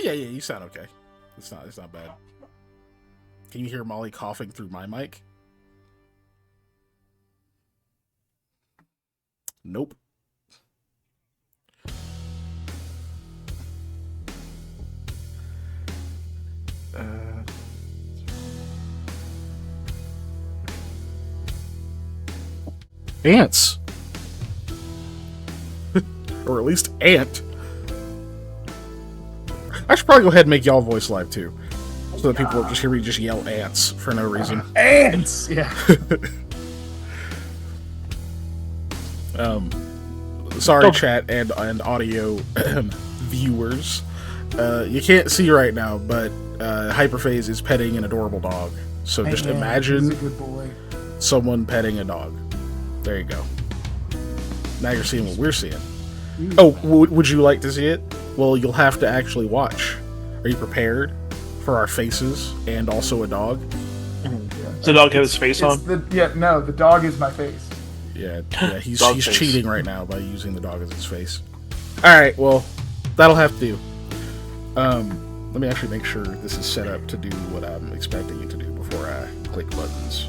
Yeah, you sound okay. It's not bad. Can you hear Molly coughing through my mic? Nope. Ants. Or at least ant. I should probably go ahead and make y'all voice live too. So that people just hear me just yell ants for no reason. Ants! Yeah. Sorry, chat and audio viewers. You can't see right now, but Hyperphase is petting an adorable dog. So just imagine he's a good boy. someone petting a dog. There you go. Now you're seeing what we're seeing. Oh, would you like to see it? Well, you'll have to actually watch. Are you prepared for our faces and also a dog? Does the dog have his face on? The dog is my face. Yeah, he's cheating right now by using the dog as his face. Alright, well, that'll have to do. Let me actually make sure this is set up to do what I'm expecting it to do before I click buttons.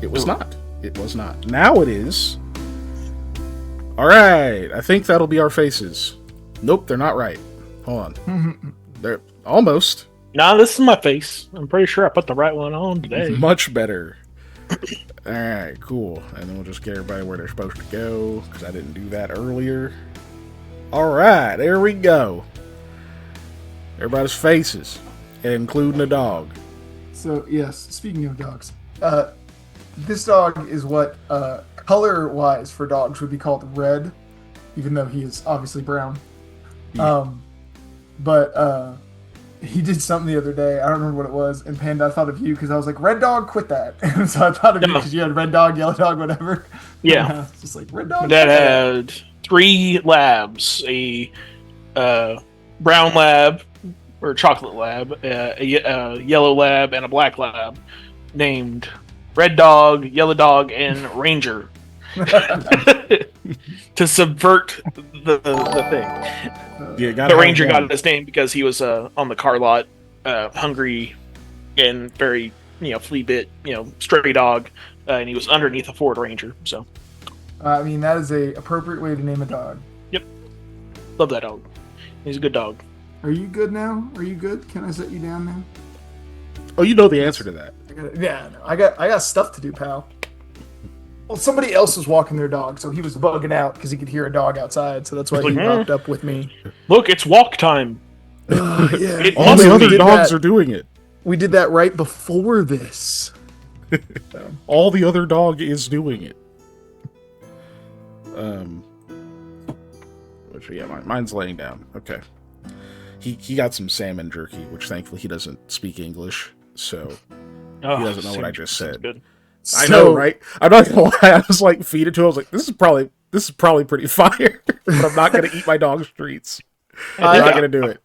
It was not. It was not. Now it is. Alright, I think that'll be our faces. Nope, they're not right. Hold on. They're almost. Nah, this is my face. I'm pretty sure I put the right one on today. Much better. Alright, cool. And then we'll just get everybody where they're supposed to go, because I didn't do that earlier. Alright, there we go. Everybody's faces, including the dog. So, yes, speaking of dogs, this dog is what color-wise for dogs would be called red, even though he is obviously brown. Yeah. But he did something the other day. I don't remember what it was. And Panda, I thought of you because I was like, red dog, quit that. And so I thought of you because you had red dog, yellow dog, whatever. Yeah. It's just like, red dog. My dad had 3 labs, a brown lab, or chocolate lab, a yellow lab, and a black lab, named Red Dog, Yellow Dog, and Ranger. To subvert the thing. The Ranger got his name because he was on the car lot, hungry and very, flea bit, stray dog, and he was underneath a Ford Ranger. So, I mean, that is a appropriate way to name a dog. Yep, love that dog. He's a good dog. Are you good now? Are you good? Can I set you down now? Oh, you know the answer to that. I got stuff to do, pal. Well, somebody else was walking their dog, so he was bugging out because he could hear a dog outside, so that's why he popped up with me. Look, it's walk time. Yeah. All the other dogs are doing it. We did that right before this. All the other dog is doing it. Which, yeah, mine's laying down. Okay. He got some salmon jerky, which thankfully he doesn't speak English, so he doesn't know what I just said. Good. I know, right? I'm not gonna lie. I was like, feed it to him. I was like, this is probably pretty fire, but I'm not gonna eat my dog's treats. I'm not gonna do it.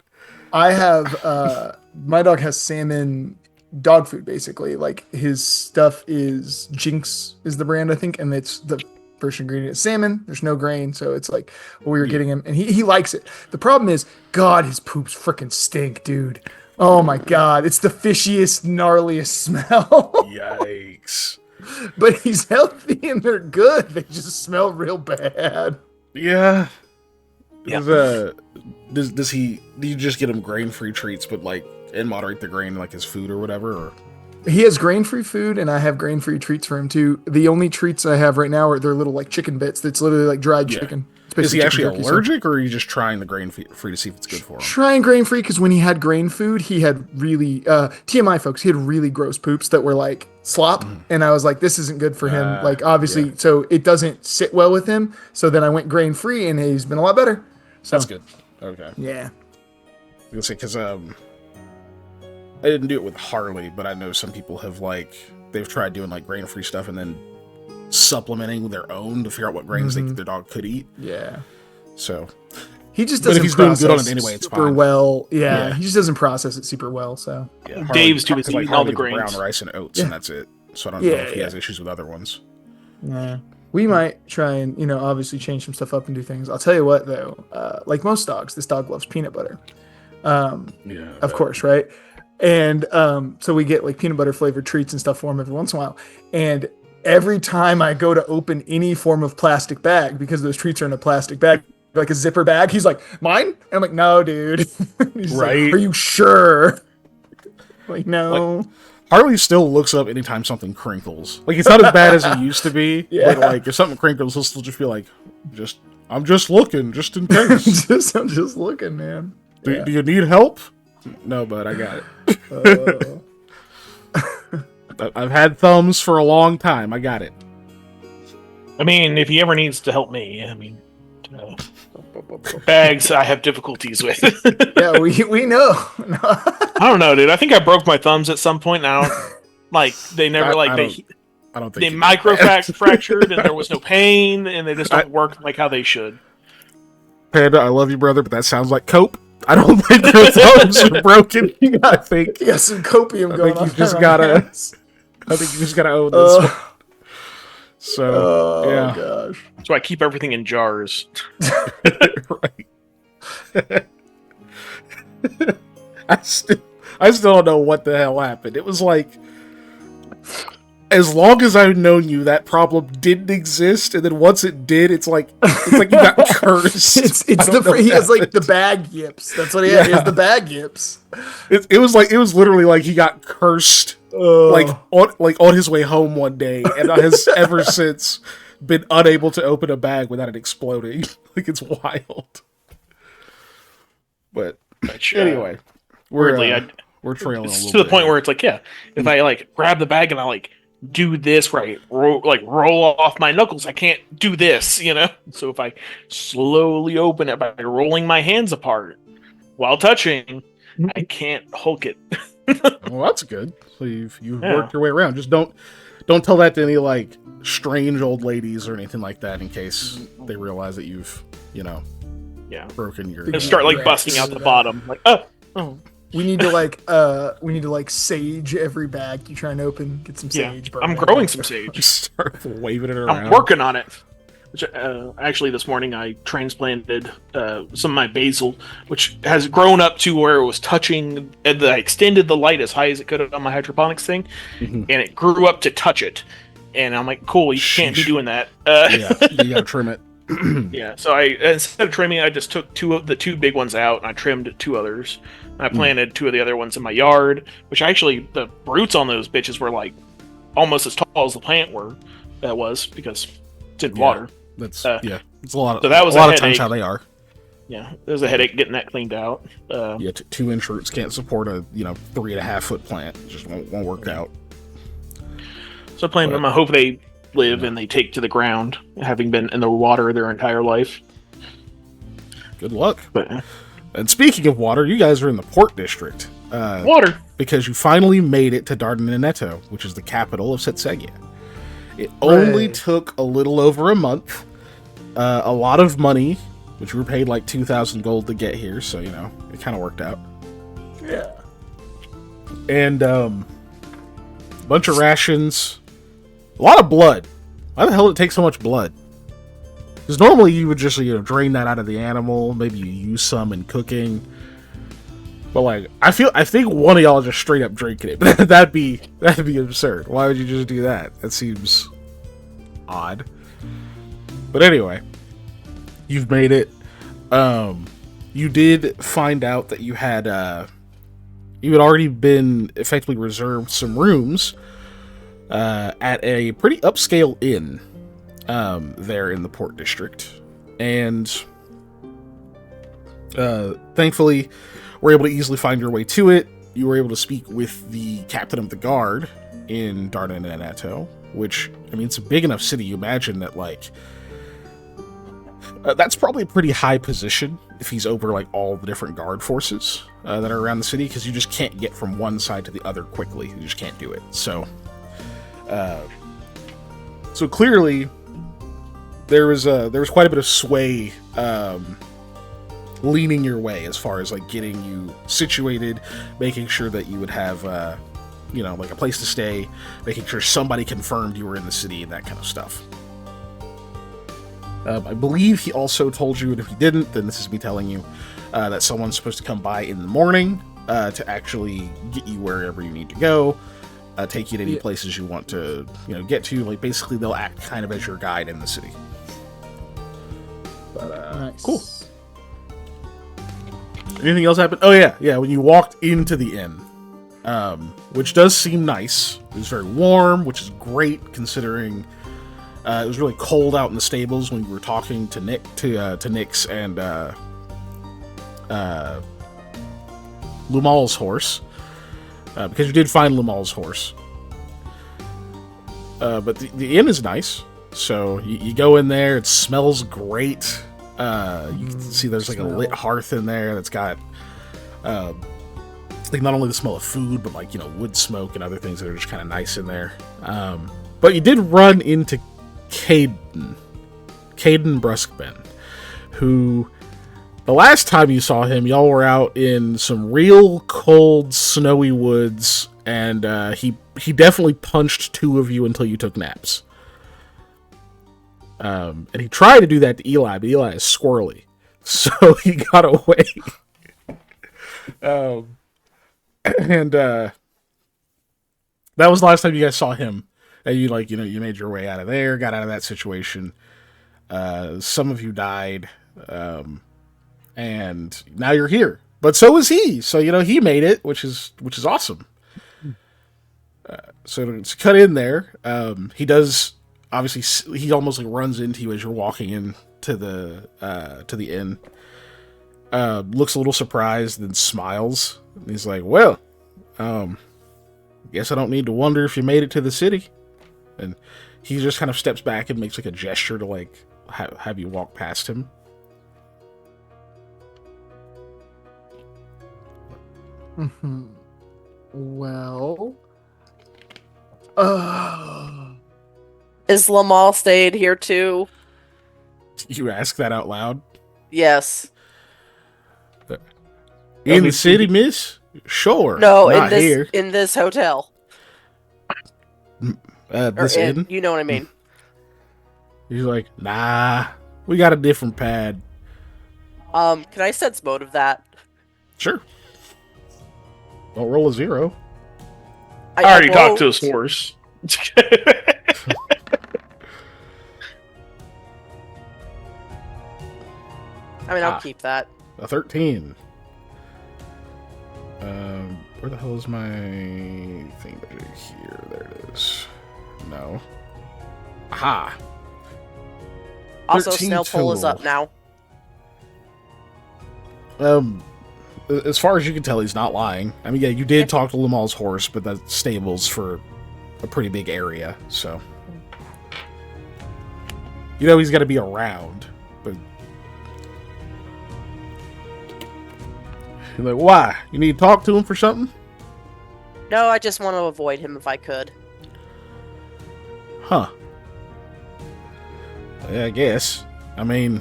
I have my dog has salmon dog food basically. Like his stuff is Jinx is the brand I think, and it's the first ingredient is salmon. There's no grain, so it's like what we were getting him, and he likes it. The problem is, God, his poops freaking stink, dude. Oh my God, it's the fishiest, gnarliest smell. Yikes. But he's healthy and they're good. They just smell real bad. Yeah. Yeah. Do you just get him grain-free treats, but and moderate the grain in his food or whatever? Or? He has grain-free food, and I have grain-free treats for him too. The only treats I have right now are they're little chicken bits. That's literally dried chicken. Is he actually allergic, or are you just trying the grain-free to see if it's good for him? Trying grain-free because when he had grain food, he had really TMI folks. He had really gross poops that were slop, and I was like, this isn't good for him. Obviously, so it doesn't sit well with him. So then I went grain-free, and he's been a lot better. So that's good. Okay. Yeah. I was gonna say because I didn't do it with Harley, but I know some people have they've tried doing grain-free stuff and then supplementing with their own to figure out what grains their dog could eat. Yeah. So he just but doesn't if he's doing process good on it anyway, it's super fine. well. Yeah, he just doesn't process it super well. So yeah, Dave's too busy eating all the Harley grains. Brown rice and oats, and that's it. So I don't know if he has issues with other ones. Yeah. We might try and, obviously change some stuff up and do things. I'll tell you what, though. Like most dogs, this dog loves peanut butter. Of course, right? And so we get like peanut butter flavored treats and stuff for him every once in a while. And every time I go to open any form of plastic bag, because those treats are in a plastic bag, like a zipper bag, he's like, "Mine?" And I'm like, "No, dude." He's Right. like, "Are you sure?" Like, no. Like, Harley still looks up anytime something crinkles. Like, it's not as bad as it used to be. Yeah. But like, if something crinkles, he'll still just be like, I'm just looking, just in case. I'm just looking, man. Do you need help? No, bud, I got it. I've had thumbs for a long time. I got it. I mean, if he ever needs to help me, I mean, bags I have difficulties with. Yeah, we know. I don't know, dude. I think I broke my thumbs at some point. And I don't like they never I don't think they fractured and there was no pain and they just don't work like how they should. Panda, I love you, brother, but that sounds like cope. I don't think your thumbs are broken. I think you got some copium going on. I think you just gotta own this one. So, yeah. Gosh. So I keep everything in jars. Right. I still don't know what the hell happened. It was like, as long as I've known you, that problem didn't exist, and then once it did, it's like you got cursed. He has like the bag yips. That's what he has. He has the bag yips. It was literally like he got cursed, like on his way home one day, and has ever since been unable to open a bag without it exploding. Like, it's wild. But anyway, we're trailing a little to the bit point here. where it's like, yeah, if I like grab the bag and I like do this right, roll off my knuckles, I can't do this, you know. So if I slowly open it by rolling my hands apart while touching, I can't Hulk it. Well, that's good. So you've worked your way around. Just don't tell that to any like strange old ladies or anything like that, in case they realize that you've broken your. And start like busting out the bottom, like oh. We need to like sage every bag you try and open. Get some sage. I'm growing some sage. Just start waving it around. I'm working on it. Which actually, this morning I transplanted some of my basil, which has grown up to where it was touching. And I extended the light as high as it could on my hydroponics thing, and it grew up to touch it. And I'm like, cool, you can't be doing that. Yeah, you gotta trim it. Yeah, so instead of trimming, I just took the two big ones out, and I trimmed two others. And I planted two of the other ones in my yard, which actually the roots on those bitches were like almost as tall as the plant was because it's in water. That's it's a lot. So that was a lot of times how they are. Yeah, there's a headache getting that cleaned out. 2-inch roots can't support a 3.5 foot plant. It just won't work out. So I planted them. I hope they live and they take to the ground, having been in the water their entire life. Good luck. But, and speaking of water, you guys are in the Port District. Water! Because you finally made it to Dardanello, which is the capital of Setsegia. It only took a little over a month, a lot of money, which we were paid like 2,000 gold to get here, so, it kind of worked out. Yeah. And, a bunch of rations, a lot of blood. Why the hell did it take so much blood? Because normally you would just, drain that out of the animal, maybe you use some in cooking. But like, I think one of y'all just straight up drinking it. That'd be absurd. Why would you just do that? That seems odd. But anyway, you've made it. You did find out that you had already been effectively reserved some rooms at a pretty upscale inn there in the Port District, and thankfully were able to easily find your way to it. You were able to speak with the captain of the guard in Dardanello, which, I mean, it's a big enough city. You imagine that, like, that's probably a pretty high position if he's over, like, all the different guard forces that are around the city, because you just can't get from one side to the other quickly. You just can't do it. So clearly, there was quite a bit of sway leaning your way as far as like getting you situated, making sure that you would have like a place to stay, making sure somebody confirmed you were in the city, and that kind of stuff. I believe he also told you, and if he didn't, then this is me telling you, that someone's supposed to come by in the morning to actually get you wherever you need to go, take you to any places you want to, get to. Like, basically, they'll act kind of as your guide in the city. But, Nice. Cool. Anything else happen? Oh, yeah. When you walked into the inn, which does seem nice. It was very warm, which is great considering it was really cold out in the stables when you were talking to Nyx and Lumal's horse, because you did find Lumal's horse. But the inn is nice, so you go in there. It smells great. You can see there's like a lit hearth in there that's got like not only the smell of food, but like wood smoke and other things that are just kind of nice in there. But you did run into Caden Bruskben, who the last time you saw him, y'all were out in some real cold, snowy woods, and he definitely punched two of you until you took naps. And he tried to do that to Eli, but Eli is squirrely, so he got away. And that was the last time you guys saw him. And you you made your way out of there, got out of that situation. Some of you died, and now you're here. But so is he. So he made it, which is awesome. So to cut in there, he does obviously. He almost like runs into you as you're walking into the inn. Looks a little surprised, then smiles. And he's like, "Well, guess I don't need to wonder if you made it to the city." And he just kind of steps back and makes like a gesture to like have you walk past him. Mm-hmm. Well, is Lamal stayed here too? You ask that out loud? Yes. In the city, miss? Sure. No, not here. in this hotel. This inn? You know what I mean. He's like, nah, we got a different pad. Can I sense motive that? Sure. Don't roll a 0. I already talked to his horse. I mean, I'll keep that. A 13. Where the hell is my thing here? There it is. No. Aha. Also, snail poll is up now. As far as you can tell, he's not lying. I mean, yeah, you did talk to Lamal's horse, but that stable's for a pretty big area, so he's got to be around. But you're like, why? You need to talk to him for something? No, I just want to avoid him if I could. Huh. Yeah, I guess. I mean,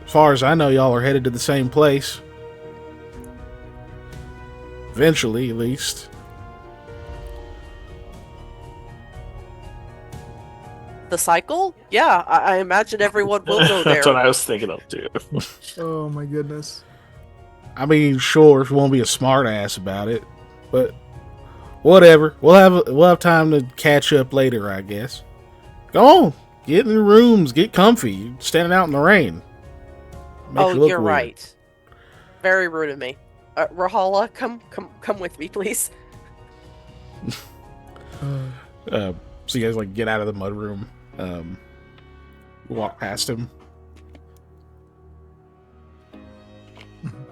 as far as I know, y'all are headed to the same place. Eventually, at least. The cycle? Yeah, I imagine everyone will go there. That's what I was thinking of, too. oh my goodness. I mean, sure, if you won't be a smart ass about it, but whatever. We'll have time to catch up later, I guess. Go on, get in the rooms, get comfy. You're standing out in the rain. Makes you you're weird. Right. Very rude of me. Rahala, come with me, please. So you guys like get out of the mudroom, walk past him.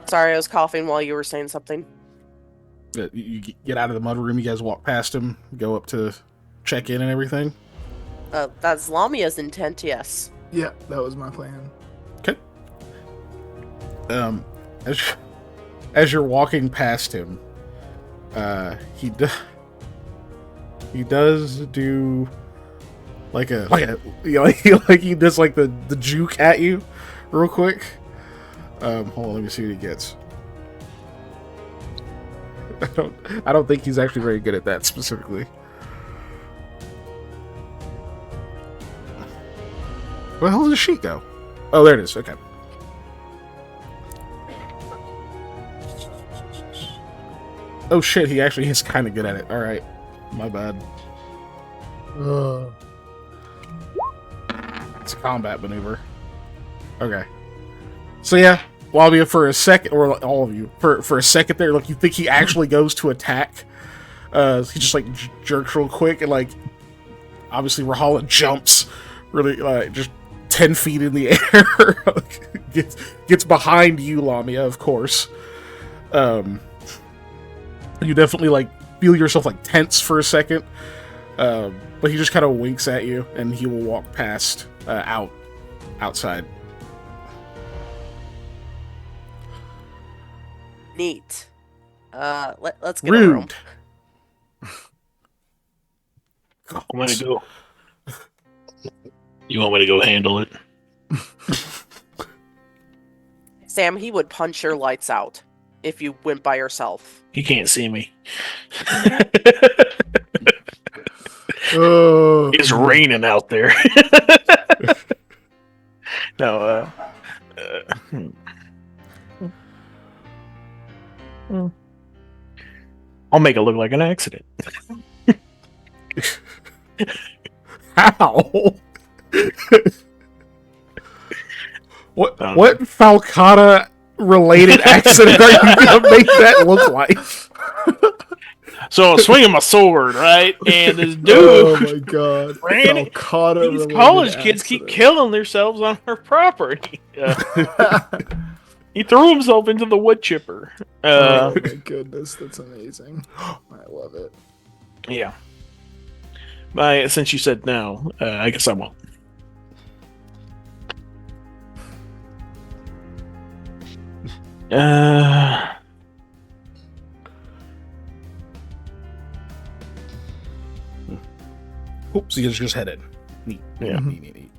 Sorry, I was coughing while you were saying something. You get out of the mudroom, you guys walk past him, go up to check in and everything. That's Lamia's intent, yes. Yeah, that was my plan. Okay. As you're walking past him, he does do like he does like the juke at you real quick. Hold on, let me see what he gets. I don't think he's actually very good at that specifically. Where the hell did the sheet go? Oh, there it is. Okay. Oh shit, he actually is kind of good at it. Alright. My bad. It's a combat maneuver. Okay. So yeah, Wabia, for a second, or all of you, for a second there, like, you think he actually goes to attack. He just, like, jerks real quick, and, like, obviously Rahala jumps really, just 10 feet in the air. gets behind you, Lamia, of course. You definitely, like, feel yourself, like, tense for a second. But he just kind of winks at you, and he will walk past, outside. Neat. Let's get a room. I'm gonna go. You want me to go handle it? Sam, he would punch your lights out if you went by yourself. He can't see me. It's raining out there. No, I'll make it look like an accident. How? What Falcata related accident are you gonna make that look like? So I'm swinging my sword, right? And this dude, oh my god, these college kids keep killing themselves on our property. He threw himself into the wood chipper. Oh my goodness, that's amazing. I love it. Yeah. Since you said no, I guess I won't. Oops, he just headed. Neat. Yeah. Neat.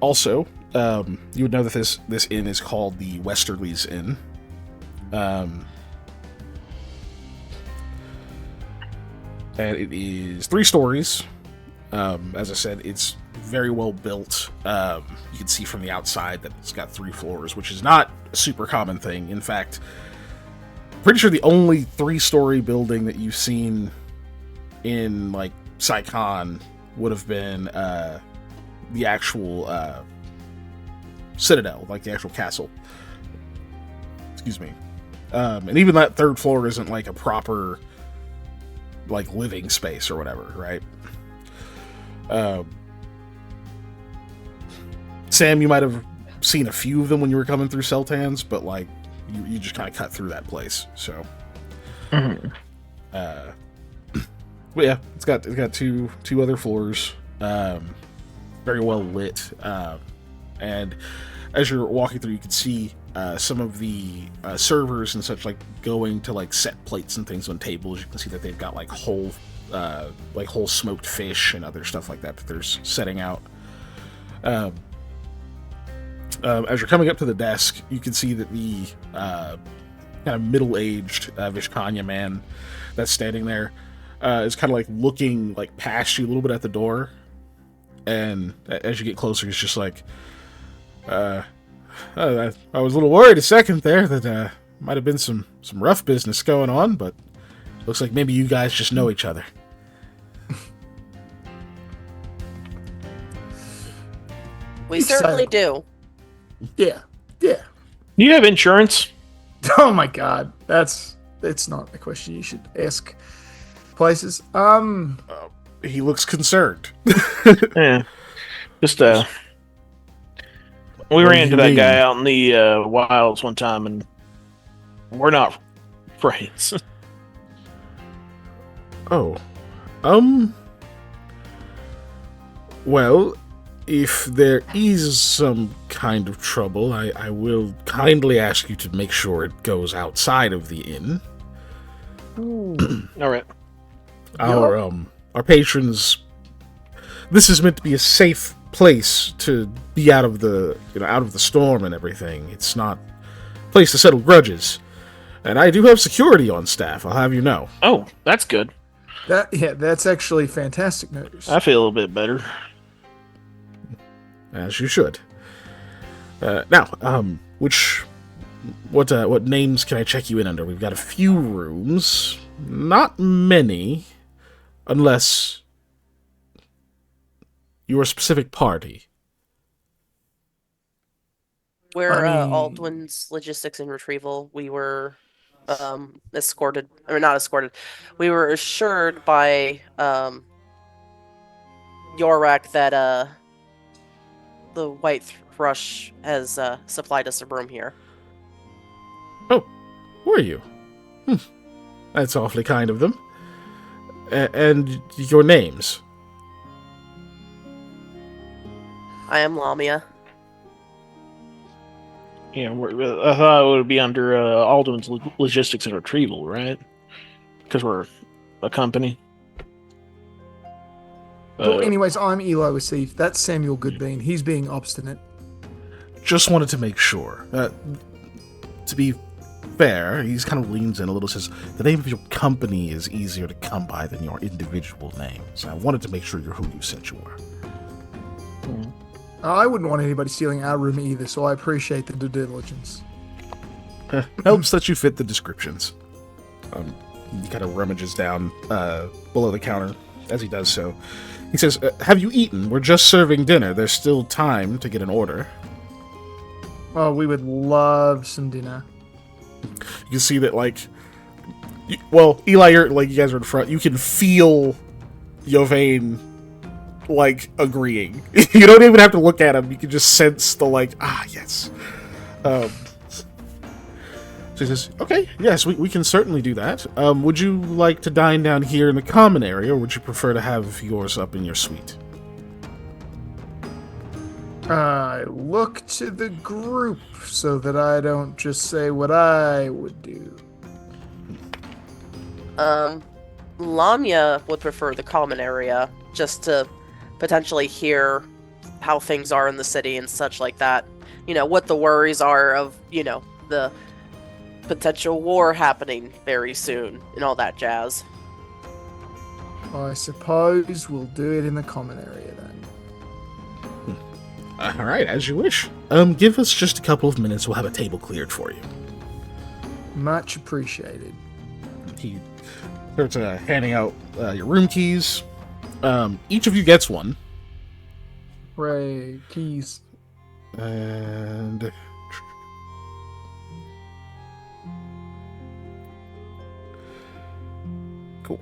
Also, you would know that this inn is called the Westerly's Inn. And it is 3 stories. As I said, it's very well built. You can see from the outside that it's got 3 floors, which is not a super common thing. In fact, pretty sure the only 3-story building that you've seen in, like, Saigon would have been the actual citadel, like the actual castle. Excuse me. And even that 3rd floor isn't like a proper, like, living space or whatever, right? Sam, you might have seen a few of them when you were coming through Seltans, but, like, you just kind of cut through that place, so. Mm-hmm. But yeah, it's got 2 other floors, very well lit, and as you're walking through, you can see some of the servers and such, like, going to, like, set plates and things on tables. You can see that they've got, like, whole smoked fish and other stuff like that they're setting out. As you're coming up to the desk, you can see that the kind of middle-aged Vishkanya man that's standing there is kind of, like, looking, like, past you a little bit at the door, and as you get closer, he's just like, I was a little worried a second there that might have been some rough business going on, but looks like maybe you guys just know each other. We certainly do. Yeah. Do you have insurance? Oh my god, that's not a question you should ask places. He looks concerned. Yeah. Just we ran into that guy out in the wilds one time, and we're not friends. Oh. Well, if there is some kind of trouble, I will kindly ask you to make sure it goes outside of the inn. All right. Our patrons. This is meant to be a safe place to be out of the storm and everything. It's not a place to settle grudges. And I do have security on staff, I'll have you know. Oh, that's good. That's actually fantastic news. I feel a bit better. As you should. Now, what names can I check you in under? We've got a few rooms, not many, unless you're a specific party. We're Aldwin's Logistics and Retrieval. We were escorted. I mean, not escorted. We were assured by Yorak that the White Thrush has supplied us a room here. Oh, were you? That's awfully kind of them. And your names? I am Lamia. Yeah, I thought it would be under Aldwin's Logistics and Retrieval, right? Because we're a company. Well, anyways, I'm Eli Wasif. That's Samuel Goodbean. He's being obstinate. Just wanted to make sure. To be fair, he kind of leans in a little, says, the name of your company is easier to come by than your individual name. So I wanted to make sure you're who you said you were. I wouldn't want anybody stealing our room either, so I appreciate the due diligence. Helps that you fit the descriptions. He kind of rummages down below the counter as he does so. He says, have you eaten? We're just serving dinner. There's still time to get an order. Oh, we would love some dinner. You can see that, Eli, you guys are in front. You can feel Yovane, agreeing. You don't even have to look at him. You can just sense the, yes. So he says, okay, yes, we can certainly do that. Would you like to dine down here in the common area, or would you prefer to have yours up in your suite? I look to the group so that I don't just say what I would do. Lamia would prefer the common area, just to potentially hear how things are in the city and such like that. You know, what the worries are of, the potential war happening very soon and all that jazz. I suppose we'll do it in the common area then. All right, as you wish. Give us just a couple of minutes. We'll have a table cleared for you. Much appreciated. He starts handing out your room keys. Each of you gets one. Hooray, keys. And cool.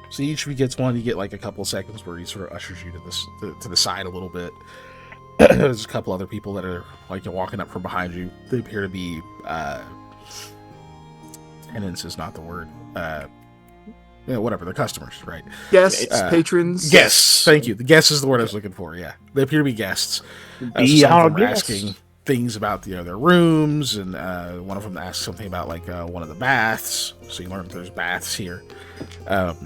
So each of you gets one. You get a couple of seconds where he sort of ushers you to the side a little bit. There's a couple other people that are walking up from behind you. They appear to be tenants is not the word. Whatever, they're customers, right? Guests, patrons. Guests. Thank you. The guest is the word I was looking for. Yeah, they appear to be guests. Be our guests. Asking things about their rooms, and one of them asks something about one of the baths. So you learn that there's baths here. That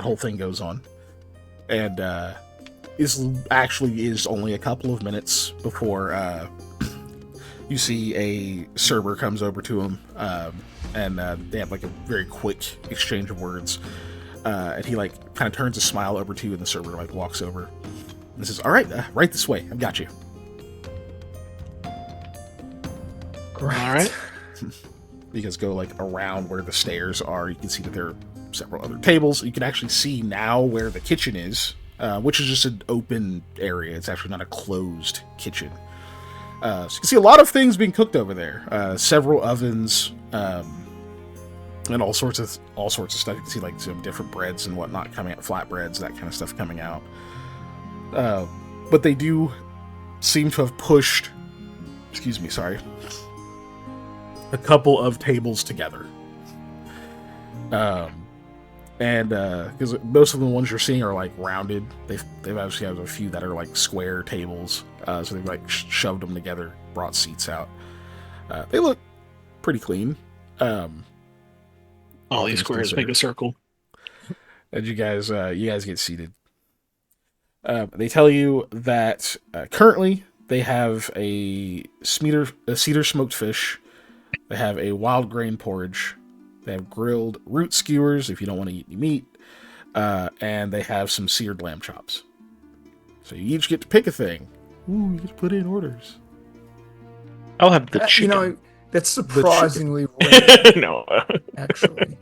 whole thing goes on, and is only a couple of minutes before you see a server comes over to him, and they have a very quick exchange of words, and he kind of turns a smile over to you, and the server walks over and says, "All right, right this way. I've got you." Great. All right. You guys go around where the stairs are. You can see that there are several other tables. You can actually see now where the kitchen is, which is just an open area. It's actually not a closed kitchen. So you can see a lot of things being cooked over there. Several ovens, and all sorts of stuff. You can see some different breads and whatnot coming out, flatbreads, that kind of stuff coming out. But they do seem to have pushed. Excuse me, sorry. A couple of tables together. And because most of the ones you're seeing are rounded, they've obviously have a few that are square tables. So they've shoved them together, brought seats out. They look pretty clean. All these squares make a circle. And you guys get seated. They tell you that currently they have a cedar smoked fish. They have a wild grain porridge. They have grilled root skewers if you don't want to eat any meat. And they have some seared lamb chops. So you each get to pick a thing. Ooh, you get to put in orders. I'll have the chicken. That's surprisingly rare, No. actually.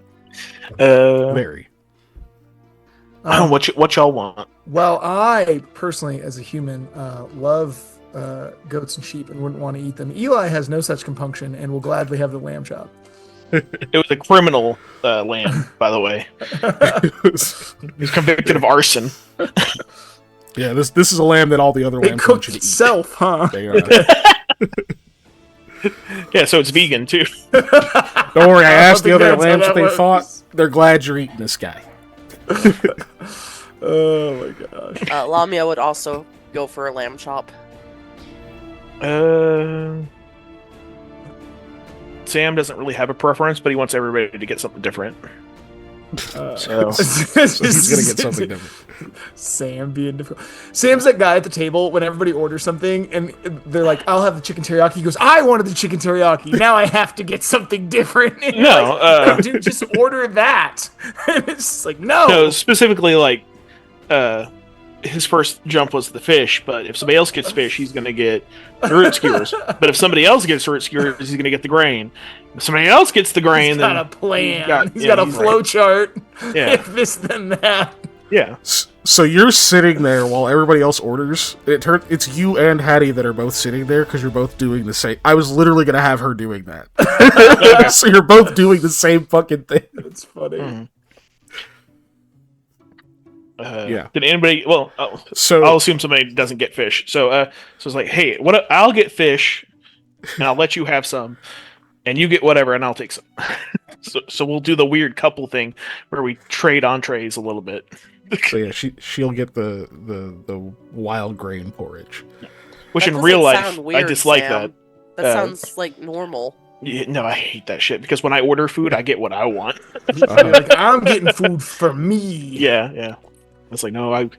Very. What y'all want? Well, I personally, as a human, love goats and sheep and wouldn't want to eat them. Eli has no such compunction and will gladly have the lamb chop. It was a criminal lamb, by the way. He was convicted of arson. Yeah, this is a lamb that all the other lambs It cooked want you to itself, huh? eat. They are. Yeah, so it's vegan too. Don't worry, I asked the think other that's how lambs that what they works. thought. They're glad you're eating this guy. Oh my gosh. Lamia would also go for a lamb chop. Sam doesn't really have a preference, but he wants everybody to get something different. So So he's gonna get something different. Sam being difficult. Sam's that guy at the table when everybody orders something and they're like, "I'll have the chicken teriyaki." He goes, "I wanted the chicken teriyaki. Now I have to get something different." And you're No, like, dude, just order that. And it's just like, no. specifically like his first jump was the fish, but if somebody else gets fish, he's gonna get the root skewers. But if somebody else gets root skewers, he's gonna get the grain. If somebody else gets the grain, He's got a plan. He's yeah, got a he's flow chart. Yeah. If this, then that. Yeah. So you're sitting there while everybody else orders. It's you and Hattie that are both sitting there because you're both doing the same. I was literally gonna have her doing that. So you're both doing the same fucking thing. That's funny. Mm. Yeah. Did anybody? Well, So I'll assume somebody doesn't get fish. So it's like, hey, I'll get fish, and I'll let you have some, and you get whatever, and I'll take some. So we'll do the weird couple thing where we trade entrees a little bit. So yeah, she'll get the wild grain porridge. Which That in real doesn't life, sound weird, I dislike Sam. that. That sounds like normal. Yeah, no, I hate that shit because when I order food, I get what I want. Like, I'm getting food for me. Yeah. It's like no,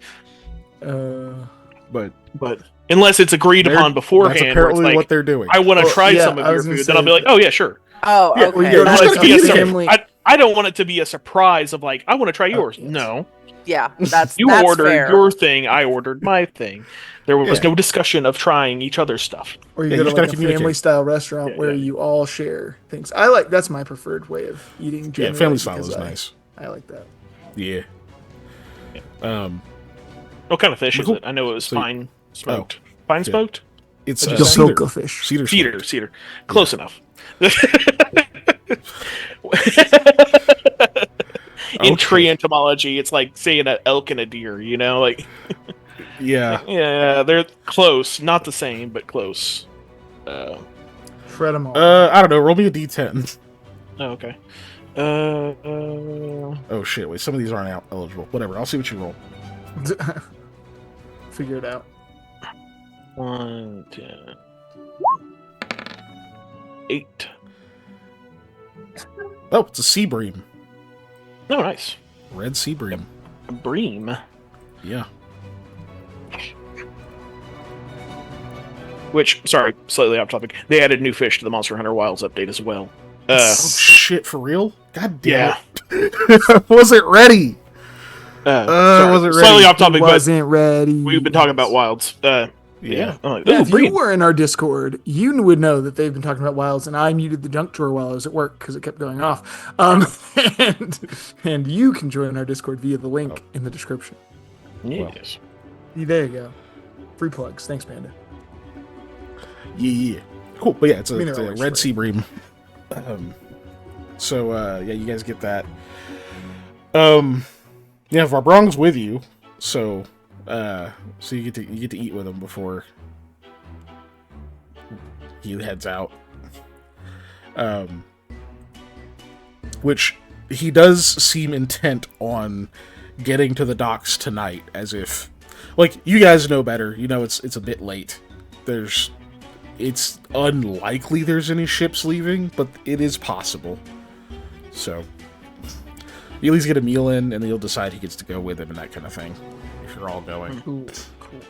But but unless it's agreed They're- upon beforehand, that's where it's apparently like, what they're doing. I want to Well, try yeah, some of I your was gonna food, then I'll be say- like, oh yeah, sure. Oh, Yeah, okay. well, you I gotta don't want it to be a keep it family- I don't want it to be a surprise of like I want to try yours. yes. No, Yeah, that's you that's ordered fair. your thing, I ordered my thing. There was Yeah. no discussion of trying each other's stuff. Or you Yeah, go you to just like gotta a communicate. family style restaurant Yeah, where yeah. you all share things. That's my preferred way of eating. yeah, Generally, family style because is nice. I like that. Yeah. What kind of fish Cool. is it? I know it was So- fine smoked. Fine smoked? It's What'd you say? cedar. Gefilte fish. Cedar. Cedar. Close enough. In tree entomology, it's like saying an elk and a deer, you know? Like Yeah. yeah, they're close. Not the same, but close. Shred them all. I don't know. Roll me a d10. Oh, okay. Oh shit! Wait, some of these aren't eligible. Whatever. I'll see what you roll. Figure it out. 1, 2, 8. Oh, it's a sea bream. Oh, nice. Red sea bream. A bream. Yeah. Which, sorry, slightly off topic. They added new fish to the Monster Hunter Wilds update as well. Oh shit! For real? God damn Yeah. it! Wasn't ready. Sorry, wasn't ready. slightly off topic, but Wasn't ready. we've been talking about Wilds. Yeah. I'm like, Yeah, ooh, if bream. you were in our Discord, you would know that they've been talking about wilds, and I muted the junk drawer while I was at work because it kept going off. And you can join our Discord via the link in the description. Yes. There you go. Free plugs. Thanks, Panda. Yeah. Cool. But yeah, it's I mean, a they're always red free. sea bream. So yeah, you guys get that. Yeah, Varbrong's with you, so you get to eat with him before he heads out. Which he does seem intent on getting to the docks tonight, as if, like, you guys know better. You know it's a bit late. It's unlikely there's any ships leaving, but it is possible. So you at least get a meal in, and then you'll decide who gets to go with him and that kind of thing, if you're all going. Cool. Cool.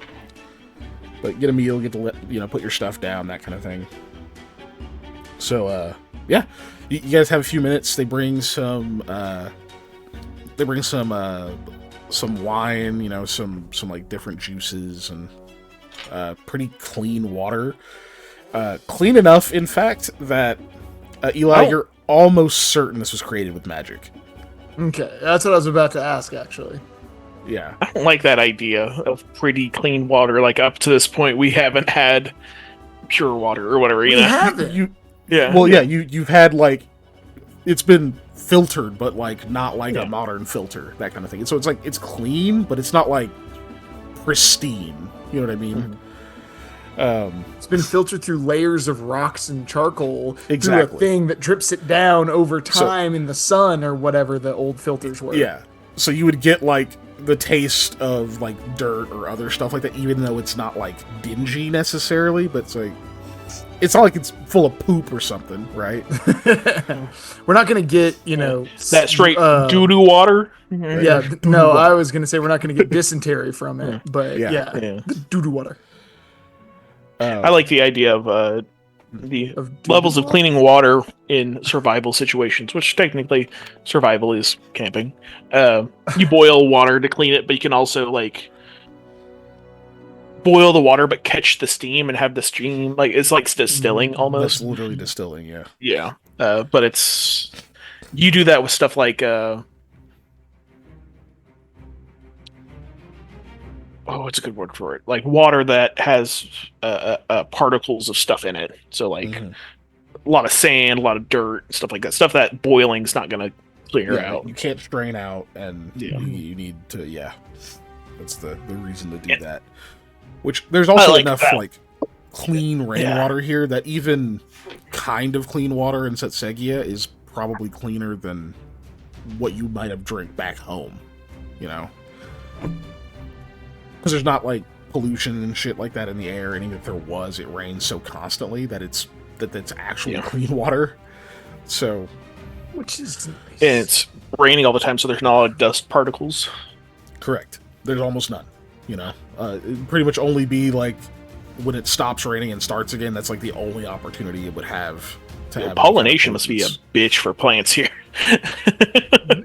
But get a meal, get to put your stuff down, that kind of thing. So yeah, you guys have a few minutes. They bring some. Some wine, you know, some like different juices and pretty clean water. Clean enough, in fact, that Eli, you're almost certain this was created with magic. Okay, that's what I was about to ask, actually. Yeah. I don't like that idea of pretty clean water. Like, up to this point, we haven't had pure water or whatever, you We know? haven't. You've had, like, it's been filtered, but, like, not like a modern filter, that kind of thing. So it's, like, it's clean, but it's not, like, pristine. You know what I mean? It's been filtered through layers of rocks and charcoal through a Exactly. thing that drips it down over time in the sun or whatever the old filters were. Yeah. So you would get, like, the taste of, like, dirt or other stuff like that, even though it's not, like, dingy necessarily, but it's, like, it's not like it's full of poop or something, right? We're not going to get, you know... That straight doo-doo water. Yeah, no, I was going to say we're not going to get dysentery from it, but yeah, the doo-doo water. I like the idea of the levels of cleaning water in survival situations, which technically survival is camping. You boil water to clean it, but you can also, like, boil the water but catch the steam and have the steam, like, it's like distilling almost. That's literally distilling, yeah. Yeah. But it's, you do that with stuff like what's a good word for it? Like water that has particles of stuff in it. So, like, a lot of sand, a lot of dirt, stuff like that. Stuff that boiling's not going to clear out. You can't strain out, and you need to, that's the reason to do that. Which, there's also enough, like, clean rainwater here that even kind of clean water in Setsegia is probably cleaner than what you might have drank back home, you know? Because there's not, like, pollution and shit like that in the air, and even if there was, it rains so constantly that that's actually clean water. So, which is nice. And it's raining all the time, so there's not a lot of dust particles. Correct. There's almost none, you know? It'd pretty much only be, like, when it stops raining and starts again, that's, like, the only opportunity it would have to have... Pollination must be a bitch for plants here.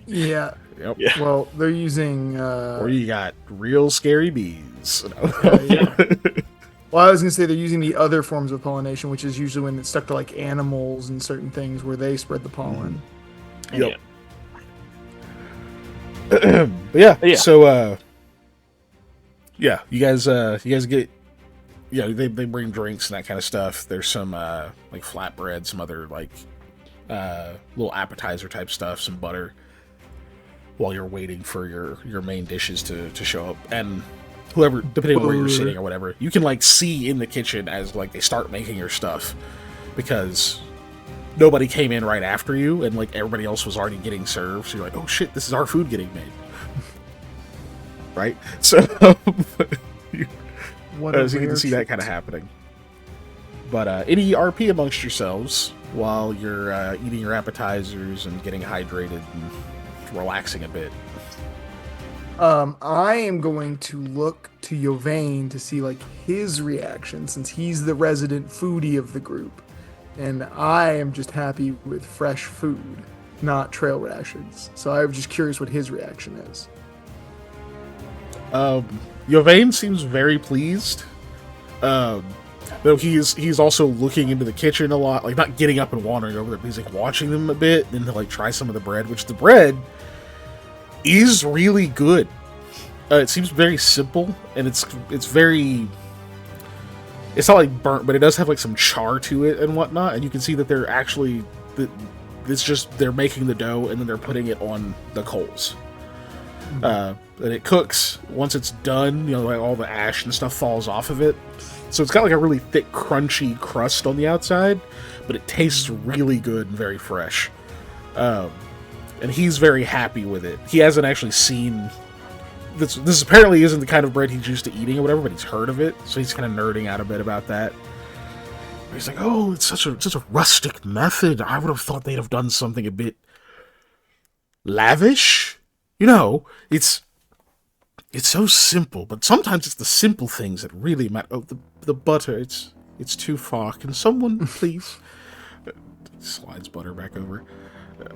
Yeah. Yep. Yeah. Well, they're using... or you got real scary bees. Yeah. Well, I was going to say they're using the other forms of pollination, which is usually when it's stuck to, like, animals and certain things where they spread the pollen. Yep. Yeah. So, you guys get... Yeah, they bring drinks and that kind of stuff. There's some, like, flatbread, some other, like, little appetizer type stuff, some butter, while you're waiting for your main dishes to show up. And whoever, depending on where you're sitting or whatever, you can, like, see in the kitchen as, like, they start making your stuff, because nobody came in right after you, and, like, everybody else was already getting served, so you're like, oh shit, this is our food getting made. Right? So, so you can see that kind of happening. But any RP amongst yourselves while you're eating your appetizers and getting hydrated and relaxing a bit. I am going to look to Yovane to see, like, his reaction, since he's the resident foodie of the group, and I am just happy with fresh food, not trail rations. So I'm just curious what his reaction is. Yovane seems very pleased. Though he's also looking into the kitchen a lot, like, not getting up and wandering over there, but he's, like, watching them a bit, and to, like, try some of the bread, which the bread is really good. It seems very simple, and it's very... It's not, like, burnt, but it does have, like, some char to it and whatnot, and you can see that they're actually... It's just, they're making the dough, and then they're putting it on the coals. And it cooks. Once it's done, you know, like, all the ash and stuff falls off of it. So it's got, like, a really thick, crunchy crust on the outside, but it tastes really good and very fresh. And he's very happy with it. He hasn't actually seen... This apparently isn't the kind of bread he's used to eating or whatever, but he's heard of it, so he's kind of nerding out a bit about that. He's like, oh, it's such a rustic method. I would have thought they'd have done something a bit lavish. You know, it's so simple, but sometimes it's the simple things that really matter. Oh, the butter, it's too far. Can someone please? Slides butter back over.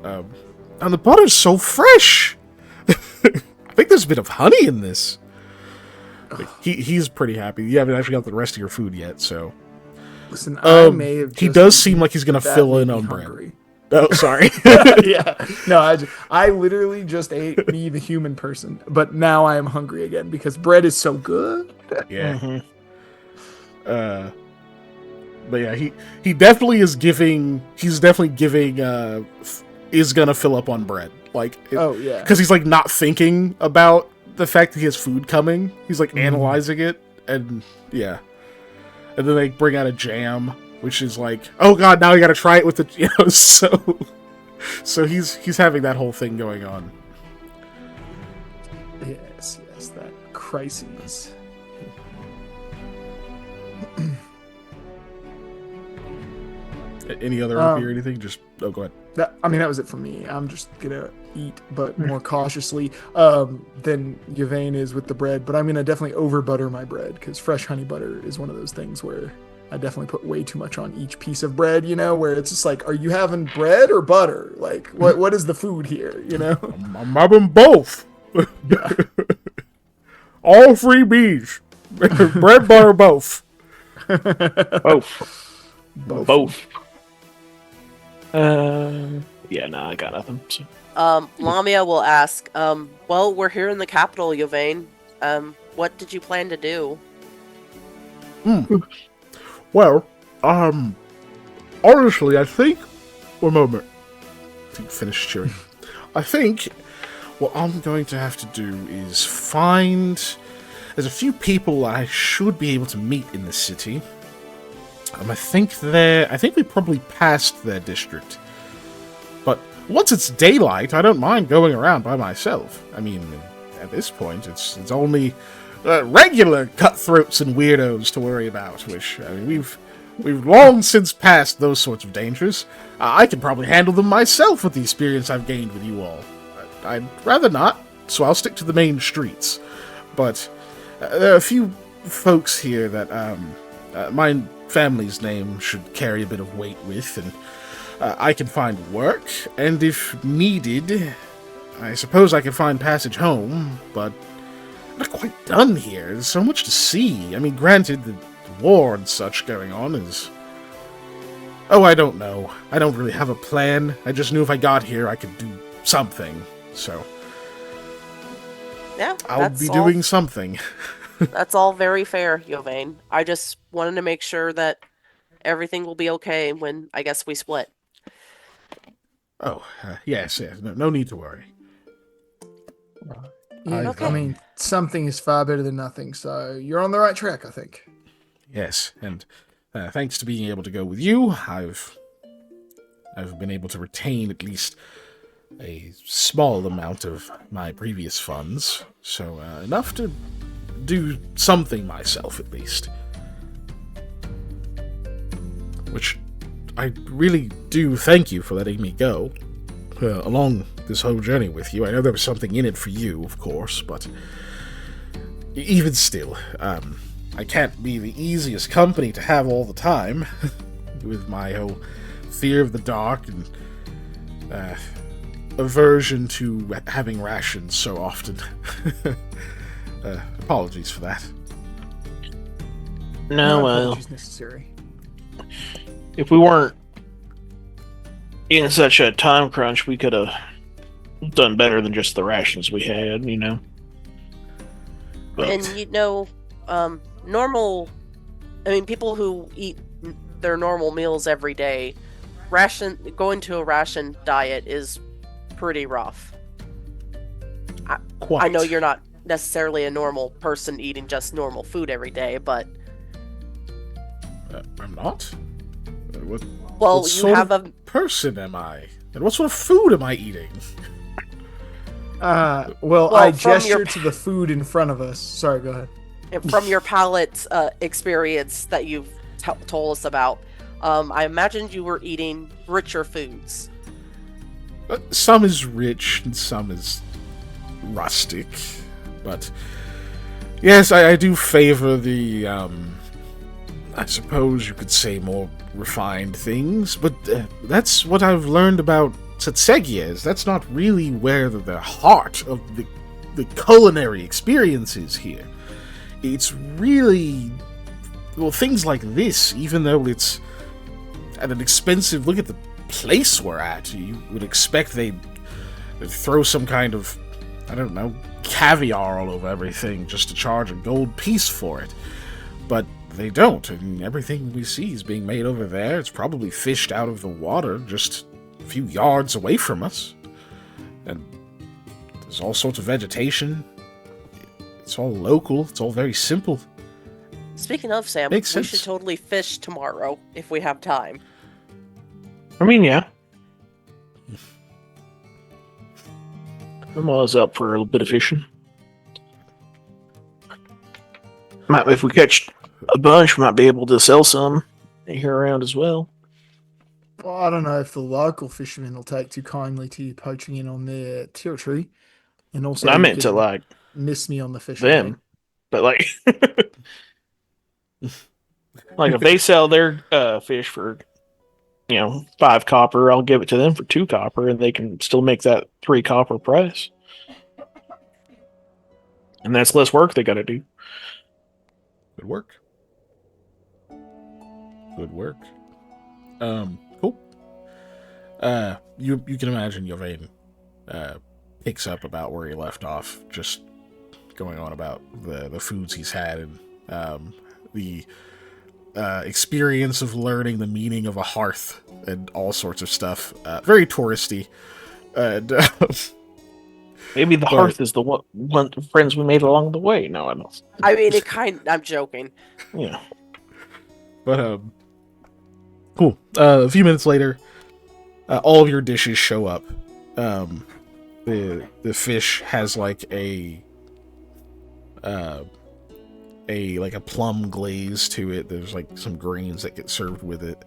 And the butter's so fresh! I think there's a bit of honey in this. He's pretty happy. You haven't actually got the rest of your food yet, so... Listen, I may have he does seem like he's going to fill in on bread. Oh, sorry. Yeah. No, I literally just ate me, the human person. But now I am hungry again because bread is so good. Yeah. Mm-hmm. But yeah, he definitely is giving... He's definitely giving... is going to fill up on bread. Like, oh, yeah. Because he's, like, not thinking about the fact that he has food coming. He's, like, analyzing it. And, yeah. And then they bring out a jam, which is like, oh god, now you gotta try it with the, you know, so he's having that whole thing going on. Yes, that crisis. Any other or anything? Just, oh, go ahead. That was it for me. I'm just gonna eat, but more cautiously than Yvain is with the bread. But I'm gonna definitely over butter my bread because fresh honey butter is one of those things where I definitely put way too much on each piece of bread. You know, where it's just like, are you having bread or butter? Like, what is the food here? You know, I'm having both. All three B's. Bread, butter, both. Both. Yeah, no, I got nothing. So. Lamia will ask, well, we're here in the capital, Yvain. What did you plan to do? Well, honestly, I think... One moment. Finish chewing. I think what I'm going to have to do is find... There's a few people I should be able to meet in the city. I think we probably passed their district. But once it's daylight, I don't mind going around by myself. I mean, at this point, it's only regular cutthroats and weirdos to worry about. Which, I mean, we've long since passed those sorts of dangers. I can probably handle them myself with the experience I've gained with you all. I'd rather not, so I'll stick to the main streets. But there are a few folks here that my family's name should carry a bit of weight with, and I can find work, and if needed, I suppose I can find passage home, but I'm not quite done here. There's so much to see. I mean, granted, the war and such going on is... Oh, I don't know. I don't really have a plan. I just knew if I got here, I could do something, so... Yeah, I'll be doing something. That's all very fair, Yvain. I just wanted to make sure that everything will be okay when, I guess, we split. Oh, yes. No need to worry. Yeah, I mean, something is far better than nothing, so you're on the right track, I think. Yes, and thanks to being able to go with you, I've been able to retain at least a small amount of my previous funds, so enough to do something myself, at least. Which I really do thank you for letting me go along this whole journey with you. I know there was something in it for you, of course, but even still, I can't be the easiest company to have all the time, with my whole fear of the dark and aversion to having rations so often. Apologies for that. No, well, necessary. If we weren't in such a time crunch, we could have done better than just the rations we had, you know. But... And people who eat their normal meals every day, going to a ration diet is pretty rough. I know you're not necessarily a normal person eating just normal food every day, but I'm not. What you have a person am I? And what sort of food am I eating? Well, I gestured to the food in front of us. Sorry, go ahead. From your palate experience that you've told us about, I imagined you were eating richer foods. Some is rich and some is rustic, but yes, I do favor the I suppose you could say more refined things, but that's what I've learned about Tsatsegia. That's not really where the heart of the culinary experience is here. It's really, well, things like this, even though it's at an expensive, look at the place we're at, you would expect they'd throw some kind of, I don't know, caviar all over everything just to charge a gold piece for it. But they don't, and everything we see is being made over there. It's probably fished out of the water just a few yards away from us. And there's all sorts of vegetation. It's all local. It's all very simple. Speaking of, Sam, Makes we sense. should totally fish tomorrow if we have time. I mean, yeah. I'm always up for a little bit of fishing. If we catch a bunch, we might be able to sell some here around as well. Well, I don't know if the local fishermen will take too kindly to you poaching in on their territory. And also, I you meant to could like miss me on the fishing. them, but like, like if they sell their fish for 5 copper, I'll give it to them for 2 copper, and they can still make that 3 copper price. And that's less work they got to do. Good work. Good work. Cool. You can imagine Yvain picks up about where he left off, just going on about the foods he's had and the experience of learning the meaning of a hearth and all sorts of stuff. Very touristy. And Maybe the hearth is the one friends we made along the way. No, I don't. I mean, I'm joking. Yeah. But, cool. A few minutes later, all of your dishes show up. The fish has like a plum glaze to it. There's like some grains that get served with it.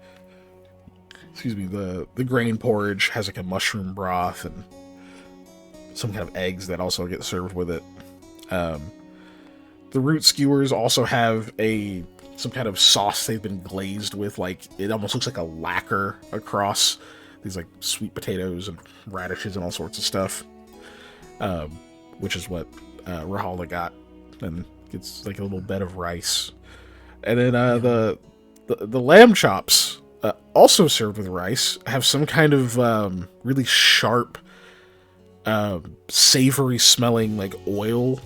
Excuse me. The grain porridge has like a mushroom broth and some kind of eggs that also get served with it. The root skewers also have some kind of sauce they've been glazed with, like it almost looks like a lacquer across these like sweet potatoes and radishes and all sorts of stuff, which is what Rahala got, and gets like a little bed of rice. And then the lamb chops, also served with rice, have some kind of really sharp, savory smelling like oil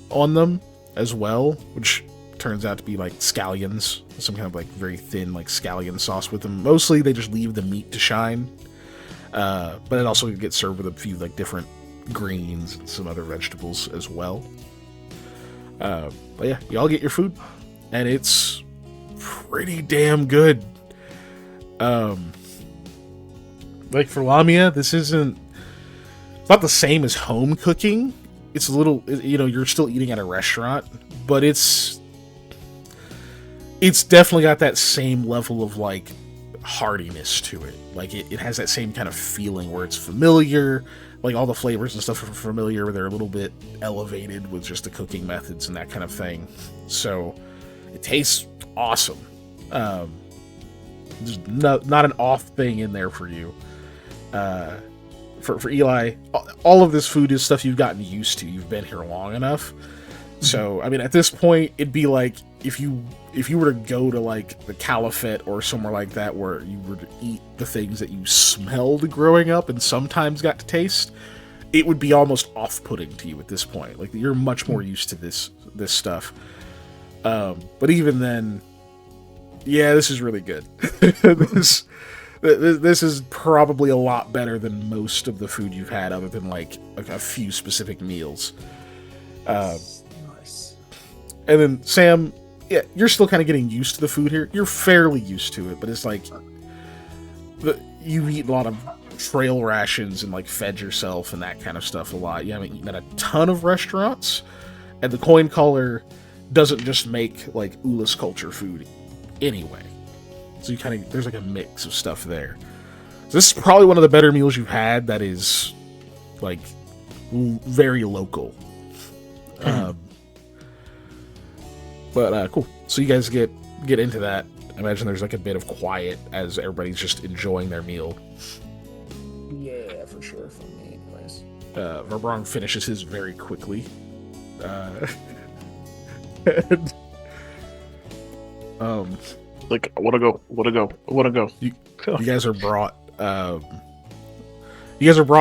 on them as well, which turns out to be like scallions, some kind of like very thin like scallion sauce with them. Mostly they just leave the meat to shine, but it also gets served with a few like different greens and some other vegetables as well. But yeah, y'all get your food, and it's pretty damn good. Like for Lamia, this isn't, it's not the same as home cooking. It's a little, you're still eating at a restaurant, but it's definitely got that same level of like heartiness to it. Like it has that same kind of feeling where it's familiar, like all the flavors and stuff are familiar, they're a little bit elevated with just the cooking methods and that kind of thing. So it tastes awesome. There's not an off thing in there for you. For Eli, all of this food is stuff you've gotten used to. You've been here long enough. So, I mean, at this point, it'd be like if you were to go to like the Caliphate or somewhere like that where you were to eat the things that you smelled growing up and sometimes got to taste, it would be almost off-putting to you at this point. Like, you're much more used to this stuff. But even then, yeah, this is really good. This is probably a lot better than most of the food you've had, other than like a few specific meals. Nice. And then Sam, yeah, you're still kind of getting used to the food here. You're fairly used to it, but it's like you eat a lot of trail rations and like fed yourself and that kind of stuff a lot. You haven't eaten at a ton of restaurants, and the coin collar doesn't just make like Ulas culture food anyway. So there's like a mix of stuff there. So this is probably one of the better meals you've had that is like very local. But cool. So you guys get into that. imagine there's like a bit of quiet as everybody's just enjoying their meal. Yeah, for sure. For me, anyways. Verbrong finishes his very quickly. And, Like, I wanna go. you guys are brought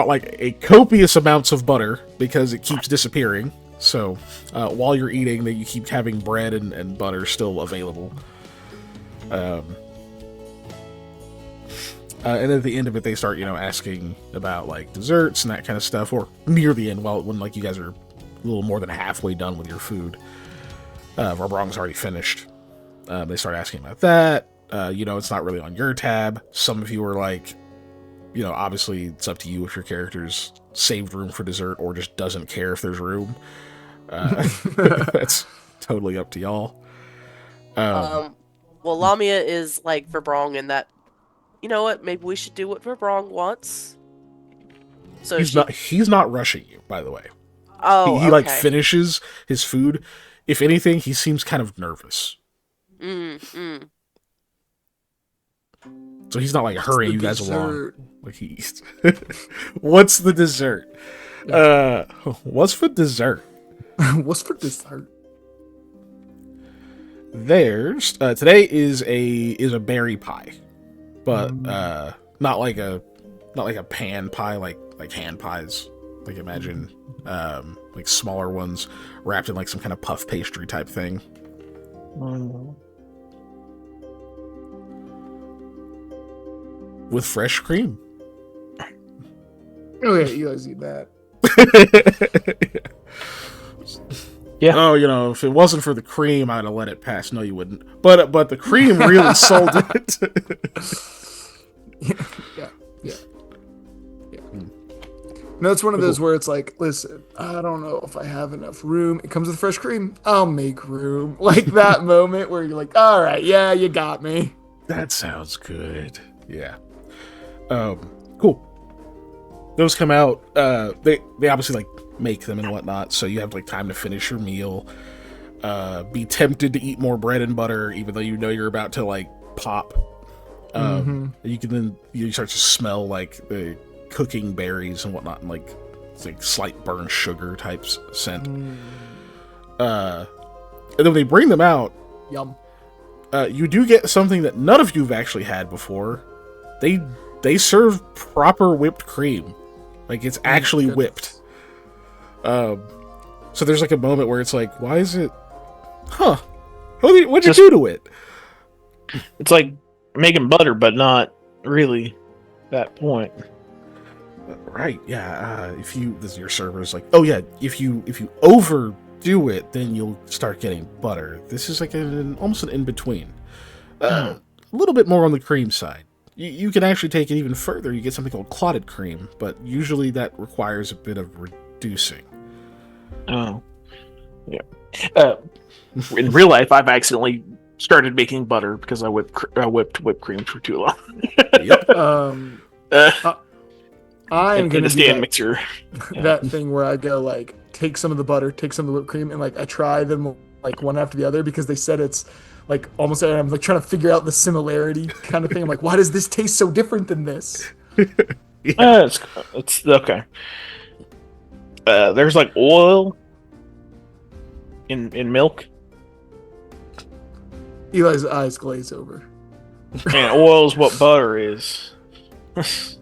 like a copious amounts of butter because it keeps disappearing. So while you're eating, that you keep having bread and butter still available. And at the end of it, they start, asking about like desserts and that kind of stuff, or near the end, when like you guys are a little more than halfway done with your food. Verbrong's already finished. They start asking about that. It's not really on your tab. Some of you are like, obviously it's up to you if your character's saved room for dessert or just doesn't care if there's room. That's totally up to y'all. Well, Lamia is like Verbrong in that, you know what? Maybe we should do what Verbrong wants. So he's not rushing you, by the way. Oh, he okay. like finishes his food. If anything, he seems kind of nervous. So he's not like hurrying you guys along. Like he's what's the dessert? Yeah. What's for dessert? What's for dessert? There's today is a berry pie, but not like a pan pie like hand pies. Like imagine like smaller ones wrapped in like some kind of puff pastry type thing. With fresh cream. Oh yeah, you guys eat that. Yeah. Oh, if it wasn't for the cream, I'd have let it pass. No, you wouldn't. But the cream really sold it. Yeah. No, it's one of those where it's like, listen, I don't know if I have enough room. It comes with fresh cream. I'll make room. Like that moment where you're like, all right, yeah, you got me. That sounds good. Yeah. Cool. Those come out. They obviously like make them and whatnot, so you have like time to finish your meal. Be tempted to eat more bread and butter, even though you're about to like pop. You can then you start to smell like the cooking berries and whatnot, and like it's like slight burnt sugar type scent. And then when they bring them out, Yum. You do get something that none of you've actually had before. They serve proper whipped cream. Like it's actually whipped. So there's like a moment where it's like, why is it? Huh? What'd you do to it? It's like making butter, but not really that point. Right? Yeah. Your server's like, oh yeah, if you overdo it, then you'll start getting butter. This is like almost an in between. A little bit more on the cream side. You can actually take it even further. You get something called clotted cream, but usually that requires a bit of reducing. Oh, yeah. In real life, I've accidentally started making butter because I whipped whipped cream for too long. Yep. I'm in gonna the stand mixer. That thing where I go like take some of the butter, take some of the whipped cream, and like I try them like one after the other because they said it's like almost. I'm like trying to figure out the similarity kind of thing. I'm like, why does this taste so different than this? It's okay. There's like oil in milk. Eli's eyes glaze over. And oil's what butter is. But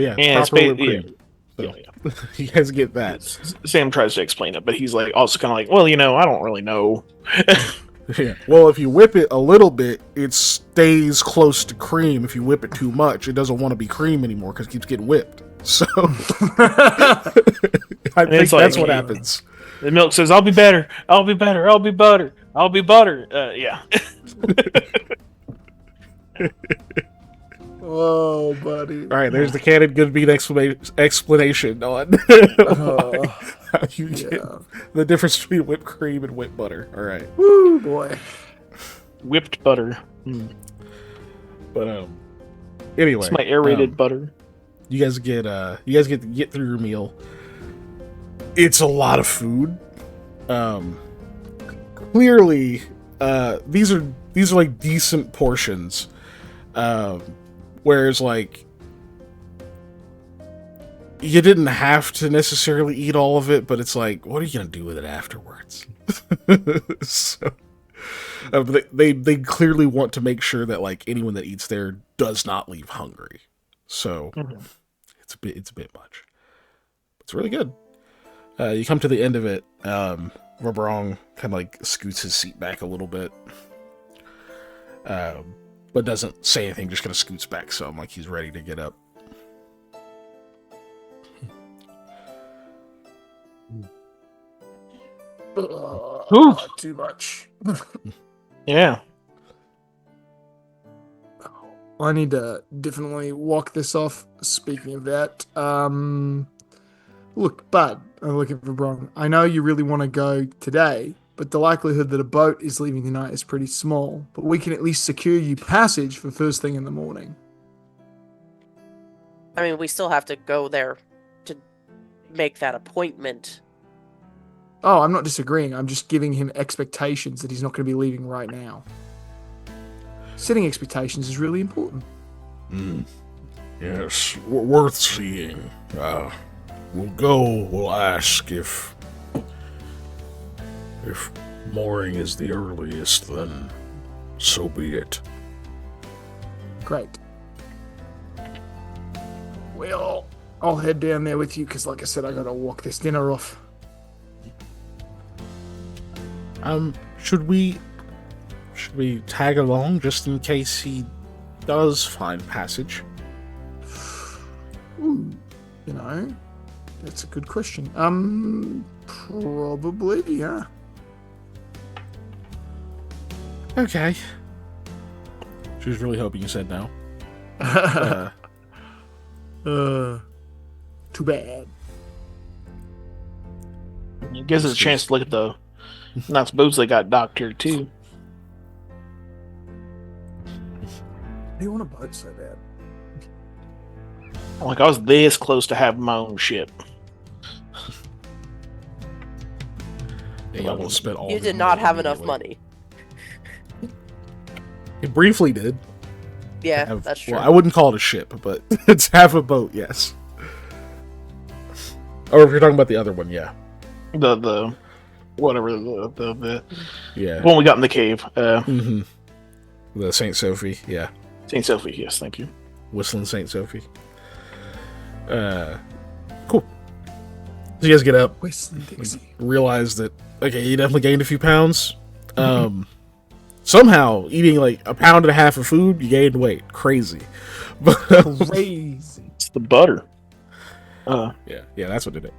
yeah, And it's proper whipped cream. yeah. So, you guys get that. Sam tries to explain it, but he's like also kind of like, well, I don't really know. Yeah. Well, if you whip it a little bit, it stays close to cream. If you whip it too much, it doesn't want to be cream anymore because it keeps getting whipped. So I think that's what happens. The milk says, "I'll be better. I'll be better. I'll be butter. I'll be butter." Yeah. Oh, buddy. All right, there's the canon good beat explanation on how you get the difference between whipped cream and whipped butter. All right. Woo, boy. Whipped butter. But anyway, it's my aerated butter. You guys get to get through your meal. It's a lot of food. clearly, these are like decent portions. Whereas like you didn't have to necessarily eat all of it, but it's like, what are you gonna do with it afterwards? So, they clearly want to make sure that like anyone that eats there does not leave hungry. So it's a bit much. It's really good. You come to the end of it. Verbrong kind of like scoots his seat back a little bit, but doesn't say anything. Just kind of scoots back some, like he's ready to get up. Too much. Yeah. I need to definitely walk this off. Speaking of that, look, bud, I'm looking for Bron. I know you really want to go today, but the likelihood that a boat is leaving tonight is pretty small. But we can at least secure you passage for first thing in the morning. I mean, we still have to go there to make that appointment. Oh, I'm not disagreeing. I'm just giving him expectations that he's not going to be leaving right now. Setting expectations is really important. Yes, worth seeing. We'll go. We'll ask if morning is the earliest, then so be it. Great. Well, I'll head down there with you because, like I said, I got to walk this dinner off. Should we tag along just in case he does find passage? Ooh, you know, that's a good question. Probably, yeah. Okay. She was really hoping you said no. Too bad. It gives us a chance to look at the nuts boots they got docked here too. How do you want a boat so bad? Like I was this close to having my own ship. They almost spent all. You did not have enough money. It briefly did. Yeah, that's true. Well, I wouldn't call it a ship, but it's half a boat, yes. Or if you're talking about the other one, yeah. The whatever the yeah one we got in the cave. The Saint Sophie, yeah. Saint Sophie, yes, thank you. Whistling Saint Sophie. Cool. So you guys get up, Whistling Dixie. realize that okay, you definitely gained a few pounds. Somehow eating like a pound and a half of food, you gained weight. Crazy. But Crazy. It's the butter. yeah, that's what did it.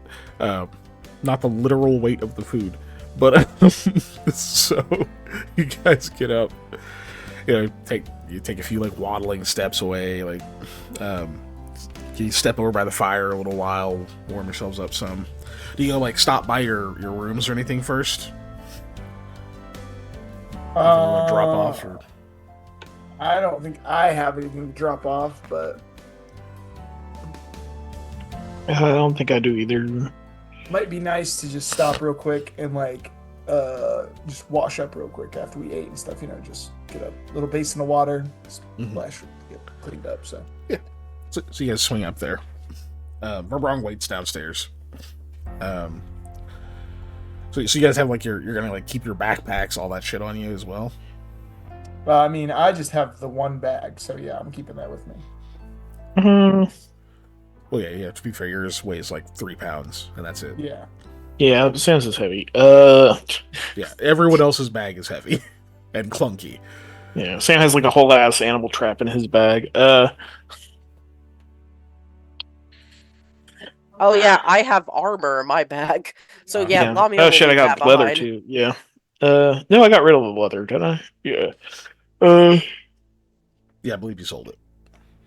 Not the literal weight of the food, but so you guys get up. You take a few like waddling steps away, like you step over by the fire a little while, warm yourselves up some. Do you go like stop by your rooms or anything first? Drop off or? I don't think I have anything to drop off, but I don't think I do either. might be nice to just stop real quick and like just wash up real quick after we ate and stuff. You know, just get a little basin of water, splash, get cleaned up. So yeah, so you guys swing up there. Verbrong waits downstairs. So you guys have like you're gonna like keep your backpacks, all that shit on you as well. Well, I mean, I just have the one bag, so yeah, I'm keeping that with me. Well, yeah. To be fair, yours weighs like 3 pounds, and that's it. Yeah. Yeah, Sans is heavy. Yeah, everyone else's bag is heavy and clunky. Yeah, Sam has like a whole ass animal trap in his bag. Oh yeah, I have armor in my bag. So yeah, allow me to oh shit, I leave got that leather behind. too. Yeah. No, I got rid of the leather, didn't I? Yeah. Yeah, I believe you sold it.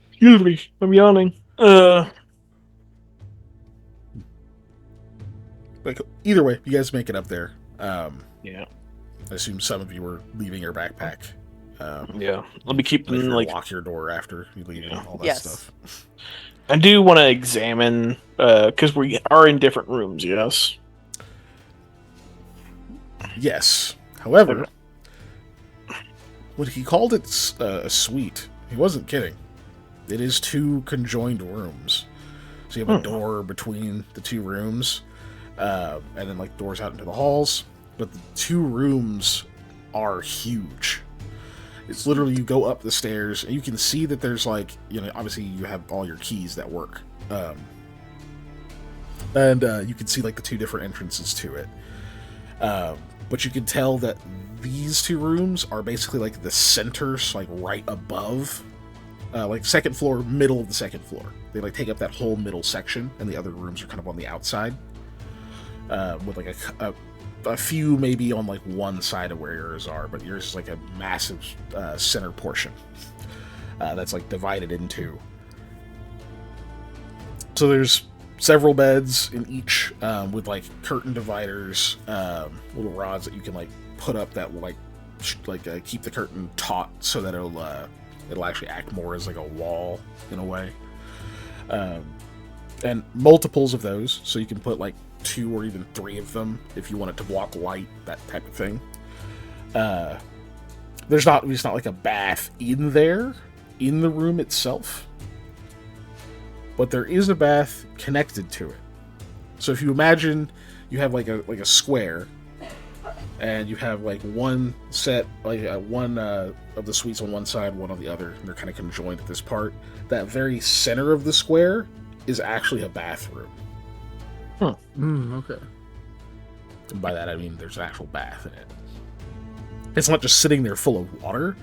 Excuse me, I'm yawning. But either way, you guys make it up there. Yeah. I assume some of you were leaving your backpack. Yeah. Let me keep like lock your door after you leave and all that Yes. stuff. I do want to examine because we are in different rooms. Yes. Yes. However, when he called it a suite, he wasn't kidding. It is 2 conjoined rooms. So you have a door between the 2 rooms, and then like doors out into the halls. But the 2 rooms are huge. It's literally, you go up the stairs and you can see that there's like, obviously you have all your keys that work. And you can see like the 2 different entrances to it. But you can tell that these 2 rooms are basically like the centers, like right above, like second floor, middle of the second floor. They like take up that whole middle section, and the other rooms are kind of on the outside, with like a few maybe on like one side of where yours are, but yours is like a massive center portion that's like divided into. So there's several beds in each, with like curtain dividers, little rods that you can like put up that will like keep the curtain taut so that it'll actually act more as like a wall in a way. And multiples of those, so you can put like 2 or even 3 of them if you want it to block light, that type of thing. It's not like a bath in there, in the room itself, but there is a bath connected to it. So if you imagine you have like a square, and you have like one set, like one of the suites on one side, one on the other, and they're kind of conjoined at this part. That very center of the square is actually a bathroom. Okay. And by that I mean there's an actual bath in it. It's not just sitting there full of water,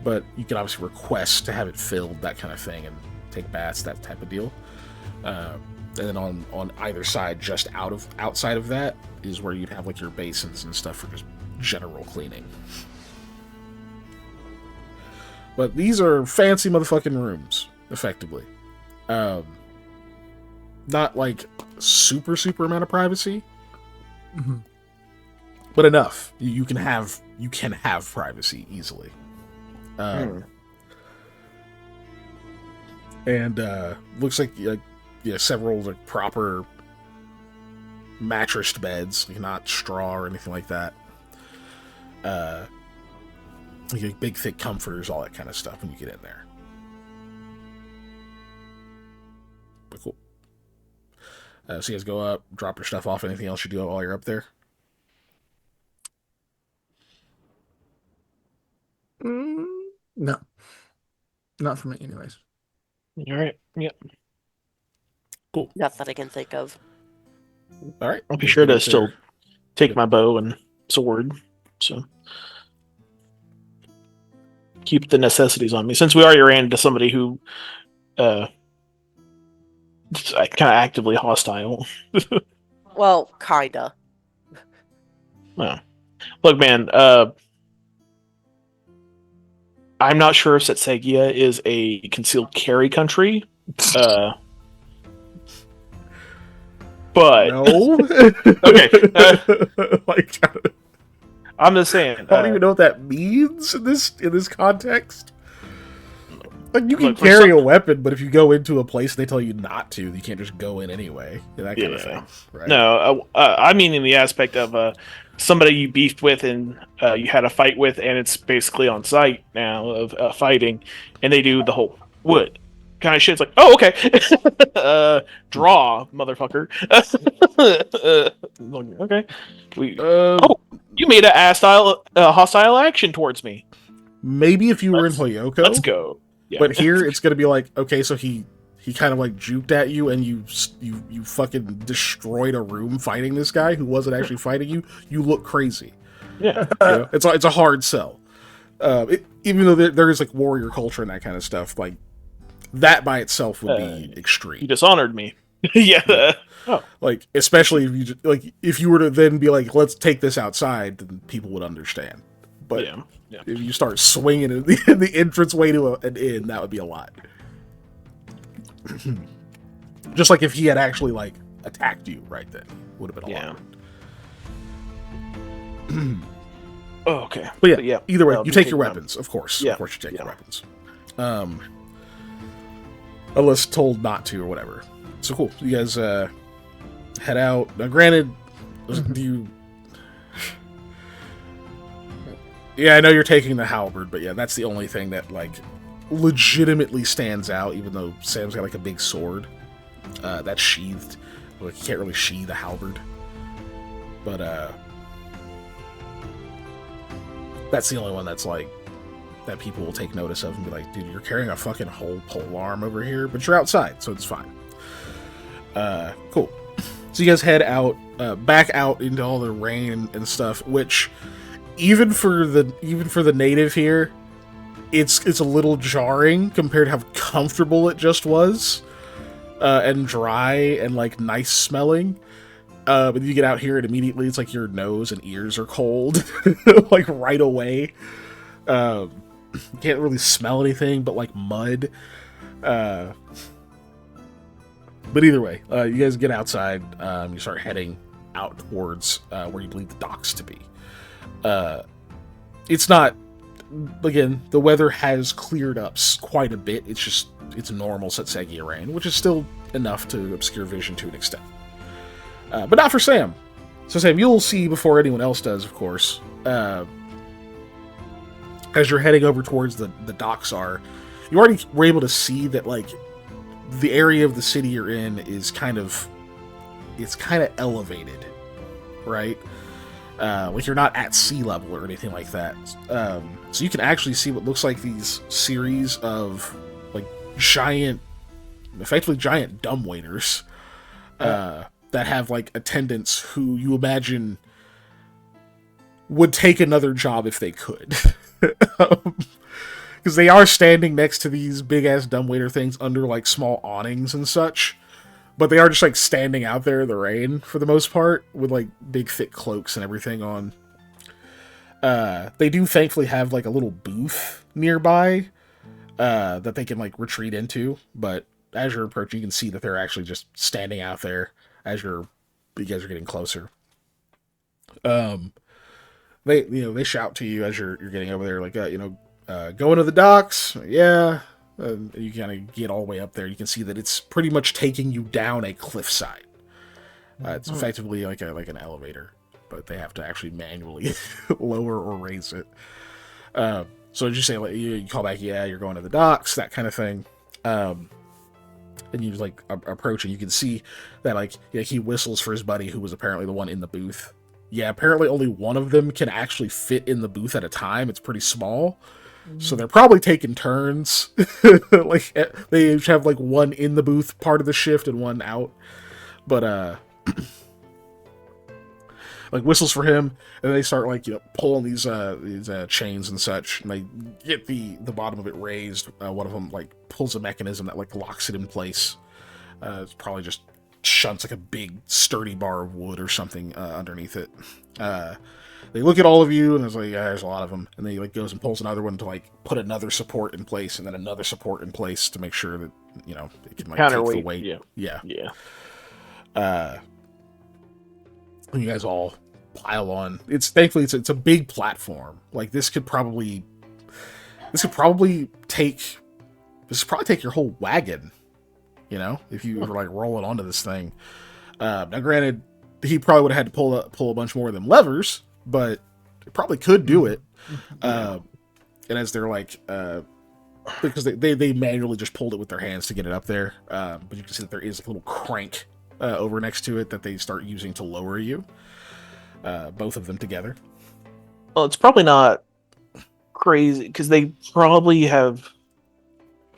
but you can obviously request to have it filled, that kind of thing, and take baths, that type of deal. And then on either side, just outside of that, is where you'd have like your basins and stuff for just general cleaning. But these are fancy motherfucking rooms, effectively. Not like super amount of privacy, but enough. You can have privacy easily. And looks like several like proper mattressed beds, like not straw or anything like that. Like big thick comforters, all that kind of stuff when you get in there. But cool. So you guys go up, drop your stuff off. Anything else you do while you're up there? No, not for me, anyways. All right. Yep. Cool. Not that I can think of. All right. I'll be sure to still take my bow and sword. So keep the necessities on me. Since we already ran into somebody who kind of actively hostile. Well, kinda. Well, look, man, I'm not sure if Setsegia is a concealed carry country. But no. Okay. Like, I'm just saying. I don't even know what that means in this context. Like, you can Look, carry a weapon, but if you go into a place and they tell you not to, you can't just go in anyway. That kind of thing. Right? No, I mean in the aspect of somebody you beefed with and you had a fight with, and it's basically on site now of fighting, and they do the whole wood kind of shit. It's like, oh, okay. Draw, motherfucker. Okay. You made a hostile action towards me. Maybe if you were in Hoyoko. Let's go. Yeah. But here it's gonna be like, okay, so he kind of like juked at you, and you fucking destroyed a room fighting this guy who wasn't actually fighting you. You look crazy. Yeah, it's a hard sell. Even though there is like warrior culture and that kind of stuff, like that by itself would be extreme. You dishonored me. Yeah. Oh. Like, especially if you were to then be like, let's take this outside, then people would understand. But if you start swinging in the entranceway to an inn, that would be a lot. Just like if he had actually like attacked you right then, would have been a lot. Oh, okay. But yeah, either way, you take your weapons, of course. Yeah. Of course you take your weapons. Unless told not to or whatever. So cool. You guys head out. Now granted, do you Yeah, I know you're taking the halberd, but yeah, that's the only thing that like legitimately stands out. Even though Sam's got like a big sword that's sheathed, like you can't really sheath a halberd. But that's the only one that's like that people will take notice of and be like, dude, you're carrying a fucking whole pole arm over here, but you're outside, so it's fine. Cool. So you guys head out, back out into all the rain and stuff, which even for the native here, it's a little jarring compared to how comfortable it just was, and dry and like nice smelling. But you get out here and immediately it's like your nose and ears are cold, like right away. You can't really smell anything but like mud. But either way, you guys get outside. You start heading out towards where you believe the docks to be. It's not, again, the weather has cleared up quite a bit. It's normal Setsegia rain, which is still enough to obscure vision to an extent. But not for Sam. So Sam, you'll see before anyone else does, of course. As you're heading over towards the docks you already were able to see that like the area of the city you're in is kind of elevated, right? Like you're not at sea level or anything like that. So you can actually see what looks like these series of like effectively giant dumbwaiters that have like attendants who you imagine would take another job if they could. Because they are standing next to these big-ass dumbwaiter things under, like, small awnings and such. But they are just, like, standing out there in the rain, for the most part, with, like, big, thick cloaks and everything on. They do, thankfully, have, like, a little booth nearby that they can, like, retreat into. But as you're approaching, you can see that they're actually just standing out there as you guys are getting closer. They shout to you as you're getting over there, like, going to the docks, yeah. You kind of get all the way up there. You can see that it's pretty much taking you down a cliffside. It's effectively like an elevator, but they have to actually manually lower or raise it. So did you say like you call back? Yeah, you're going to the docks, that kind of thing. And you like approach, and you can see that like he whistles for his buddy, who was apparently the one in the booth. Yeah, apparently only one of them can actually fit in the booth at a time. It's pretty small. So they're probably taking turns. Like they each have like one in the booth part of the shift and one out. But like whistles for him, and they start like pulling these chains and such, and they get the bottom of it raised. One of them like pulls a mechanism that like locks it in place. It's probably just shunts like a big sturdy bar of wood or something underneath it. They look at all of you, and it's like, yeah, there's a lot of them. And then he like goes and pulls another one to like put another support in place, and then another support in place to make sure that it can like take the weight. Yeah. And you guys all pile on. Thankfully it's a big platform. Like this could probably take your whole wagon. If you were like rolling onto this thing. Now, granted, he probably would have had to pull a bunch more of them levers, but it probably could do it. And as they're like, because they manually just pulled it with their hands to get it up there. But you can see that there is a little crank over next to it that they start using to lower you. Both of them together. Well, it's probably not crazy because they probably have.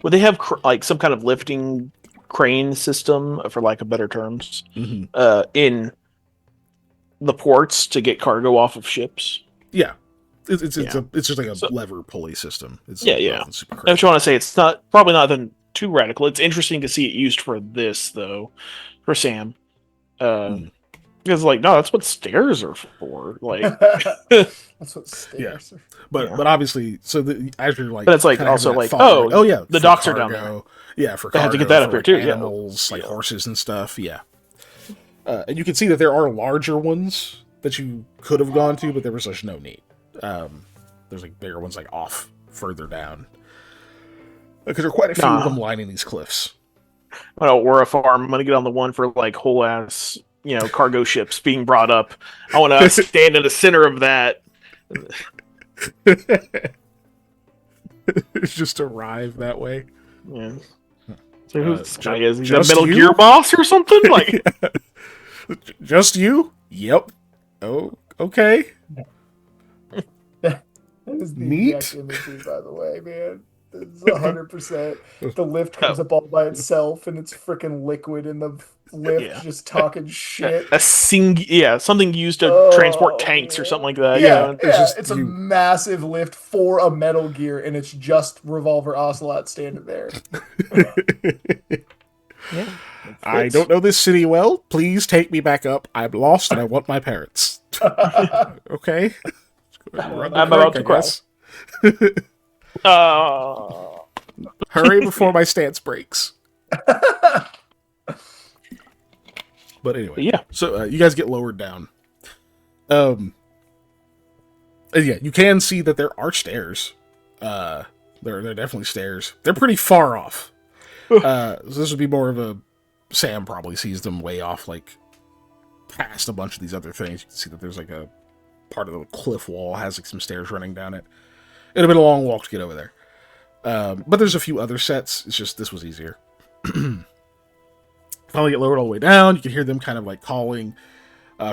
Would they have like some kind of lifting crane system, for lack of better terms, in the ports to get cargo off of ships? Yeah, it's just like a lever pulley system. It's I just want to say it's probably not too radical. It's interesting to see it used for this though, for Sam. Because like no, that's what stairs are for. Like that's what stairs are. But obviously, so as you're like, but it's like also like the docks are down there. Yeah, for they have to get that up here too. Animals like horses and stuff. Yeah, and you can see that there are larger ones that you could have gone to, but there was just no need. There's like bigger ones like off further down because there are quite a few of them lining these cliffs. We're a farm. I'm gonna get on the one for like whole ass cargo ships being brought up. I want to stand in the center of that. Just arrive that way. Yeah. So who's this guy? Is he a just Metal you? Gear boss or something? Like, Just you? Yep. Oh, okay. That is the Neat. exact imagery, by the way, man. It's 100%. The lift comes up all by itself, and it's freaking liquid in the lift, Yeah. just talking shit. something used to Oh, transport tanks or something like that. Yeah, You know? it's just it's a you. massive lift for a Metal Gear, and it's just Revolver Ocelot standing there. Yeah. I don't know this city well. Please take me back up. I'm lost and I want my parents. Okay. I'm about to cry. Hurry before my stance breaks. But anyway, Yeah. So you guys get lowered down. And yeah, you can see that there are stairs. There are definitely stairs. They're pretty far off. So this would be more of a Sam probably sees them way off, like past a bunch of these other things. You can see that there's like a part of the cliff wall has like some stairs running down it. It'd have been a long walk to get over there. But there's a few other sets. It's just this was easier. Finally get lowered all the way down. You can hear them kind of like calling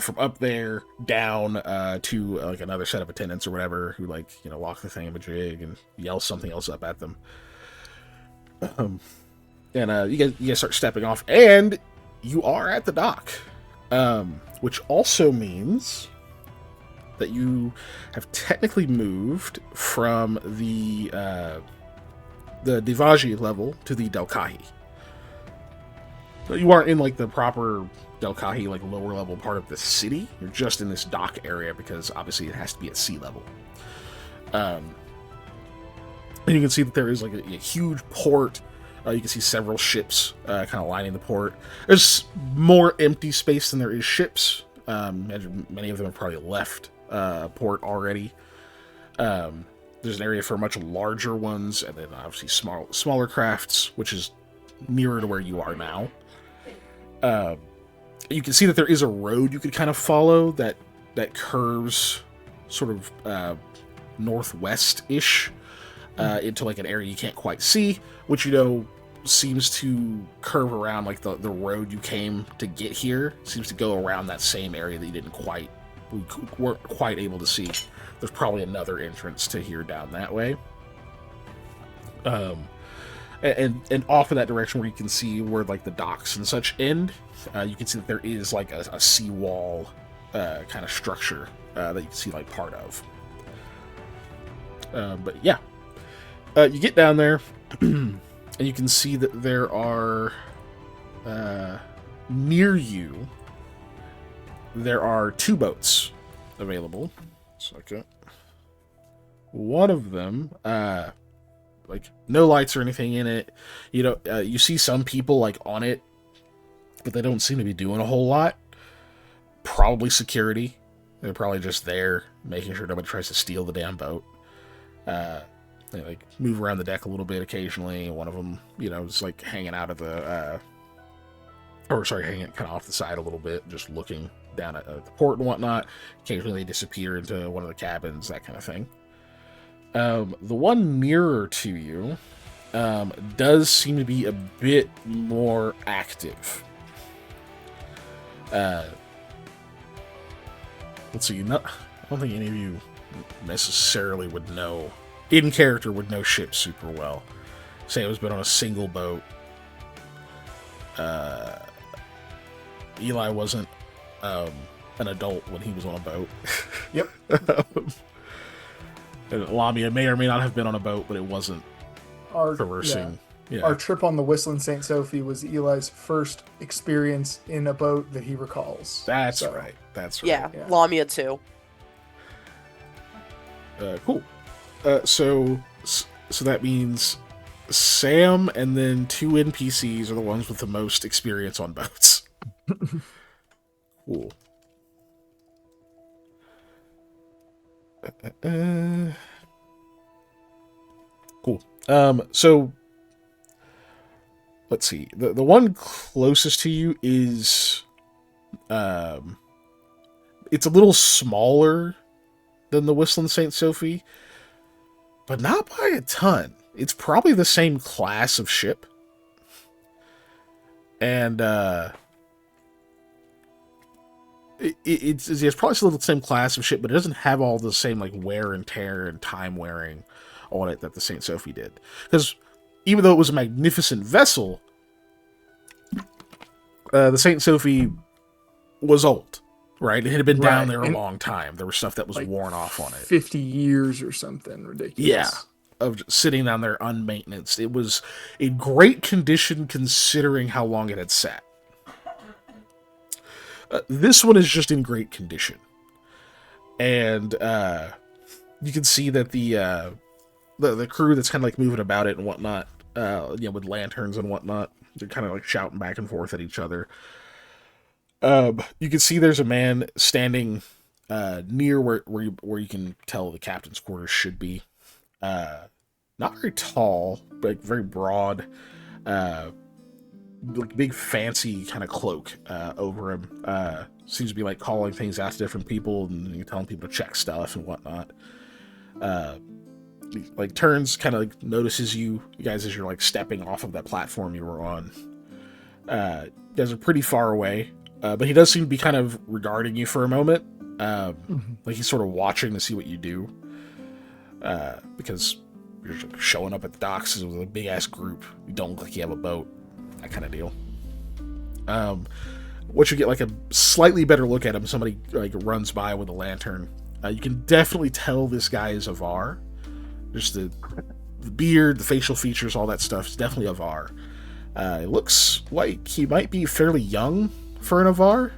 from up there down to like another set of attendants or whatever who like, you know, lock the thingamajig and yell something else up at them. And you guys start stepping off, and you are at the dock, which also means that you have technically moved from the Divaji level to the Delkahi. So you aren't in like the proper Delkahi, like lower level part of the city. You're just in this dock area because obviously it has to be at sea level. And you can see that there is like a huge port. You can see several ships kind of lining the port. There's more empty space than there is ships. Many of them have probably left port already. There's an area for much larger ones, and then obviously smaller crafts, which is nearer to where you are now. You can see that there is a road you could kind of follow that curves sort of northwest-ish into like an area you can't quite see, which you know seems to curve around like the road you came to get here seems to go around that same area that you weren't quite able to see. There's probably another entrance to here down that way. And off in that direction where you can see where like the docks and such end, you can see that there is like a seawall kind of structure that you can see like part of. But yeah, you get down there, and you can see that there are near you. There are 2 boats available. Second, one of them, like no lights or anything in it. You know, you see some people like on it, but they don't seem to be doing a whole lot. Probably security. They're probably just there making sure nobody tries to steal the damn boat. They like move around the deck a little bit occasionally. One of them, you know, is like hanging out of the, hanging kind of off the side a little bit, just looking down at the port and whatnot. Occasionally they disappear into one of the cabins, that kind of thing. The one nearer to you does seem to be a bit more active. Let's see. I don't think any of you necessarily would know, in character, would know ships super well. Say it was been on a single boat. Eli wasn't an adult when he was on a boat. Yep. And Lamia may or may not have been on a boat, but it wasn't traversing. Yeah. Our trip on the Whistling St. Sophie was Eli's first experience in a boat that he recalls. That's right. That's right. Yeah, Lamia too. Cool. So that means Sam and then 2 NPCs are the ones with the most experience on boats. Cool. Cool. So let's see. The one closest to you is it's a little smaller than the Whistling St. Sophie, but not by a ton. It's probably the same class of ship. And it's probably still the same class of ship, but it doesn't have all the same like wear and tear and time wearing on it that the St. Sophie did. Because even though it was a magnificent vessel, the St. Sophie was old, right? It had been down there a long time. There was stuff that was like worn off on it. 50 years or something ridiculous. Yeah. Of just sitting down there unmaintenanced. It was in great condition considering how long it had sat. This one is just in great condition. And you can see that the crew that's kind of like moving about it and whatnot, with lanterns and whatnot, they're kind of like shouting back and forth at each other. You can see there's a man standing near where you can tell the captain's quarters should be. Not very tall, but very broad, like big fancy kind of cloak over him. Seems to be like calling things out to different people and telling people to check stuff and whatnot. Like turns, kind of like notices you guys as you're like stepping off of that platform you were on. You guys are pretty far away, but he does seem to be kind of regarding you for a moment. Like he's sort of watching to see what you do. Because you're showing up at the docks with a big ass group. You don't look like you have a boat. That kind of deal. Once you get like a slightly better look at him, somebody like runs by with a lantern. You can definitely tell this guy is Avar. Just the beard, the facial features, all that stuff is definitely Avar. It looks like he might be fairly young for an Avar.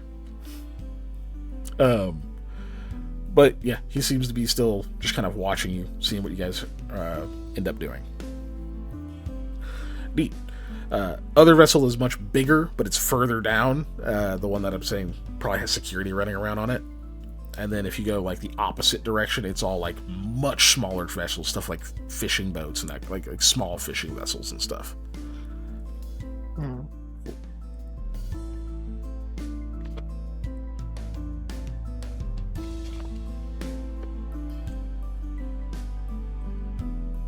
But yeah, he seems to be still just kind of watching you, seeing what you guys end up doing. Neat. Other vessel is much bigger, but it's further down. The one that I'm saying probably has security running around on it. And then if you go like the opposite direction, it's all like much smaller vessels, stuff like fishing boats and that, like small fishing vessels and stuff.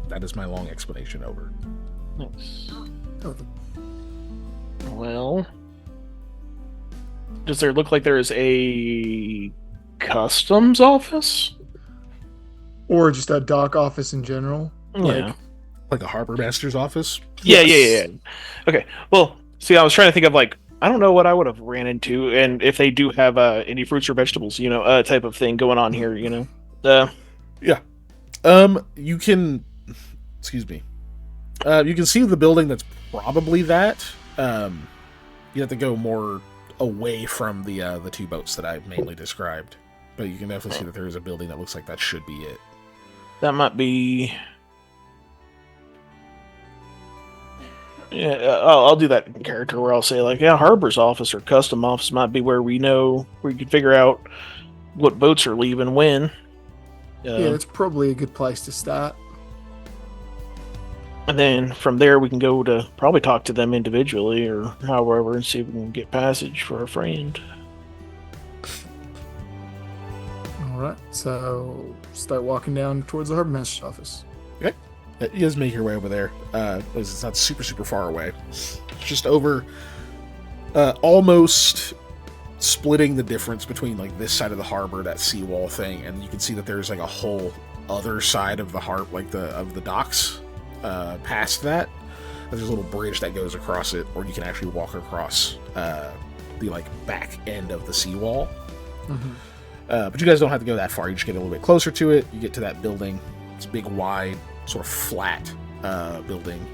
That is my long explanation over. Nice. Well, does there look like there is a customs office? Or just a dock office in general? Yeah. Like a harbor master's office? Yeah. Okay. Well, see, I was trying to think of like, I don't know what I would have ran into, and if they do have any fruits or vegetables, type of thing going on here, Yeah. You can... Excuse me. You can see the building that's probably that. You have to go more away from the two boats that I mainly described. But you can definitely see that there is a building that looks like that should be it. That might be... Yeah, I'll do that in character where I'll say, like, yeah, Harbor's office or custom office might be where we can figure out what boats are leaving when. Yeah, it's probably a good place to start. And then from there, we can go to probably talk to them individually or however and see if we can get passage for a friend. All right, so start walking down towards the harbor master's office. Okay. You guys make your way over there. It's not super, super far away. It's just over, almost splitting the difference between like this side of the harbor, that seawall thing, and you can see that there's like a whole other side of the harbor, like of the docks. Past that, there's a little bridge that goes across it, or you can actually walk across the like back end of the seawall. But you guys don't have to go that far. You just get a little bit closer to it. You get to that building. It's a big, wide, sort of flat building.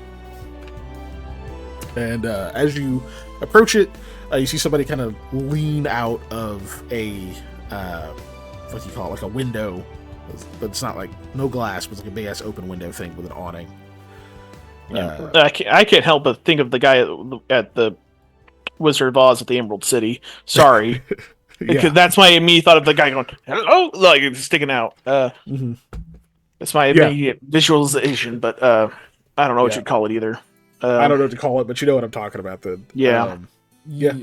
And as you approach it, you see somebody kind of lean out of a what do you call it, like a window, but it's not like no glass, but it's like a big ass open window thing with an awning. I can't help but think of the guy at the Wizard of Oz at the Emerald City. Sorry. Because that's my immediate thought of the guy going, hello, like it's sticking out. That's my immediate visualization, but I don't know what you'd call it either. I don't know what to call it, but you know what I'm talking about then. Yeah.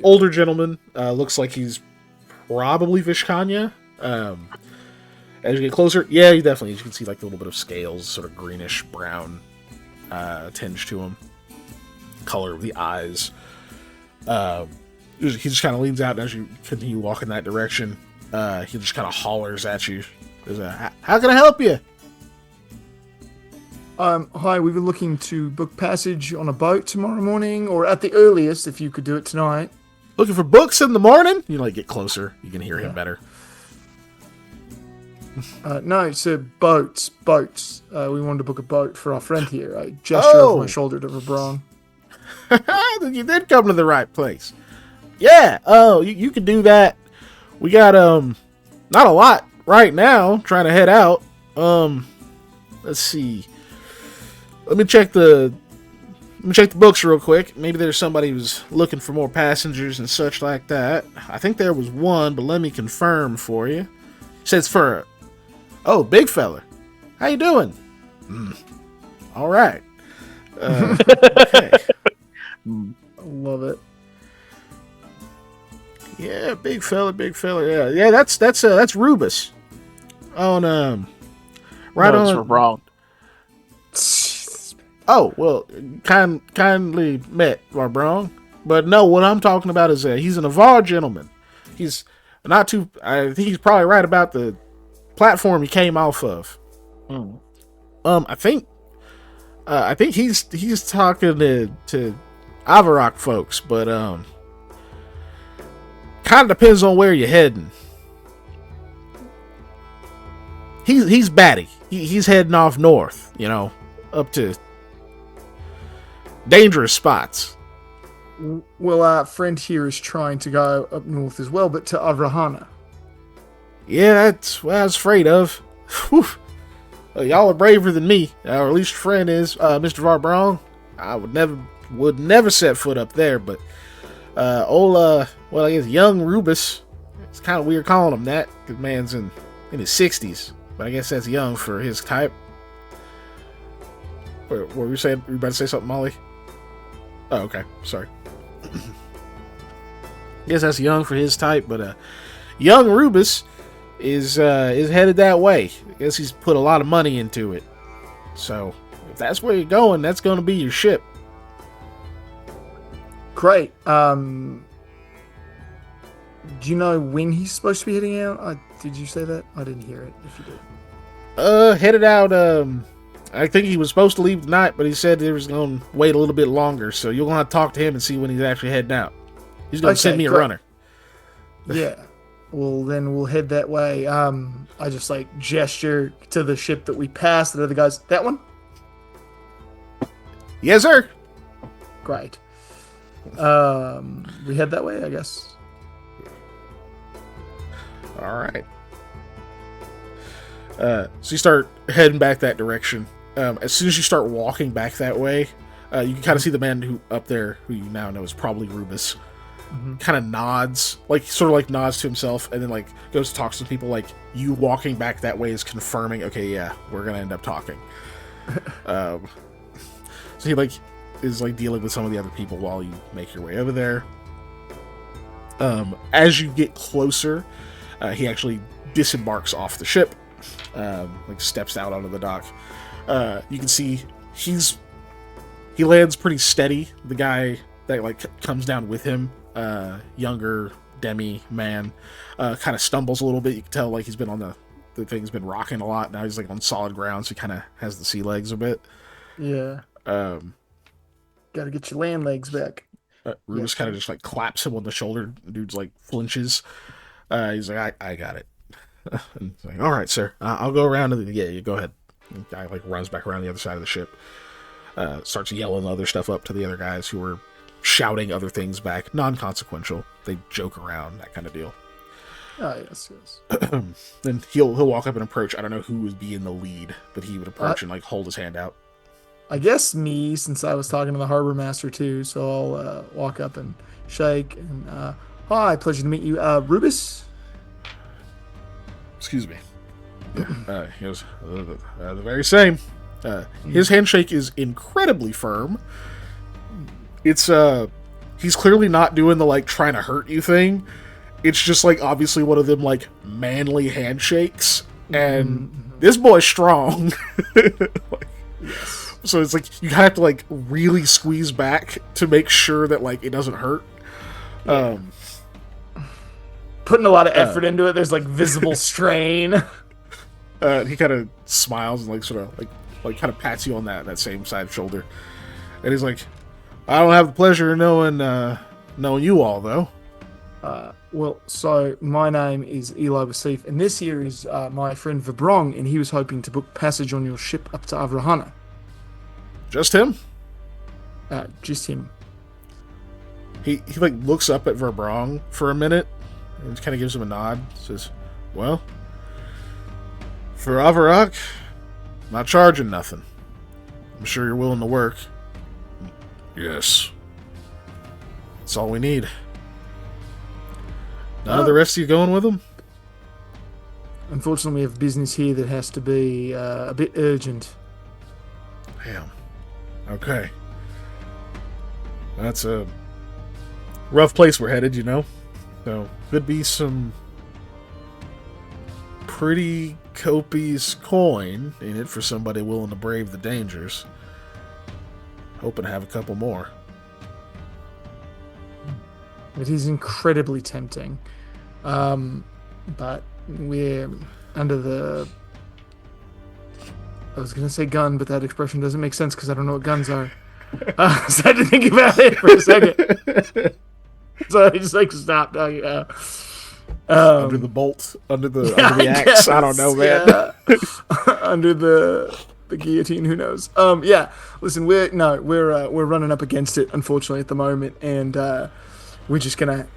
Older gentleman, looks like he's probably Vishkanya. As you get closer, yeah, you can see like a little bit of scales, sort of greenish brown tinge to them. Color of the eyes. He just kind of leans out, and as you continue walking that direction, he just kind of hollers at you. How can I help you? Hi, we were looking to book passage on a boat tomorrow morning, or at the earliest, if you could do it tonight. Looking for books in the morning? You like get closer, you can hear him better. No, sir, boats. We wanted to book a boat for our friend here. I gesture over my shoulder to Verbron. You did come to the right place. Yeah, you can do that. We got, not a lot right now, trying to head out. Let's see. Let me check the books real quick. Maybe there's somebody who's looking for more passengers and such like that. I think there was one, but let me confirm for you. Says for big fella. How you doing? All right. Okay. I love it. Yeah, big fella. Yeah. That's Rubus. On right no, on. it's wrong. Oh well, kindly met, Warbron. But no, what I'm talking about is he's an Avar gentleman. He's not too. I think he's probably right about the platform he came off of. I think he's talking to Avarok folks, but kind of depends on where you're heading. He's batty. He's heading off north, up to dangerous spots. Well, our friend here is trying to go up north as well, but to Avrahana. Yeah, that's what I was afraid of. Whew. Y'all are braver than me, or at least your friend is, Mr. Varbron. I would never set foot up there, but I guess young Rubus. It's kind of weird calling him that. The man's in his 60s, but I guess that's young for his type. What were you saying? Were you about to say something, Molly? Oh, okay. Sorry. Guess that's young for his type, but young Rubus is headed that way. I guess he's put a lot of money into it. So if that's where you're going, that's going to be your ship. Great. Do you know when he's supposed to be heading out? Did you say that? I didn't hear it. If you did. Headed out. I think he was supposed to leave tonight, but he said he was going to wait a little bit longer. So you're going to have to talk to him and see when he's actually heading out. He's going to send me a runner. Yeah. Well, then we'll head that way. I just gesture to the ship that we passed. The other guys, that one? Yes, sir. Great. We head that way, I guess. All right. So you start heading back that direction. As soon as you start walking back that way, you can kind of see the man who up there, who you now know is probably Rubus, kind of nods, nods to himself, and then goes to talk to some people. You walking back that way is confirming, okay, yeah, we're gonna end up talking. So he is dealing with some of the other people while you make your way over there. As you get closer, he actually disembarks off the ship, steps out onto the dock. You can see he lands pretty steady. The guy that comes down with him, younger demi man, kind of stumbles a little bit. You can tell he's been on the thing's been rocking a lot. Now he's on solid ground, so he kind of has the sea legs a bit. Yeah. Gotta get your land legs back. Rubus kind of just claps him on the shoulder. The dude's flinches. He's like, I got it. And he's like, all right, sir. I'll go around. You go ahead. And the guy runs back around the other side of the ship. Starts yelling other stuff up to the other guys who are shouting other things back. Non-consequential. They joke around, that kind of deal. Oh, yes. Then he'll walk up and approach. I don't know who would be in the lead, but he would approach and hold his hand out. I guess me, since I was talking to the harbor master too, so I'll walk up and shake and hi, pleasure to meet you, Rubus. Excuse me. He goes, the very same. His handshake is incredibly firm. It's he's clearly not doing the trying to hurt you thing. It's just obviously one of them manly handshakes. and this boy's strong. Yes. So it's like you have to like really squeeze back to make sure that like it doesn't hurt. Putting a lot of effort into it. There's like visible strain. He kind of smiles and like sort of like kind of pats you on that same side shoulder, and he's like, "I don't have the pleasure of knowing you all though." Well, so my name is Eli Wasif, and this here is my friend Vibrong, and he was hoping to book passage on your ship up to Avrahana. Just him? Just him. He like looks up at Verbrong for a minute and kind of gives him a nod. Says, "Well, for Avarak, not charging nothing. I'm sure you're willing to work." "Yes. That's all we need." None of the rest of you going with him? Unfortunately, we have business here that has to be a bit urgent. Damn. Okay. That's a rough place we're headed, you know? So, could be some pretty copious coin in it for somebody willing to brave the dangers. Hoping to have a couple more. It is incredibly tempting. But we're under the... I was going to say gun, but that expression doesn't make sense because I don't know what guns are. So I had to think about it for a second. So I just like stopped. Under the bolt, under the axe. Guess, I don't know, man. Yeah. Under the guillotine. Who knows? Yeah. Listen, we're running up against it, unfortunately, at the moment, and we're just gonna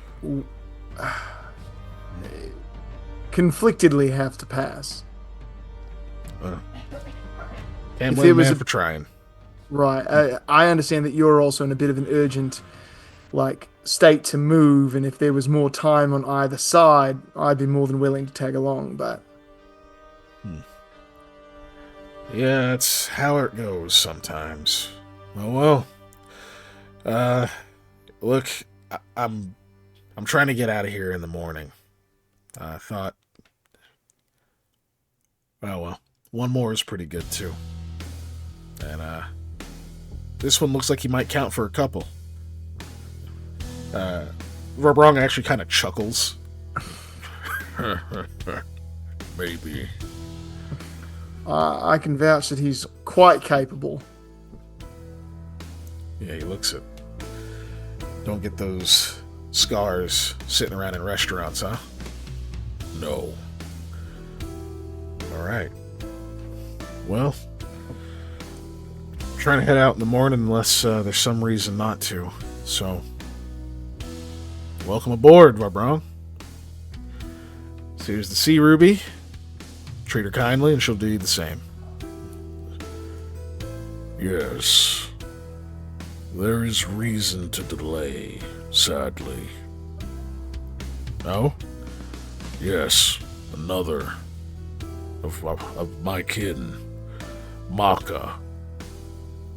conflictedly have to pass. Can't blame a man for trying. Right. I understand that you're also in a bit of an urgent, state to move, and if there was more time on either side, I'd be more than willing to tag along, but... Yeah, that's how it goes sometimes. Oh, well. Look, I'm trying to get out of here in the morning. I thought... Well, one more is pretty good, too. And, this one looks like he might count for a couple. Verbrong actually kind of chuckles. Maybe. I can vouch that he's quite capable. Yeah, he looks it. Don't get those scars sitting around in restaurants, huh? No. Alright. Well, I'm trying to head out in the morning unless there's some reason not to. So, welcome aboard, Verbrong. So here's the Sea Ruby. Treat her kindly and she'll do you the same. Yes. There is reason to delay, sadly. Oh? Yes, another of my kin, Maka,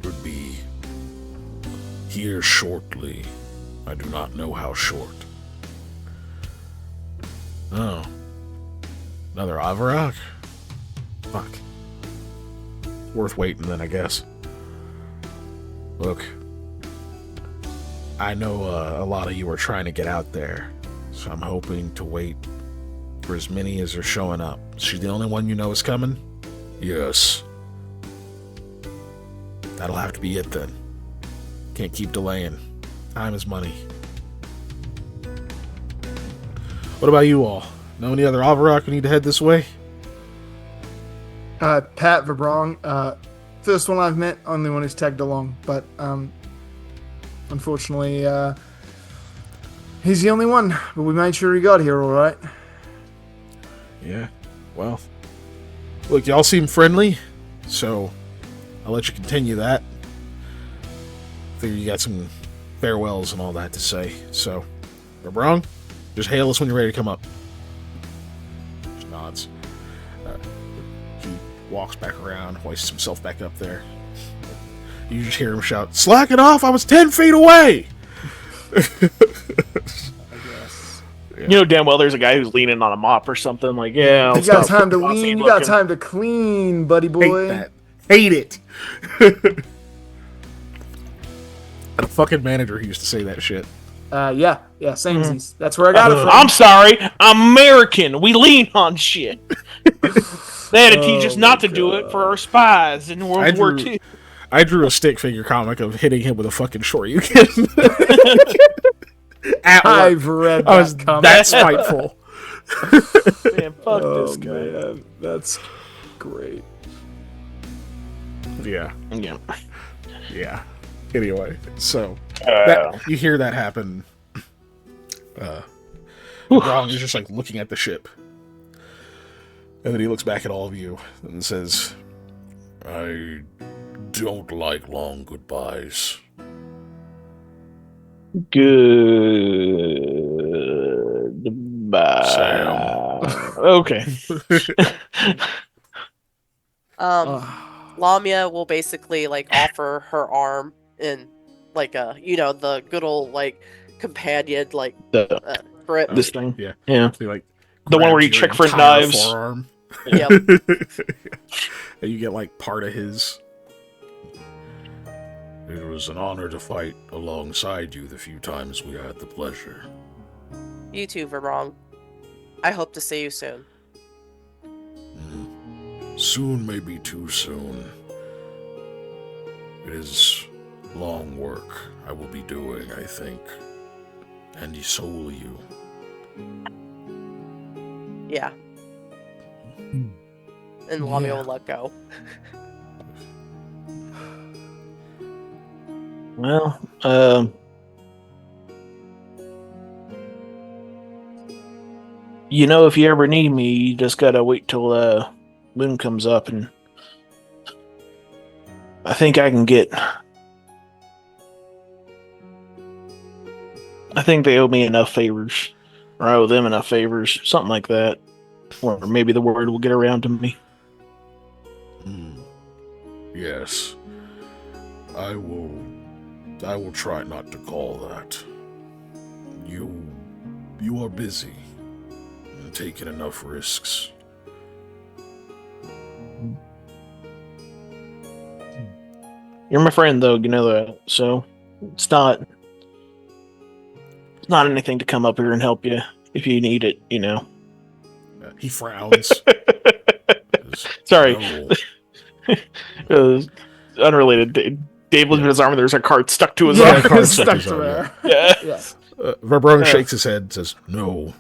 would be here shortly. I do not know how short. Oh. Another Avarak? Fuck. Worth waiting then, I guess. Look, I know a lot of you are trying to get out there, so I'm hoping to wait for as many as are showing up. Is she the only one you know is coming? Yes. That'll have to be it then. Can't keep delaying. Time is money. What about you all? Know any other Avarak who need to head this way? Pat Verbrong, first one I've met, only one who's tagged along, but unfortunately, he's the only one, but we made sure he got here all right. Yeah, well, look, y'all seem friendly, so I'll let you continue that. Figure you got some farewells and all that to say, so, Verbrong, just hail us when you're ready to come up. Just nods. He walks back around, hoists himself back up there. You just hear him shout, "Slack it off! I was 10 feet away!" I guess. You know damn well there's a guy who's leaning on a mop or something. Like, yeah, You got time to lean, you got time to clean, buddy boy. Hate that. Hate it. The fucking manager who used to say that shit. Yeah, samesies. That's where I got it from. I'm sorry, I'm American. We lean on shit. They had to teach us not to do it for our spies in World War II. I drew a stick figure comic of hitting him with a fucking shoryuken. I've read that I was comic. that spiteful. Man, fuck this guy. Man, that's great. Yeah. Yeah. Anyway, so you hear that happen. Wrong is just like looking at the ship. And then he looks back at all of you and says, I don't like long goodbyes. Goodbye. Sam. Okay. Lamia will basically like offer her arm in like a the good old like companion like grip. This thing. Yeah. So like the one where you trick for knives. Forearm. Yep. And you get like part of his. It was an honor to fight alongside you the few times we had the pleasure. You too, Vermont. I hope to see you soon. Soon may be too soon. It is long work I will be doing, I think. And so will you. Yeah. And Lamia will let go. Well, if you ever need me, you just gotta wait till moon comes up, and I think I can get. I think they owe me enough favors, or I owe them enough favors, something like that, or maybe the word will get around to me. Yes, I will try not to call that. You are busy and taking enough risks. You're my friend, though, you know that. So it's not anything to come up here and help you if you need it, He frowns. Sorry. No. Unrelated. Dave looked at his arm and there's a card stuck to his Yeah, arm. it's stuck to there. Yeah. Verbrone shakes his head and says, no.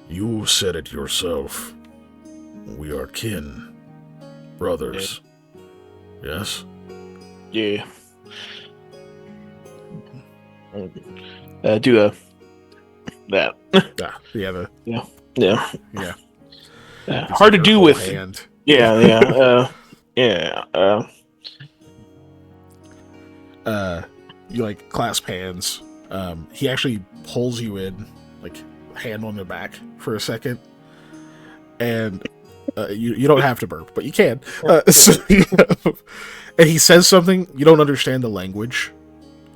You said it yourself. We are kin. Brothers. Yes? Yeah. That. Yeah. Hard to do with. Hand. Yeah. You like clasp hands. He actually pulls you in, like hand on the back for a second, and you don't have to burp, but you can. And he says something you don't understand the language.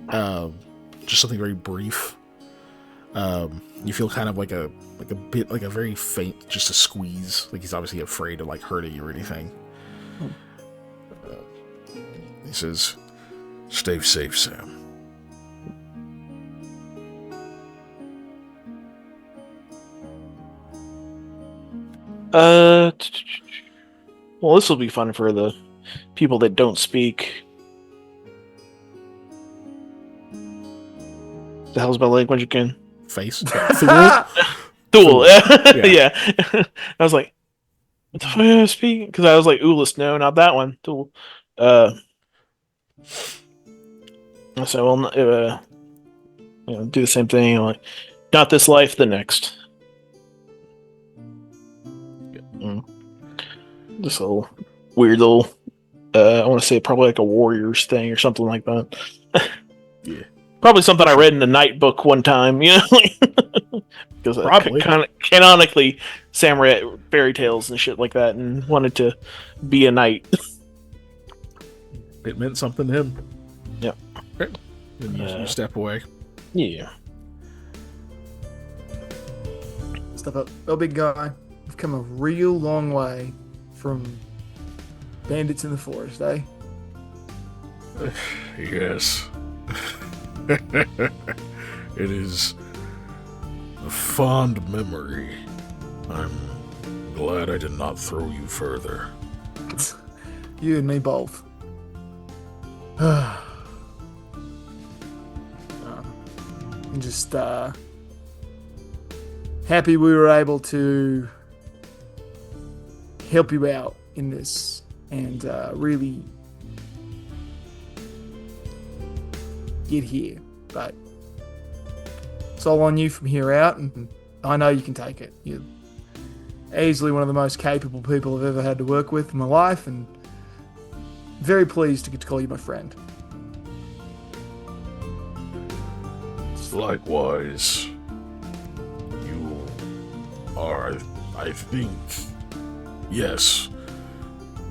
Just something very brief. You feel kind of like a bit like a very faint, just a squeeze. Like he's obviously afraid of like hurting you or anything. He says, "Stay safe, Sam." Well, this will be fun for the people that don't speak. The hell's my language again? Face. Thule. Yeah. I was like, what the fuck am I speaking? Because I was like, Ulis, no, not that one. Thule. I said, well, do the same thing. Like, not this life, the next. This little weird little, I want to say probably like a warrior's thing or something like that. Yeah. Probably something I read in the Night book one time, because Probably. Canonically, Sam read fairy tales and shit like that, and wanted to be a knight. It meant something to him. Yep. Okay. Then you step away. Yeah. step up. Oh, big guy, we've come a real long way from bandits in the forest, eh? Yes. It is a fond memory. I'm glad I did not throw you further. You and me both. I'm just happy we were able to help you out in this and really get here. But it's all on you from here out, and I know you can take it. You're easily one of the most capable people I've ever had to work with in my life, and very pleased to get to call you my friend. Likewise, you are, I think, yes,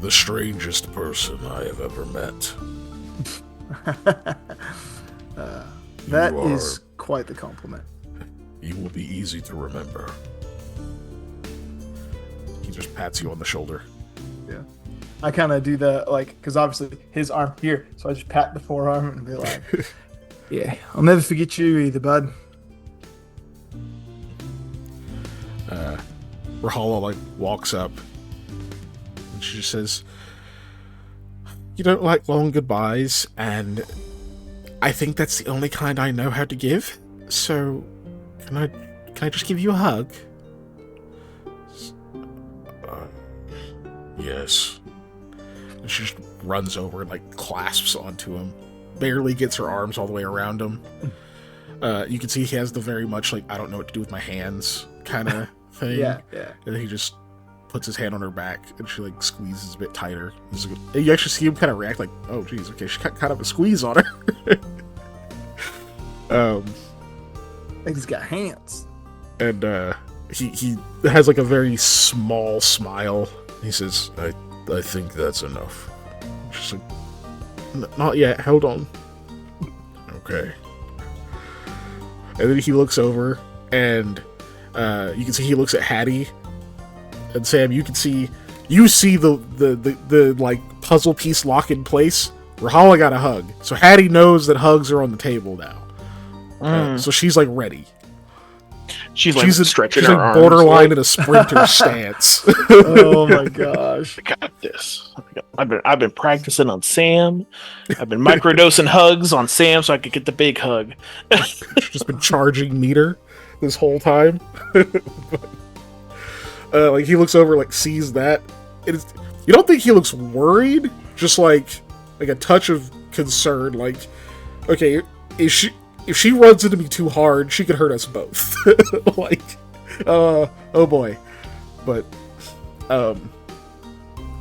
the strangest person I have ever met. That is quite the compliment. You will be easy to remember. He just pats you on the shoulder. Yeah. I kind of do the, like, because obviously his arm here, so I just pat the forearm and be like, yeah, I'll never forget you either, bud. Rahala, like, walks up, and she just says, you don't like long goodbyes, and I think that's the only kind I know how to give, so can I just give you a hug? Yes. And she just runs over and, like, clasps onto him. Barely gets her arms all the way around him. You can see he has the very much, like, I don't know what to do with my hands kind of thing. Yeah. And then he just puts his hand on her back, and she, like, squeezes a bit tighter. You actually see him kind of react like, oh, geez, okay, she got kind of a squeeze on her. I think he's got hands. And he has, like, a very small smile. He says, I think that's enough. She's like, not yet, hold on. Okay. And then he looks over, and you can see he looks at Hattie. And Sam, you see the like puzzle piece lock in place. Rahala got a hug, so Hattie knows that hugs are on the table now. So she's like ready. She's stretching she's her like arms, borderline in a sprinter stance. Oh my gosh! I got this. I've been practicing on Sam. I've been microdosing hugs on Sam so I could get the big hug. She's just been charging meter this whole time. Like he looks over, like sees that. You don't think he looks worried? Just like a touch of concern. Like, okay, if she runs into me too hard, she could hurt us both. Like, oh boy. But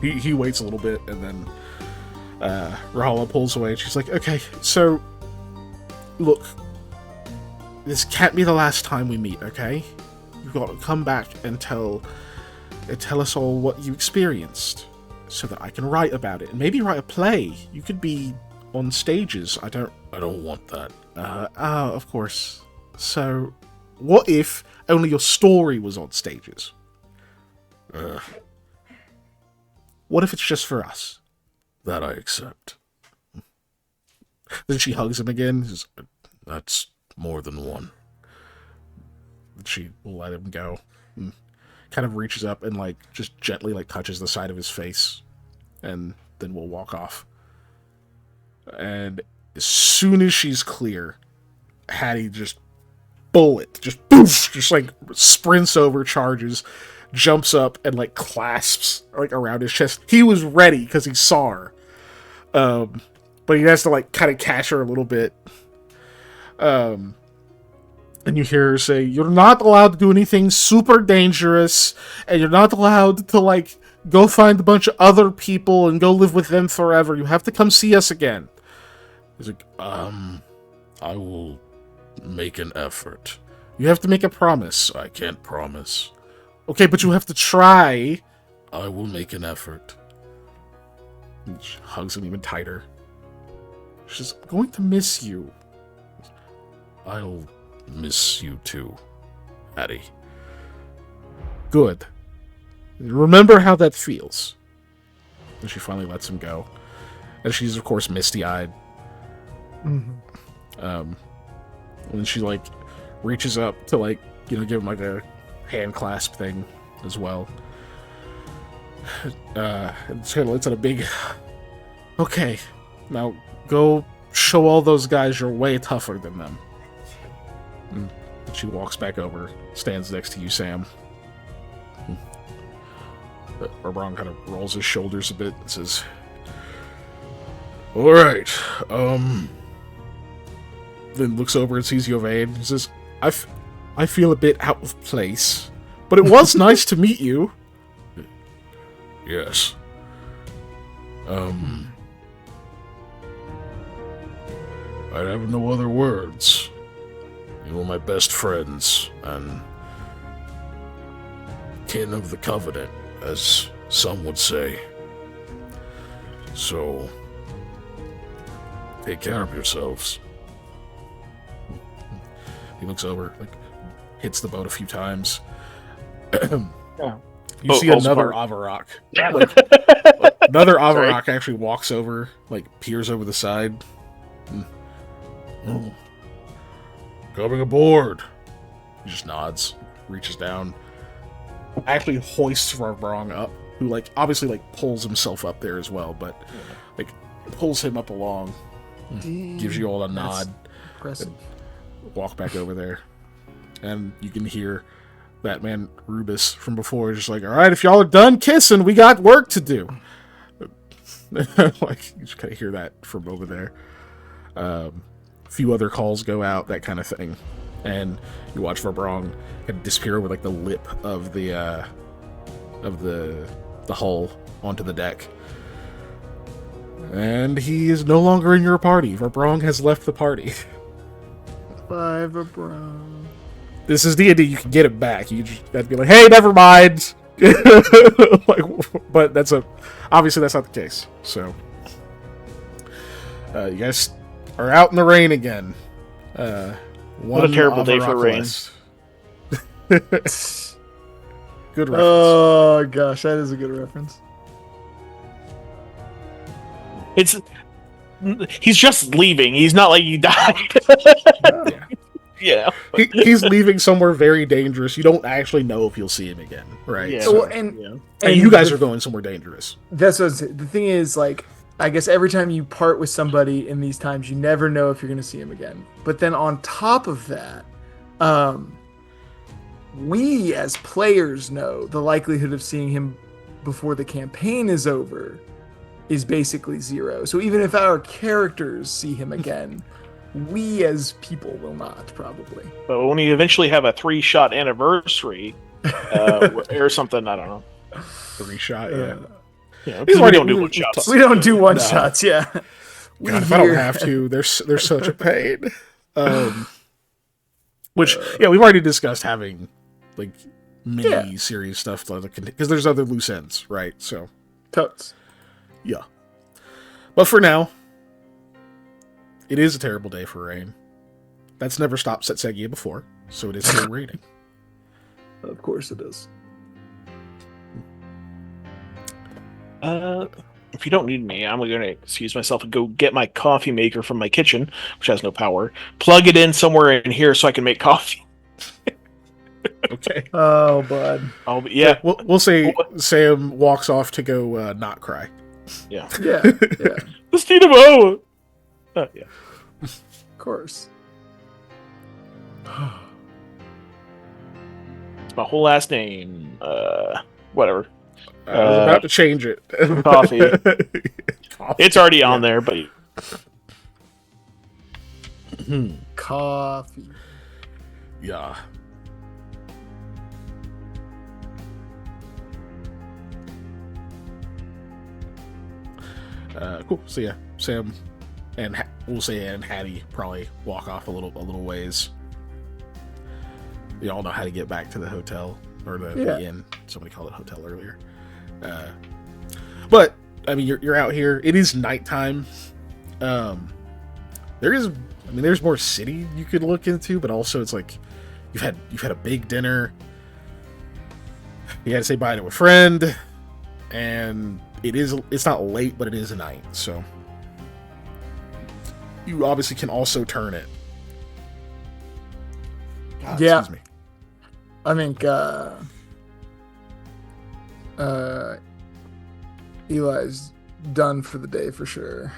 he waits a little bit, and then Rahala pulls away, and she's like, okay, so look, this can't be the last time we meet, okay? You've got to come back and tell us all what you experienced, so that I can write about it, and maybe write a play. You could be on stages. I don't want that. Of course. So, what if only your story was on stages? What if it's just for us? That I accept. Then she hugs him again. Says, that's more than one. She will let him go. Kind of reaches up and like just gently like touches the side of his face, and then we'll walk off. And as soon as she's clear, Hattie just bullet, just poof, just like sprints over, charges, jumps up, and like clasps like around his chest. He was ready because he saw her, but he has to like kind of catch her a little bit. And you hear her say, you're not allowed to do anything super dangerous, and you're not allowed to, like, go find a bunch of other people and go live with them forever. You have to come see us again. He's like, I will make an effort. You have to make a promise. I can't promise. Okay, but you have to try. I will make an effort. And she hugs him even tighter. She's I'm going to miss you. I'll miss you too, Hattie. Good. Remember how that feels. And she finally lets him go. And she's, of course, misty-eyed. Mm-hmm. And she, like, reaches up to, like, you know, give him, like, a hand clasp thing as well. And she kind of lets out a big... Okay, now go show all those guys you're way tougher than them. And she walks back over, stands next to you, Sam. Barbron kind of rolls his shoulders a bit and says, "Alright, then looks over and sees Yovane. He says, I feel a bit out of place, but it was nice to meet you." "Yes. I have no other words. You were my best friends, and kin of the Covenant, as some would say. So, take care of yourselves." He looks over, like, hits the boat a few times. You see another Avarok. Like, another Avarok actually walks over, like, peers over the side. "Oh, coming aboard." He just nods, reaches down, actually hoists Varbrong up, who, like, obviously, like, pulls himself up there as well, but, like, pulls him up along. Gives you all a nod. Impressive. Walk back over there. And you can hear that man Rubus from before just like, "Alright, if y'all are done kissing, we got work to do." Like, you just kind of hear that from over there. A few other calls go out, that kind of thing. And you watch Varbrong kind of disappear over, like, the lip of the hull onto the deck. And he is no longer in your party. Varbrong has left the party. Bye, Varbrong. This is D&D. You can get it back. You just have to be like, "Hey, never mind." Like, but obviously that's not the case. So, you guys are out in the rain again. What a terrible day for rain. Good reference. Oh gosh, that is a good reference. He's just leaving. He's not like he died. Yeah. Yeah. He's leaving somewhere very dangerous. You don't actually know if you'll see him again, right? Yeah. So, And you guys are going somewhere dangerous. That's what the thing is. Like, I guess every time you part with somebody in these times, you never know if you're going to see him again. But then on top of that, we as players know the likelihood of seeing him before the campaign is over is basically zero. So even if our characters see him again, we as people will not, probably. But when we eventually have a 3-shot anniversary or something, I don't know. 3-shot, yeah. Yeah, because we don't do one-shots. We don't do one-shots, yeah. God, if I don't have to, they're such a pain. Which, yeah, we've already discussed having, like, mini-series stuff, because there's other loose ends, right? So, totes. Yeah. But for now, it is a terrible day for rain. That's never stopped Setsegia before, so it is still raining. Of course it is. If you don't need me, I'm going to excuse myself and go get my coffee maker from my kitchen, which has no power. Plug it in somewhere in here so I can make coffee. Okay. Oh, bud. Yeah. We'll say Sam walks off to go not cry. Yeah. Yeah. The state of O. Yeah. Of course. It's my whole last name. Whatever. I was about to change it. Coffee. It's already on there, but Coffee. Yeah. Cool. So yeah, Sam and we'll say and Hattie probably walk off a little ways. You all know how to get back to the hotel or the inn. Somebody called it hotel earlier. But I mean, you're out here. It is nighttime. There's more city you could look into, but also it's like you've had a big dinner. he had to say bye to a friend, and it's not late, but it is a night, so you obviously can also turn it. God, Yeah. excuse me. I think Eli's done for the day for sure.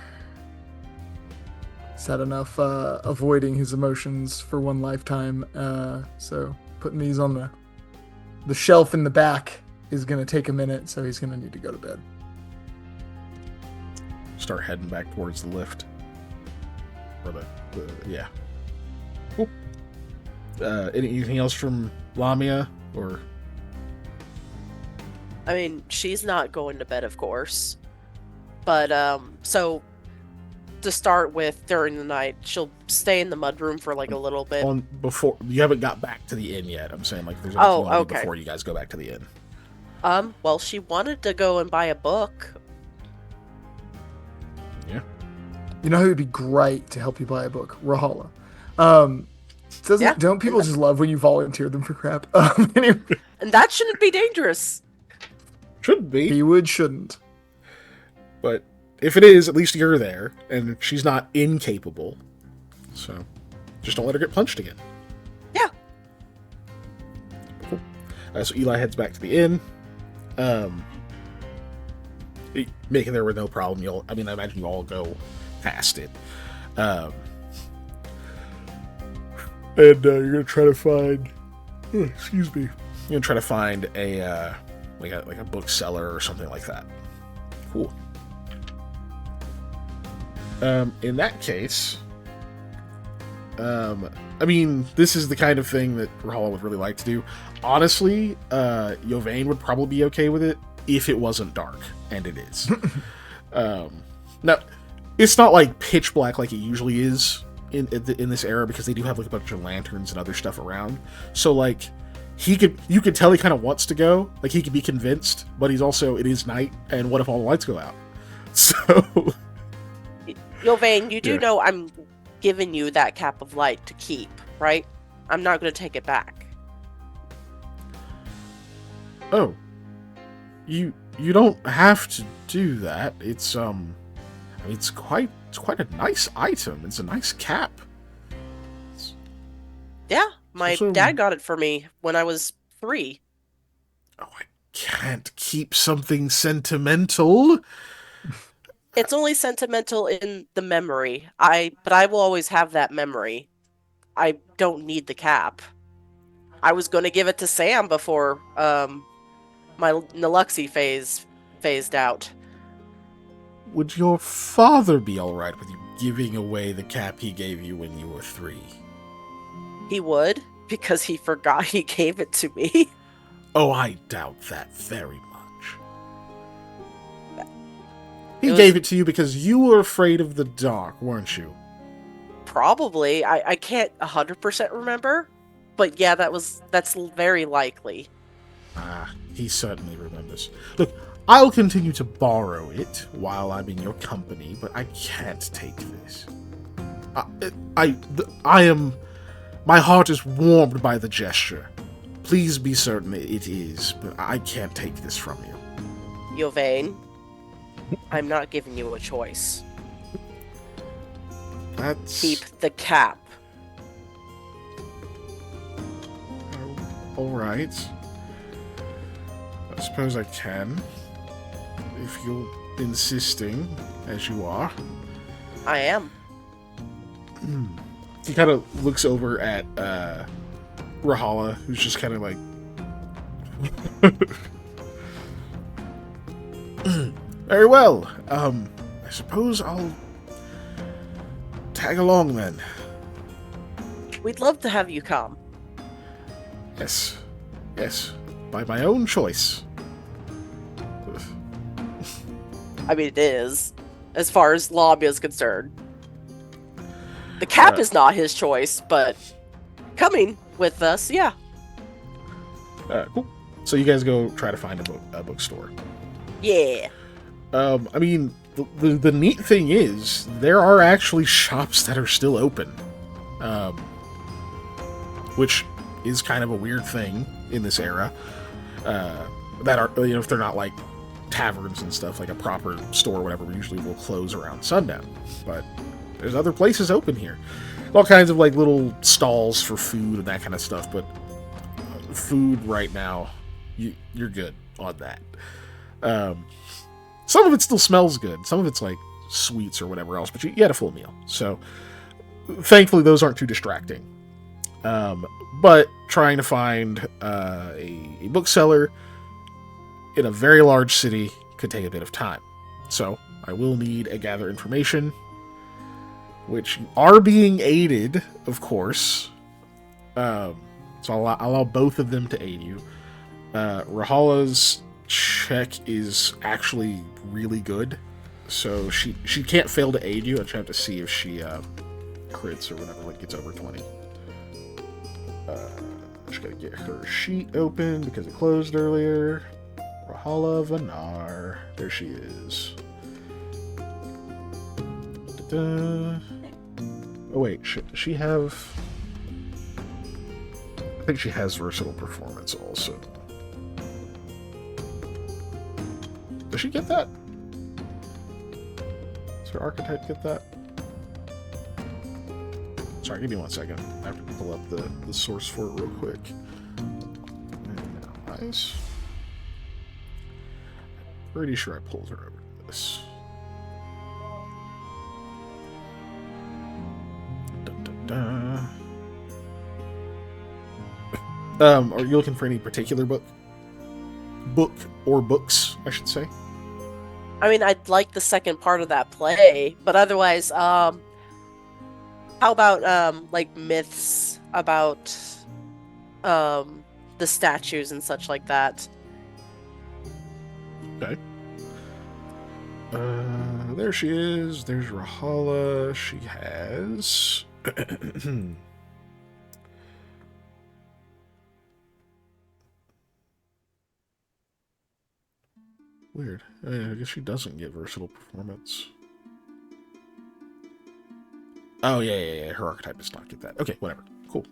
He's had enough avoiding his emotions for one lifetime. So putting these on the shelf in the back is going to take a minute, so he's going to need to go to bed. Start heading back towards the lift. Or yeah. Cool. Anything else from Lamia, or? I mean, she's not going to bed, of course. But, so, to start with, during the night, she'll stay in the mudroom for, like, a little bit. Before, you haven't got back to the inn yet. I'm saying, like, there's okay. before you guys go back to the inn. Well, she wanted to go and buy a book. Yeah. You know who would be great to help you buy a book? Rahala. Don't people just love when you volunteer them for crap? Anyway. And that shouldn't be dangerous. Shouldn't be. He would, shouldn't. But if it is, at least you're there, and she's not incapable. So, just don't let her get punched again. Yeah. Cool. So Eli heads back to the inn. Making there with no problem. I imagine you all go past it. And you're gonna try to find. Excuse me. You're gonna try to find a like a bookseller or something like that. Cool. In that case, this is the kind of thing that Rahala would really like to do. Honestly, Yovane would probably be okay with it if it wasn't dark, and it is. Now, it's not like pitch black like it usually is in this era, because they do have like a bunch of lanterns and other stuff around. So like, you could tell he kind of wants to go. Like, he could be convinced, but he's also, it is night, and what if all the lights go out? So, Yovane, you do know I'm giving you that cap of light to keep, right? I'm not going to take it back. Oh, you don't have to do that. It's it's quite a nice item. It's a nice cap. Yeah, my dad got it for me when I was 3. Oh, I can't keep something sentimental. It's only sentimental in the memory. But I will always have that memory. I don't need the cap. I was going to give it to Sam before my Naluxi phased out. Would your father be alright with you giving away the cap he gave you when you were 3? He would, because he forgot he gave it to me. Oh, I doubt that very much. He gave it to you because you were afraid of the dark, weren't you? Probably. I can't 100% remember, but yeah, that's very likely. He certainly remembers. Look, I'll continue to borrow it while I'm in your company, but I can't take this. My heart is warmed by the gesture. Please be certain it is, but I can't take this from you. Yovane, I'm not giving you a choice. Keep the cap. Alright. I suppose I can. If you're insisting, as you are. I am. He kind of looks over at Rahala, who's just kind of like... Very well. I suppose I'll tag along then. We'd love to have you come. Yes. Yes. By my own choice. I mean, it is, as far as Lobby is concerned. The cap is not his choice, but coming with us, yeah. Cool. So you guys go try to find a bookstore. Yeah. I mean, the neat thing is, there are actually shops that are still open. Which is kind of a weird thing in this era. that are, if they're not like taverns and stuff, like a proper store or whatever, usually will close around sundown. But there's other places open here. All kinds of like little stalls for food and that kind of stuff, but food right now, you're good on that. Some of it still smells good. Some of it's like sweets or whatever else, but you had a full meal. So thankfully those aren't too distracting. But trying to find a bookseller in a very large city could take a bit of time. So I will need a gather information, which are being aided, of course. So I'll allow both of them to aid you. Rahala's check is actually really good, so she can't fail to aid you. I just have to see if she crits or whatever, like gets over 20. Just gotta get her sheet open because it closed earlier. Rahala Vanar, there she is. Da-da. Oh wait, does she have? I think she has versatile performance also. Does she get that? Does her archetype get that? Sorry, give me 1 second. I have to pull up the source for it real quick. Nice. Pretty sure I pulled her over to this. Are you looking for any particular book? Book or books, I should say. I mean, I'd like the second part of that play, but otherwise, how about like myths about the statues and such like that? Okay. There she is. There's Rahala. She has. Weird. I guess she doesn't get versatile performance. Oh, yeah. Her archetype does not get that. Okay, whatever. Cool.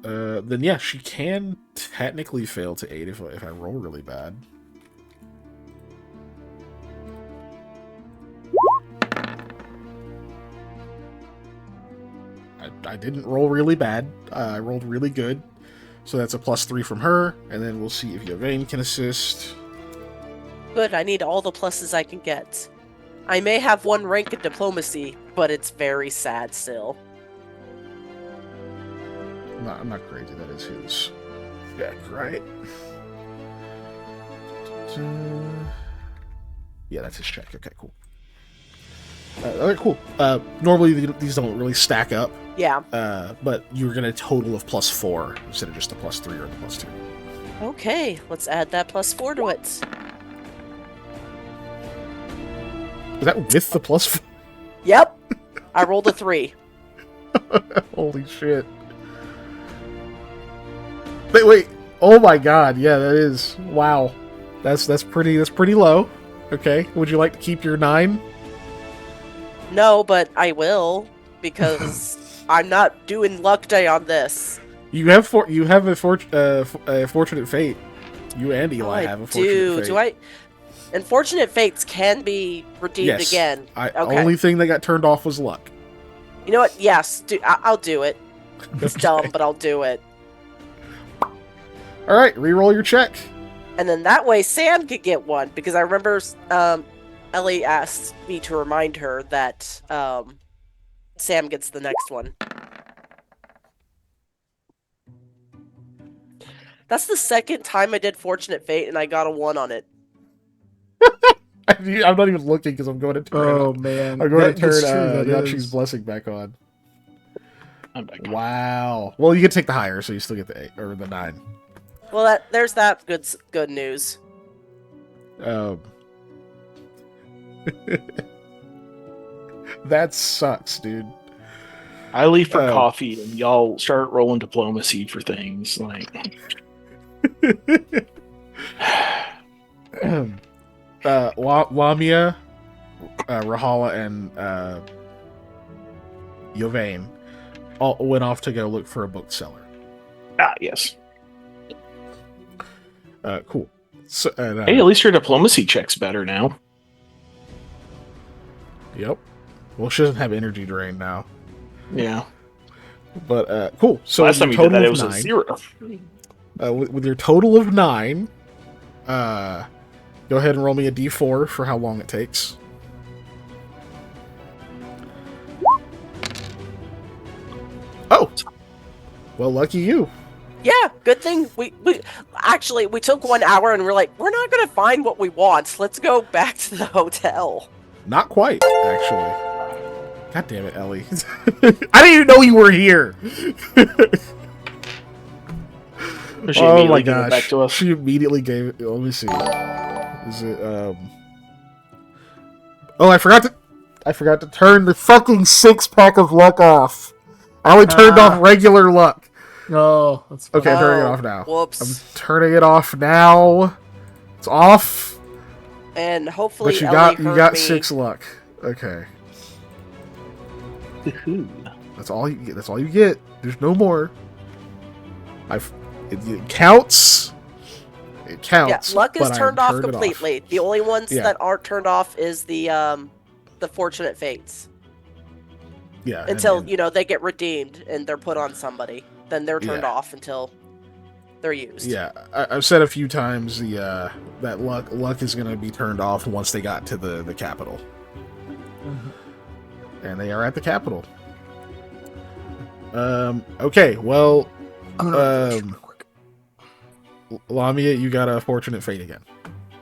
Then, yeah, she can technically fail to 8 if I roll really bad. I didn't roll really bad. I rolled really good. So that's a +3 from her. And then we'll see if Yvain can assist. Good, I need all the pluses I can get. I may have 1 rank in diplomacy, but it's very sad still. I'm not crazy. That is his deck, right? Yeah, that's his check. Okay, cool. Alright, cool. Normally these don't really stack up. Yeah. But you're going to total of +4 instead of just a +3 or a +2. Okay, let's add that +4 to it. Is that with the +4? Yep. I rolled a 3. Holy shit. Wait. Oh my god. Yeah, that is. Wow. That's pretty low. Okay. Would you like to keep your 9? No, but I will, because I'm not doing luck die on this. You have a fortunate fate. You and Eli have a fortunate fate. Do I? Unfortunate fates can be redeemed yes. again. Okay. Only thing that got turned off was luck. You know what? Yes, I'll do it. It's Okay. dumb, but I'll do it. All right, re-roll your check. And then that way Sam could get 1, because I remember Ellie asked me to remind her that Sam gets the next one. That's the second time I did Fortunate Fate, and I got a 1 on it. I'm not even looking because I'm going to turn. Oh man, I'm going to turn Yachi's Yachi's blessing back on. I'm back. Wow. Well, you can take the higher, so you still get the 8 or the 9. Well, there's that good news. That sucks, dude. I leave for coffee, and y'all start rolling diplomacy for things like. Lamia, Rahala, and Yvain all went off to go look for a bookseller. Ah, yes. Cool. So, Hey, at least your diplomacy check's better now. Yep. Well, she doesn't have energy drain now. Yeah. But cool. So last time you did that, it was 9, a 0. With your total of 9, go ahead and roll me a d4 for how long it takes. Oh, well, lucky you. Yeah, good thing we actually we took 1 hour and we're like, we're not gonna find what we want. Let's go back to the hotel. Not quite, actually. God damn it, Ellie. I didn't even know you were here. Oh my gosh. Back to us. She immediately gave it. Let me see. Is it Oh, I forgot to turn the fucking 6-pack of luck off. I only turned off regular luck. Oh, that's fine. Okay, I'm turning it off now. Whoops. I'm turning it off now. It's off. And hopefully But you Ellie got me. 6 luck. Okay. That's all you get. That's all you get. There's no more. It counts. It counts. Yeah, luck is but turned off it completely. The only ones that aren't turned off is the fortunate fates. Yeah. Until they get redeemed and they're put on somebody, then they're turned off until they're used. Yeah, I've said a few times that luck is going to be turned off once they got to the capital. And they are at the capital. Okay, well, I'm gonna real quick. Lamia, you got a fortunate fate again.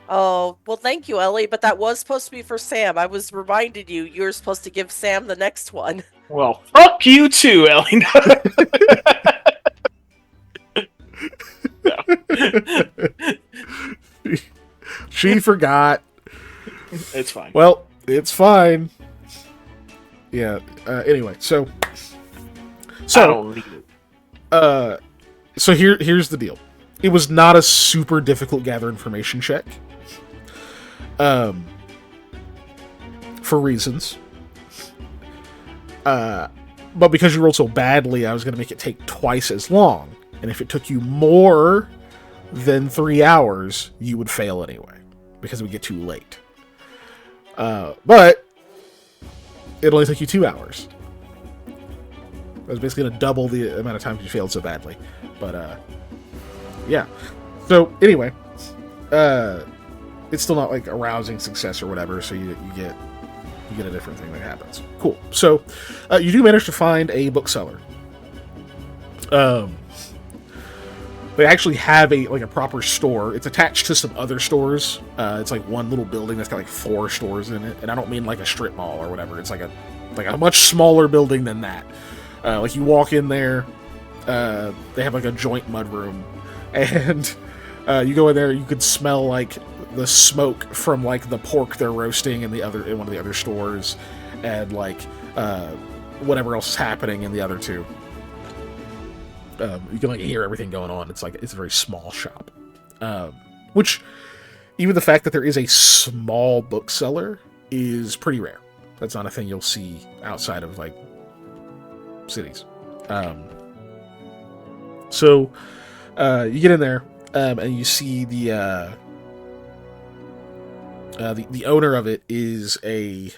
Oh, well, thank you, Ellie, but that was supposed to be for Sam. I was reminded you were supposed to give Sam the next one. Well, fuck you too, Ellie. She forgot. It's fine. Well, it's fine. Yeah. Anyway, so I don't need it. So here's the deal. It was not a super difficult gather information check. For reasons. But because you rolled so badly, I was going to make it take twice as long. And if it took you more than 3 hours, you would fail anyway. Because it would get too late. But it only took you 2 hours. I was basically going to double the amount of times you failed so badly. But, yeah. So, anyway. It's still not, like, a rousing success or whatever, so you get a different thing that happens. Cool. So, you do manage to find a bookseller. They actually have a proper store. It's attached to some other stores. It's like one little building that's got like 4 stores in it, and I don't mean like a strip mall or whatever. It's like a much smaller building than that. Like you walk in there, they have like a joint mudroom, and you go in there, you could smell like the smoke from like the pork they're roasting in one of the other stores, and like whatever else is happening in the other 2. You can like hear everything going on. It's a very small shop, which even the fact that there is a small bookseller is pretty rare. That's not a thing you'll see outside of like cities. So you get in there and you see the owner of it is a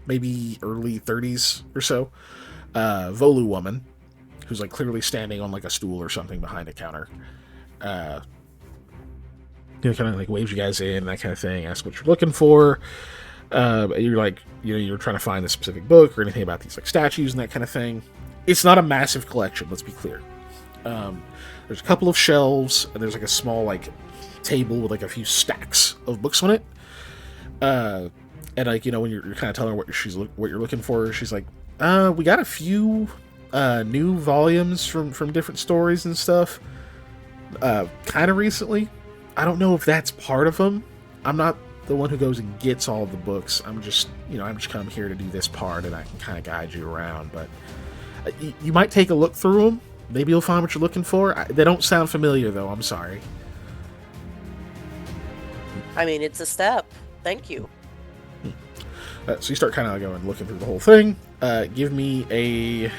maybe early 30s or so, Volu woman, who's like clearly standing on like a stool or something behind a counter. Kind of like waves you guys in, that kind of thing, asks what you're looking for. You're like, you're trying to find a specific book or anything about these like statues and that kind of thing. It's not a massive collection, let's be clear. There's a couple of shelves, and there's like a small like table with like a few stacks of books on it. And like, when you're kind of telling her what you're looking for, she's like, we got a few new volumes from different stories and stuff. Kind of recently. I don't know if that's part of them. I'm not the one who goes and gets all of the books. I'm just come here to do this part, and I can kind of guide you around. But you might take a look through them. Maybe you'll find what you're looking for. They don't sound familiar, though. I'm sorry. I mean, it's a step. Thank you. So you start kind of going looking through the whole thing. Give me a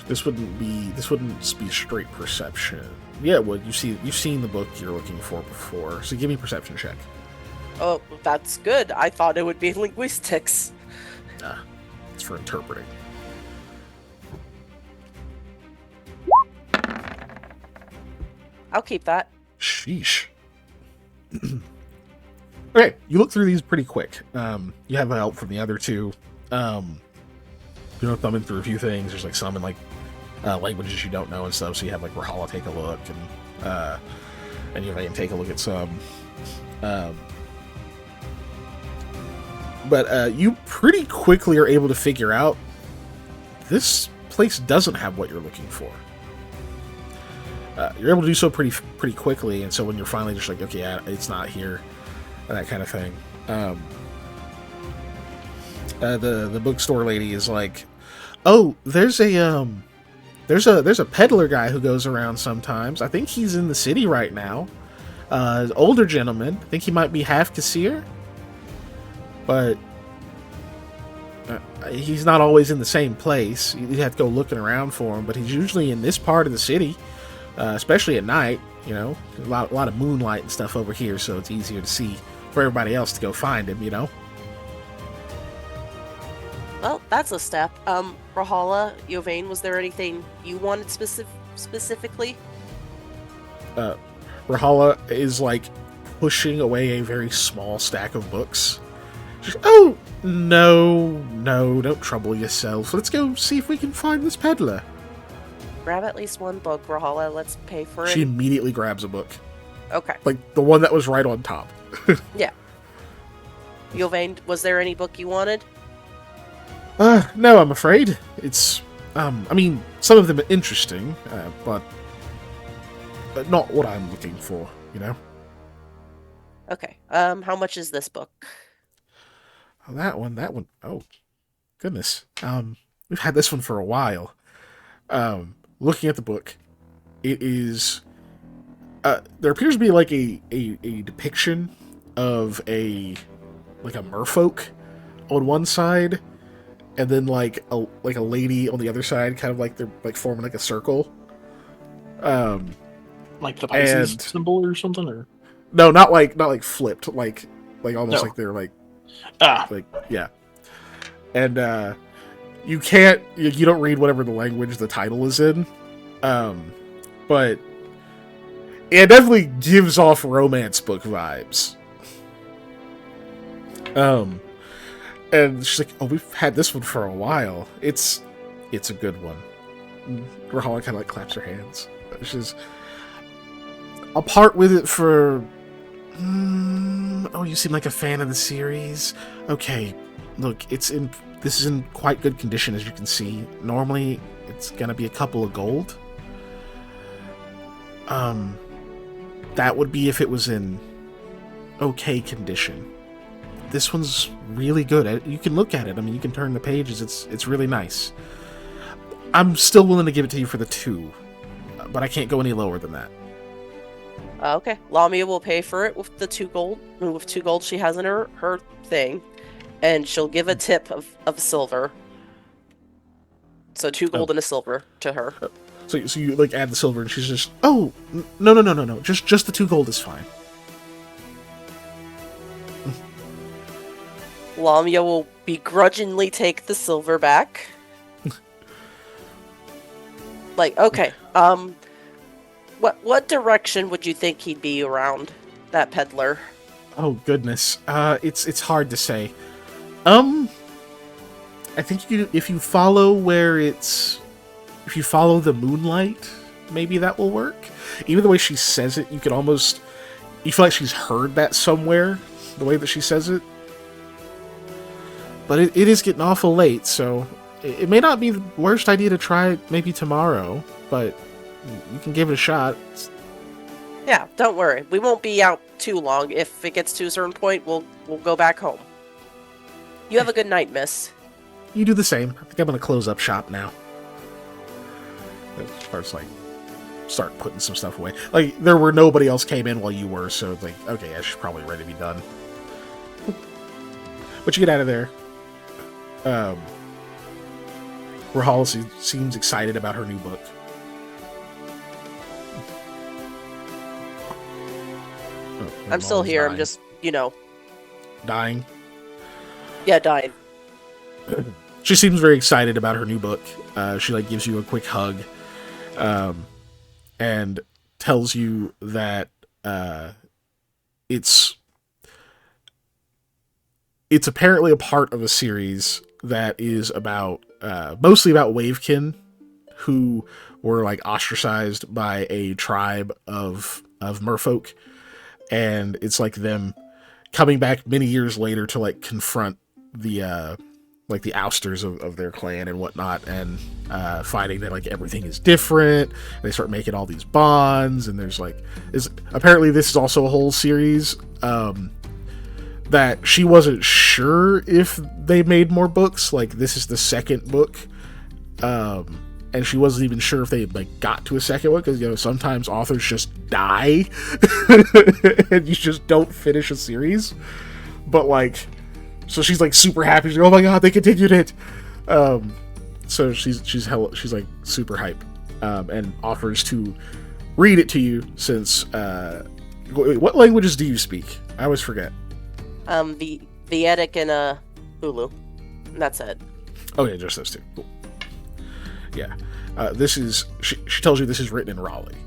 This wouldn't be straight perception. Yeah, well, you've seen the book you're looking for before, so give me a perception check. Oh, that's good. I thought it would be linguistics. Nah, it's for interpreting. I'll keep that. Sheesh. Okay, you look through these pretty quick. You have help from the other two. You're thumbing through a few things. There's like some in like languages you don't know and stuff. So you have like Rahala take a look, and you can take a look at some. But you pretty quickly are able to figure out this place doesn't have what you're looking for. You're able to do so pretty quickly, and so when you're finally just like, okay, yeah, it's not here, that kind of thing. The bookstore lady is like, oh, there's a peddler guy who goes around sometimes. I think he's in the city right now. Older gentleman. I think he might be half Kasir, but he's not always in the same place. You have to go looking around for him, but he's usually in this part of the city. Especially at night, you know, a lot of moonlight and stuff over here, so it's easier to see for everybody else to go find him, you know. Well, that's a step. Rahala, Yovane, was there anything you wanted specifically? Rahala is like pushing away a very small stack of books. She's, oh, no, don't trouble yourself. Let's go see if we can find this peddler. Grab at least one book, Rahala. Let's pay for it. She immediately grabs a book. Okay. Like the one that was right on top. Yeah. Yovane, was there any book you wanted? No, I'm afraid. It's, I mean, some of them are interesting, but not what I'm looking for, you know? Okay. How much is this book? Oh, that one. Oh, goodness. We've had this one for a while. Looking at the book, it is, there appears to be like a depiction of a merfolk on one side, and then like a lady on the other side, kind of like they're like forming like a circle. Like the Pisces symbol or something, or no, not like flipped, like almost like they're like yeah, and you don't read whatever the language the title is in, but it definitely gives off romance book vibes. And she's like, oh, we've had this one for a while. It's a good one. Rahala kind of like claps her hands. She's, I'll part with it for, oh, you seem like a fan of the series. Okay, look, this is in quite good condition, as you can see. Normally, it's gonna be a couple of gold. That would be if it was in okay condition. This one's really good. You can look at it. I mean, you can turn the pages. It's really nice. I'm still willing to give it to you for the 2, but I can't go any lower than that. Okay. Lamia will pay for it with the 2 gold. With 2 gold she has in her thing. And she'll give a tip of silver. So 2 gold and a silver to her. So you like add the silver, and she's just, oh, no. Just the 2 gold is fine. Lamia will begrudgingly take the silver back. Like, okay, what direction would you think he'd be around, that peddler? Oh goodness, it's hard to say. I think if you follow the moonlight, maybe that will work. Even the way she says it, you feel like she's heard that somewhere, the way that she says it. But it is getting awful late, so it may not be the worst idea to try it maybe tomorrow, but you can give it a shot. Yeah, don't worry. We won't be out too long. If it gets to a certain point, we'll go back home. You have a good night, miss. You do the same. I think I'm going to close up shop now. Start putting some stuff away. Like, nobody else came in while you were, so like, okay, yeah, she's probably ready to be done. But you get out of there. Rahala seems excited about her new book. Oh, I'm still Molly's here. dying. I'm just, Dying. yeah, dying. She seems very excited about her new book. She like gives you a quick hug, and tells you that it's apparently a part of a series that is about mostly about Wavekin, who were like ostracized by a tribe of merfolk, and it's like them coming back many years later to like confront the like the ousters of their clan and whatnot, and finding that like everything is different. They start making all these bonds, and there's like apparently this is also a whole series that she wasn't sure if they made more books. Like this is the second book, and she wasn't even sure if they like got to a second one, because sometimes authors just die and you just don't finish a series. But like, so she's like super happy. She's like, oh my god, they continued it. So she's like super hype, and offers to read it to you since. What languages do you speak? I always forget. The Vedic and Hulu. And that's it. Oh yeah, just those two. Cool. Yeah, this is. She tells you this is written in Raleigh.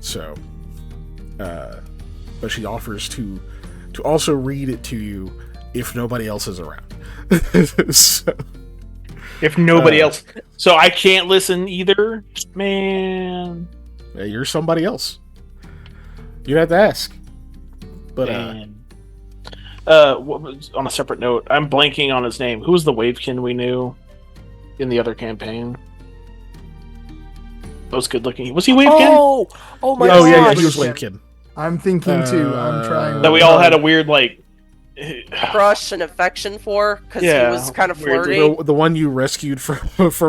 So, but she offers to also read it to you if nobody else is around. So, if nobody else, so I can't listen either, man. Yeah, you're somebody else. You'd have to ask. But what was, on a separate note, I'm blanking on his name. Who was the Wavekin we knew in the other campaign? Most good looking. Was he Wavekin? Oh my oh gosh. yeah, he was Wavekin. I'm thinking too. I'm trying. That we all had a weird like crush and affection for, because Yeah, he was kind of weird. flirty. The one you rescued from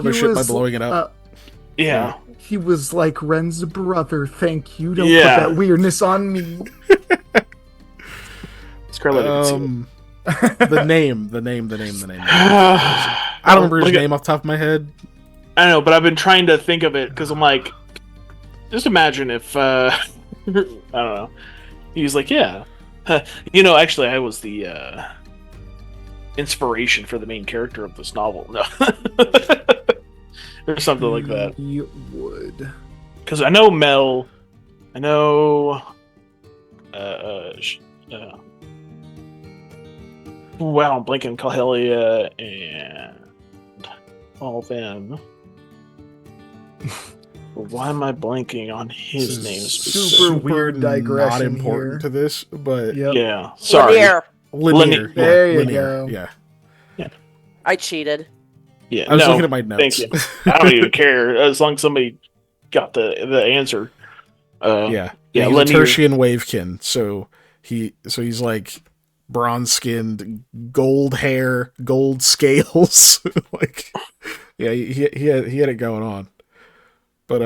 a ship by blowing it up. yeah. He was like Ren's brother. Thank you. Don't Yeah. put that weirdness on me. Scarlet. The name. I don't remember his name off the top of my head. I know, but I've been trying to think of it because I'm like, just imagine if I don't know. He's like, yeah, actually, I was the inspiration for the main character of this novel. No, or something like that. You would. Because I know Mel, I know, wow, I'm blanking Calhelia and all them. Why am I blanking on his name? Super weird digression. Not important here. to this, but Yep. Yeah, sorry. Linear. Yeah, There you linear. go. Yeah. I cheated. Yeah, I was no, looking at my notes. thank you. I don't even care as long as somebody got the answer. Yeah, yeah, he's a linear. Tertian Wavekin, so he's like bronze skinned, gold hair, gold scales. Like, yeah, he had it going on. But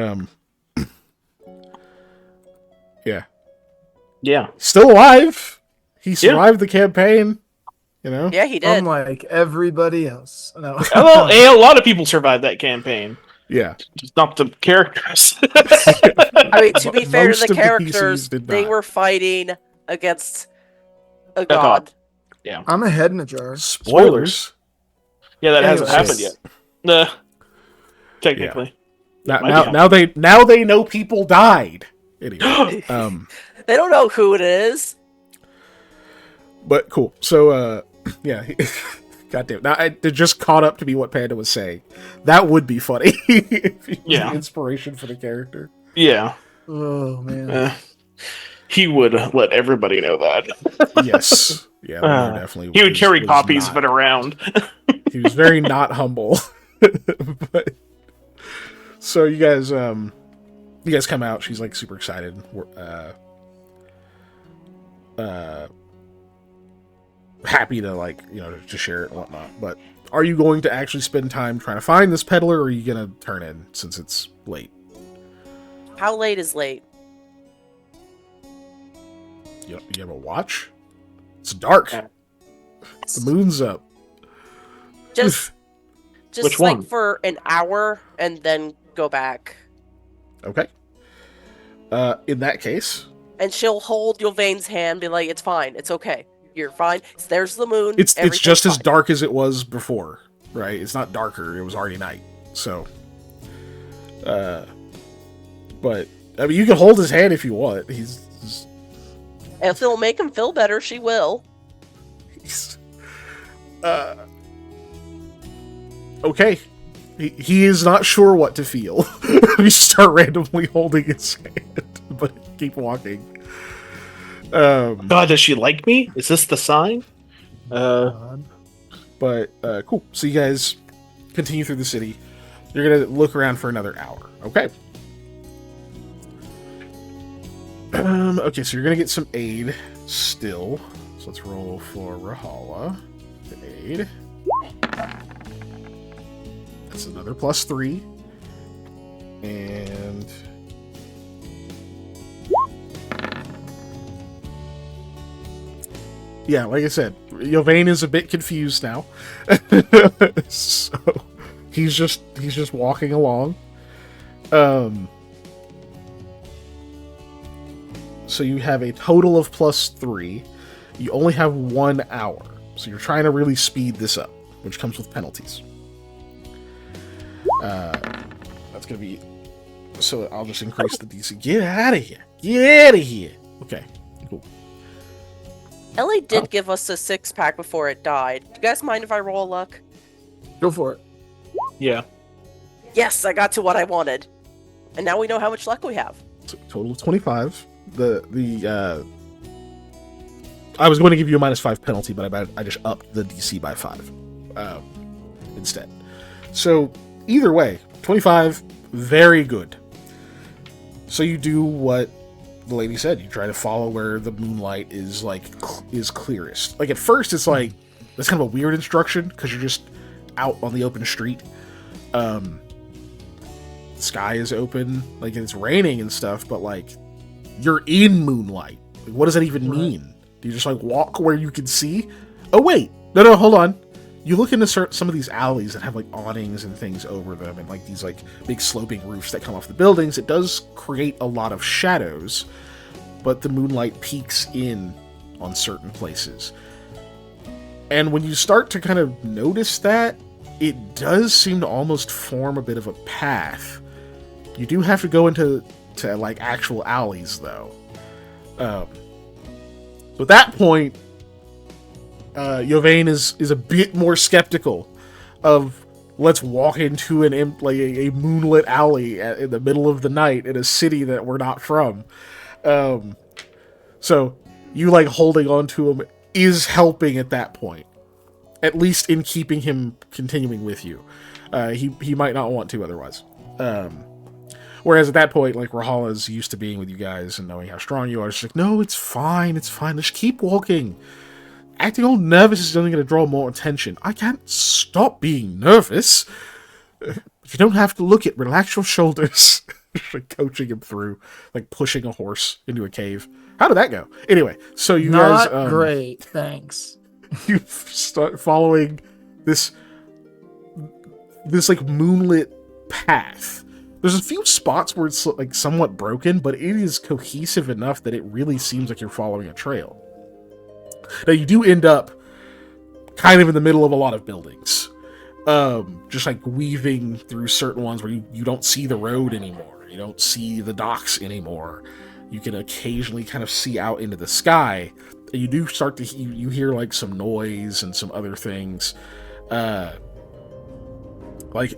Yeah, still alive. He survived the campaign. Yeah, he did. Unlike everybody else. No. well, a lot of people survived that campaign. Yeah. Just not the characters. I mean, to be fair Most to of the the characters, PCs did they not. were fighting against a god. god. I'm a head in a jar. Spoilers. Yeah, that hasn't Anyways. happened yet. Technically. Now they know people died. Anyway, They don't know who it is. but cool. So yeah. Goddamn. Now it just caught up to me what Panda was saying. That would be funny. If he was Yeah. the inspiration for the character. Yeah. Oh man. He would let everybody know that. Yes. Yeah, Linear definitely. He would carry was copies not- of it around. He was very not humble. But, so you guys come out. She's like super excited. Happy to to share it and whatnot. But are you going to actually spend time trying to find this peddler, or are you gonna turn in since it's late? How late is late? You have a watch? It's dark. Yeah. The moon's up. Just Just Which like one? for an hour and then go back. Okay. In that case, And she'll hold Yelvain's hand, be like, "It's fine. It's okay. You're fine. There's the moon. it's Everything's just as fine." dark as it was before, right? It's not darker. It was already night. So, but I mean, you can hold his hand if you want. He's And if it'll make him feel better, she will. Okay. He is not sure what to feel. You start randomly holding his hand, but keep walking. God, does she like me? Is this the sign? But cool. So you guys continue through the city. You're gonna look around for another hour. Okay. Okay, so you're gonna get some aid still. So let's roll for Rahala. Aid. That's another +3. And yeah, like I said, Yelvain is a bit confused now. So he's just walking along. So you have a total of +3. You only have 1 hour. So you're trying to really speed this up, which comes with penalties. That's gonna be. So I'll just increase the DC. Get out of here! Get out of here! Okay, cool. Ellie did give us a 6-pack before it died. Do you guys mind if I roll luck? Go for it. Yeah. Yes, I got to what I wanted. And now we know how much luck we have. So total of 25. I was going to give you a -5 penalty, but I just upped the DC by 5 instead. So either way, 25, very good. So you do what the lady said. You try to follow where the moonlight is is clearest. Like at first, it's like that's kind of a weird instruction because you're just out on the open street. Sky is open, like it's raining and stuff, but like you're in moonlight. Like, what does that even mean? Do you just like walk where you can see? Oh wait, no, hold on. You look into some of these alleys that have like awnings and things over them, and like these like big sloping roofs that come off the buildings. It does create a lot of shadows, but the moonlight peeks in on certain places. And when you start to kind of notice that, it does seem to almost form a bit of a path. You do have to go into like actual alleys though. So at that point, Yelvain is a bit more skeptical of let's walk into a moonlit alley in the middle of the night in a city that we're not from. So you like holding on to him is helping at that point, at least in keeping him continuing with you. He might not want to otherwise. Whereas at that point, like Rahala's used to being with you guys and knowing how strong you are. She's like, no, it's fine. Let's keep walking. Acting all nervous is only going to draw more attention. I can't stop being nervous. You don't have to look it. Relax your shoulders. Like coaching him through, like pushing a horse into a cave. How did that go? Anyway, so you Not guys... great, thanks. You start following this like moonlit path. There's a few spots where it's like somewhat broken, but it is cohesive enough that it really seems like you're following a trail. Now you do end up kind of in the middle of a lot of buildings. Just like weaving through certain ones where you don't see the road anymore. You don't see the docks anymore. You can occasionally kind of see out into the sky. And you do start to you hear like some noise and some other things. Like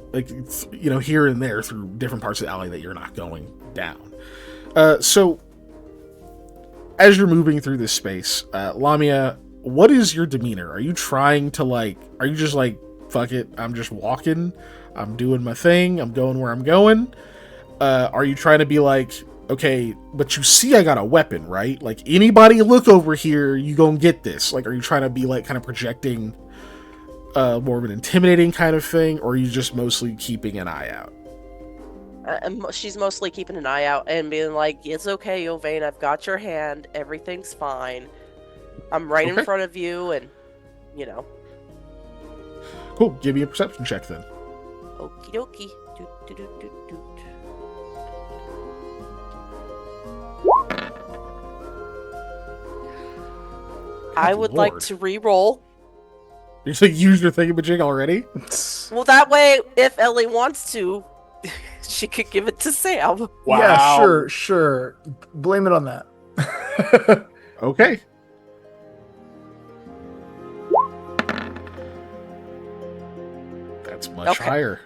you know, here and there through different parts of the alley that you're not going down. So as you're moving through this space, Lamia, what is your demeanor? Are you trying to are you just like, fuck it, I'm just walking, I'm doing my thing, I'm going where I'm going? Are you trying to be like, okay, but you see I got a weapon, right? Like, anybody look over here, you gonna get this. Like, are you trying to be like kind of projecting more of an intimidating kind of thing, or are you just mostly keeping an eye out? She's mostly keeping an eye out and being like, it's okay, Yelvain, I've got your hand, everything's fine. I'm right in front of you, and, you know. Cool, give me a perception check then. Okie dokie. Doot, doot, doot, doot, doot. I would like Lord. to re-roll. You say use your thingamajig already? Well, that way, if Ellie wants to, she could give it to Sam. Wow. Yeah, sure. Blame it on that. Okay. That's much Okay. higher.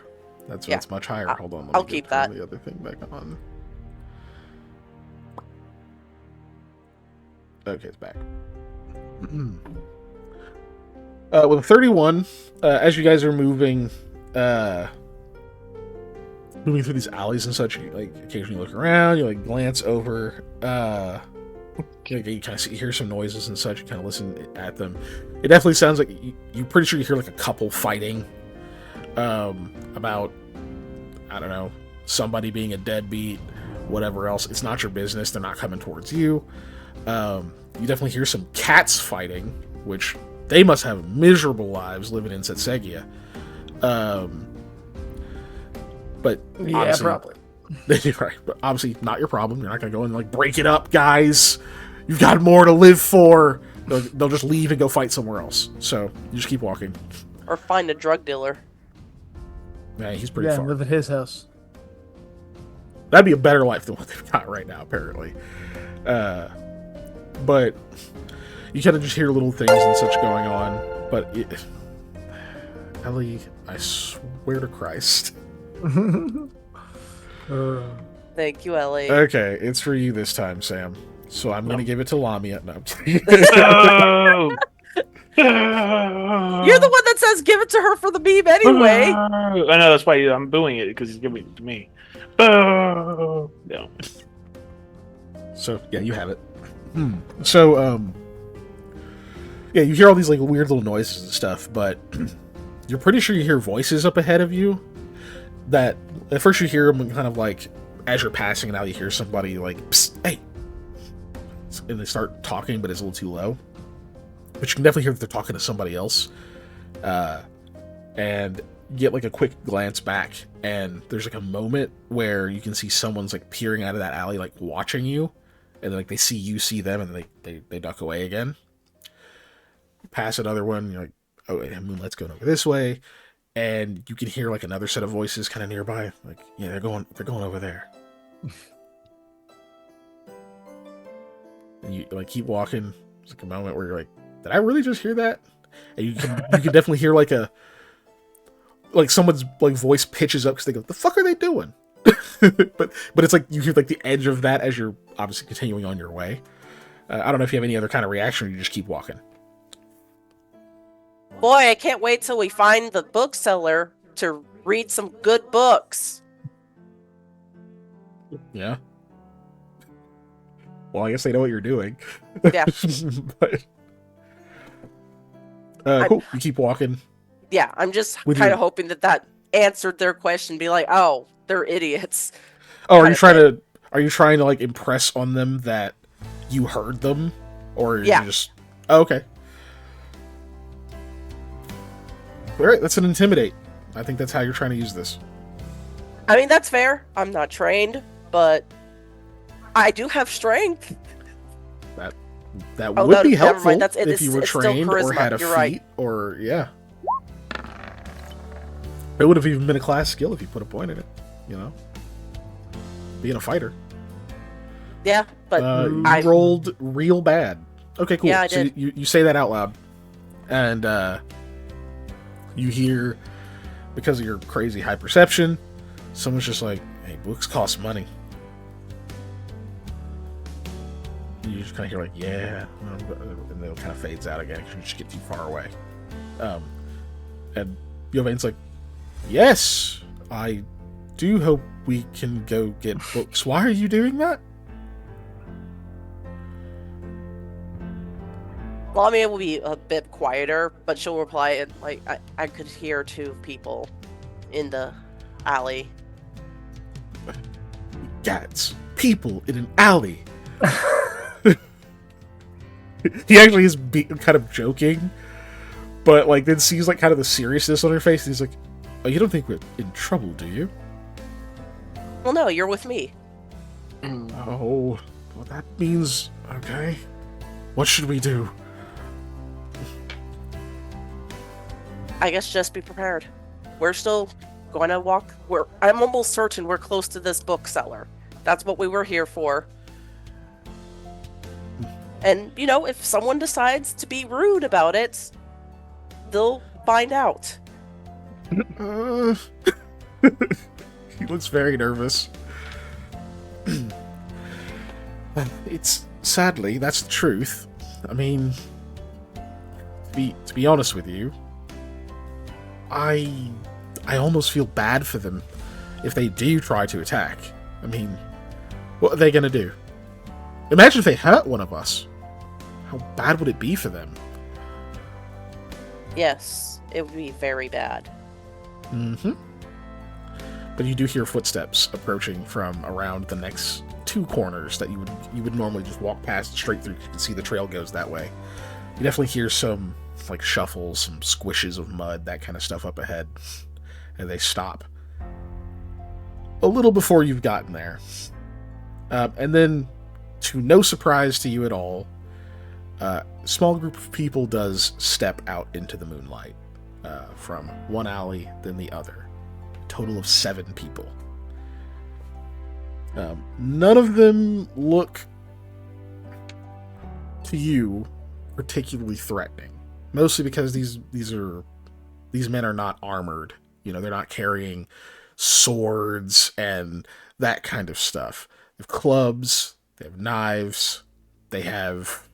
That's Yeah. much higher. Hold on. I'll keep that. The other thing back on. Okay, it's back. With a 31, as you guys are moving through these alleys and such, you like occasionally look around, you like glance over, you kind of hear some noises and such, you kind of listen at them. It definitely sounds like you're pretty sure you hear like a couple fighting about, I don't know, somebody being a deadbeat, whatever else. It's not your business. They're not coming towards you. You definitely hear some cats fighting, which they must have miserable lives living in Setsegia. But Yeah, probably. right, but obviously not your problem. You're not going to go and like break it up, guys. You've got more to live for. They'll just leave and go fight somewhere else. So you just keep walking. Or find a drug dealer. Yeah, he's pretty Yeah, far. live at his house. That'd be a better life than what they've got right now, apparently. But you kind of just hear little things and such going on. But Ellie, I swear to Christ. Thank you, Ellie. Okay, it's for you this time, Sam. So I'm going to give it to Lamia. No, I'm kidding. Oh. You're the one that says give it to her for the meme anyway. I know, that's why I'm booing it, because he's giving it to me. Oh. No. So, yeah, you have it. So, yeah, you hear all these like weird little noises and stuff, but you're pretty sure you hear voices up ahead of you that at first you hear them kind of like as you're passing, and now you hear somebody like, psst, hey, and they start talking, but it's a little too low. But you can definitely hear that they're talking to somebody else. And you get like a quick glance back, and there's like a moment where you can see someone's like peering out of that alley, like watching you, and then like they see you see them, and they duck away again. Pass another one, you're like, oh, yeah, Moonlight's going over this way, and you can hear like another set of voices kind of nearby, like, yeah, they're going over there. And you like keep walking. There's like a moment where you're like, did I really just hear that? And you can definitely hear like someone's like voice pitches up because they go, the fuck are they doing? but it's like you hear like the edge of that as you're obviously continuing on your way. I don't know if you have any other kind of reaction, or you just keep walking. Boy, I can't wait till we find the bookseller to read some good books. Yeah. Well, I guess they know what you're doing. Yeah. But, cool. You keep walking. Yeah, I'm just With kind your- of hoping that answered their question. Be like, oh, they're idiots. Oh, are kind you of trying to like impress on them that you heard them, or Yeah. you just? Oh, okay. All right, that's an intimidate. I think that's how you're trying to use this. I mean, that's fair. I'm not trained, but I do have strength. That Oh, would no, be never helpful mind. if you were It's still trained or charisma. had a You're feat, right. or yeah. It would have even been a class skill if you put a point in it. You know, being a fighter. Yeah, but You I rolled real bad. Okay, cool. Yeah, I so did. you say that out loud, and you hear, because of your crazy high perception, someone's just like, "Hey, books cost money." You just kind of hear like, "Yeah," and then it kind of fades out again because you just get too far away. And Yovan's like, "Yes, I do hope we can go get books. Why are you doing that?" Lamia will be a bit quieter, but she'll reply and like I could hear two people in the alley. Cats, people in an alley. He actually is kind of joking, but like then sees like kind of the seriousness on her face. And he's like, Oh, you don't think we're in trouble, do you? Well, no, you're with me. Oh, well, that means... Okay. What should we do? I guess just be prepared. We're still going to walk... I'm almost certain we're close to this bookseller. That's what we were here for. And, if someone decides to be rude about it, they'll find out. He looks very nervous. Sadly, that's the truth. I mean, to be honest with you, I almost feel bad for them if they do try to attack. I mean, what are they going to do? Imagine if they hurt one of us. How bad would it be for them? Yes, it would be very bad. Mm-hmm. But you do hear footsteps approaching from around the next two corners that you would normally just walk past straight through. You can see the trail goes that way. You definitely hear some like shuffles, some squishes of mud, that kind of stuff up ahead, and they stop a little before you've gotten there. And then, to no surprise to you at all, a small group of people does step out into the moonlight from one alley, then the other. A total of 7 people. None of them look to you particularly threatening. Mostly because these men are not armored. They're not carrying swords and that kind of stuff. They have clubs, they have knives, they have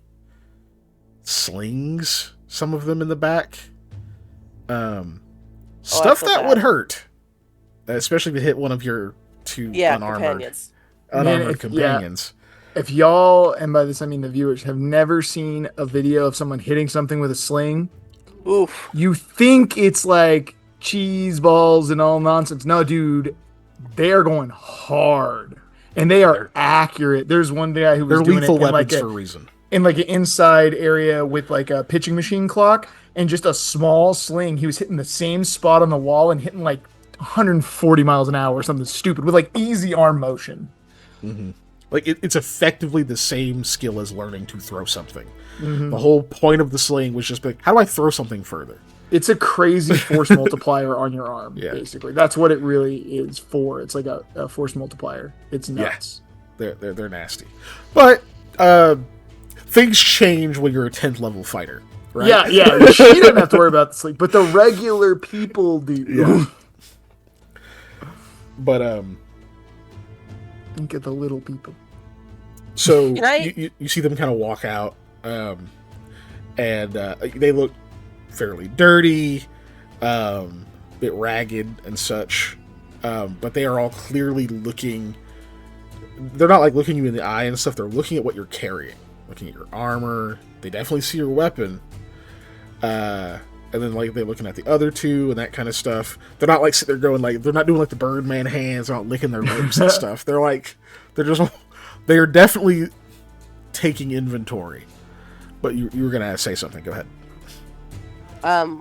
slings, some of them in the back. Stuff that would hurt. Especially if it hit one of your two unarmored companions. If y'all, and by this I mean the viewers, have never seen a video of someone hitting something with a sling, oof, you think it's like cheese balls and all nonsense. No, dude, they are going hard. And they are accurate. There's one guy who was doing lethal it in weapons for a reason. In like an inside area with like a pitching machine clock and just a small sling. He was hitting the same spot on the wall and hitting like 140 miles an hour or something stupid with like easy arm motion. Mm-hmm. Like it's effectively the same skill as learning to throw something. Mm-hmm. The whole point of the sling was just like, how do I throw something further? It's a crazy force multiplier on your arm, basically. That's what it really is for. It's like a force multiplier. It's nuts. Yeah. They're nasty. But things change when you're a 10th level fighter, right? Yeah. She doesn't have to worry about the sling, but the regular people do. Yeah. But think of the little people. So you see them kind of walk out, and they look fairly dirty, bit ragged and such, but they are all clearly looking. They're not like looking you in the eye and stuff. They're looking at what you're carrying, looking at your armor. They definitely see your weapon, and then like they're looking at the other two and that kind of stuff. They're not like sitting there going like, they're not doing like the Birdman hands. They're not licking their lips and stuff. They are definitely taking inventory. But you were gonna say something. Go ahead.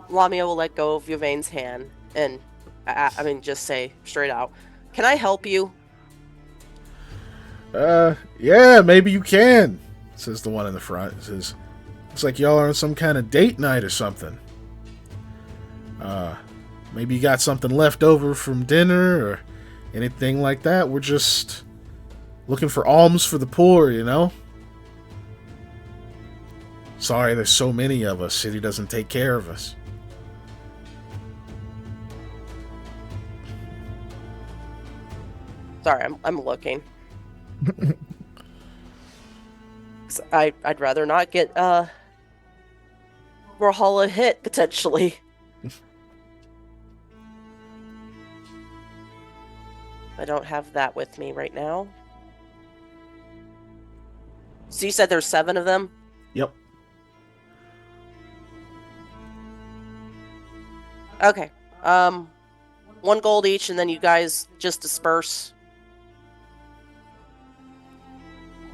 Lamia will let go of Yvain's hand and, just say straight out, "Can I help you?" Yeah, maybe you can, says the one in the front. It says, "Looks like y'all are on some kind of date night or something. Maybe you got something left over from dinner or anything like that. We're just looking for alms for the poor, Sorry there's so many of us. City doesn't take care of us." Sorry, I'm looking. I'd rather not get Rahala hit potentially. I don't have that with me right now. So you said there's 7 of them? Yep. Okay. 1 gold each, and then you guys just disperse.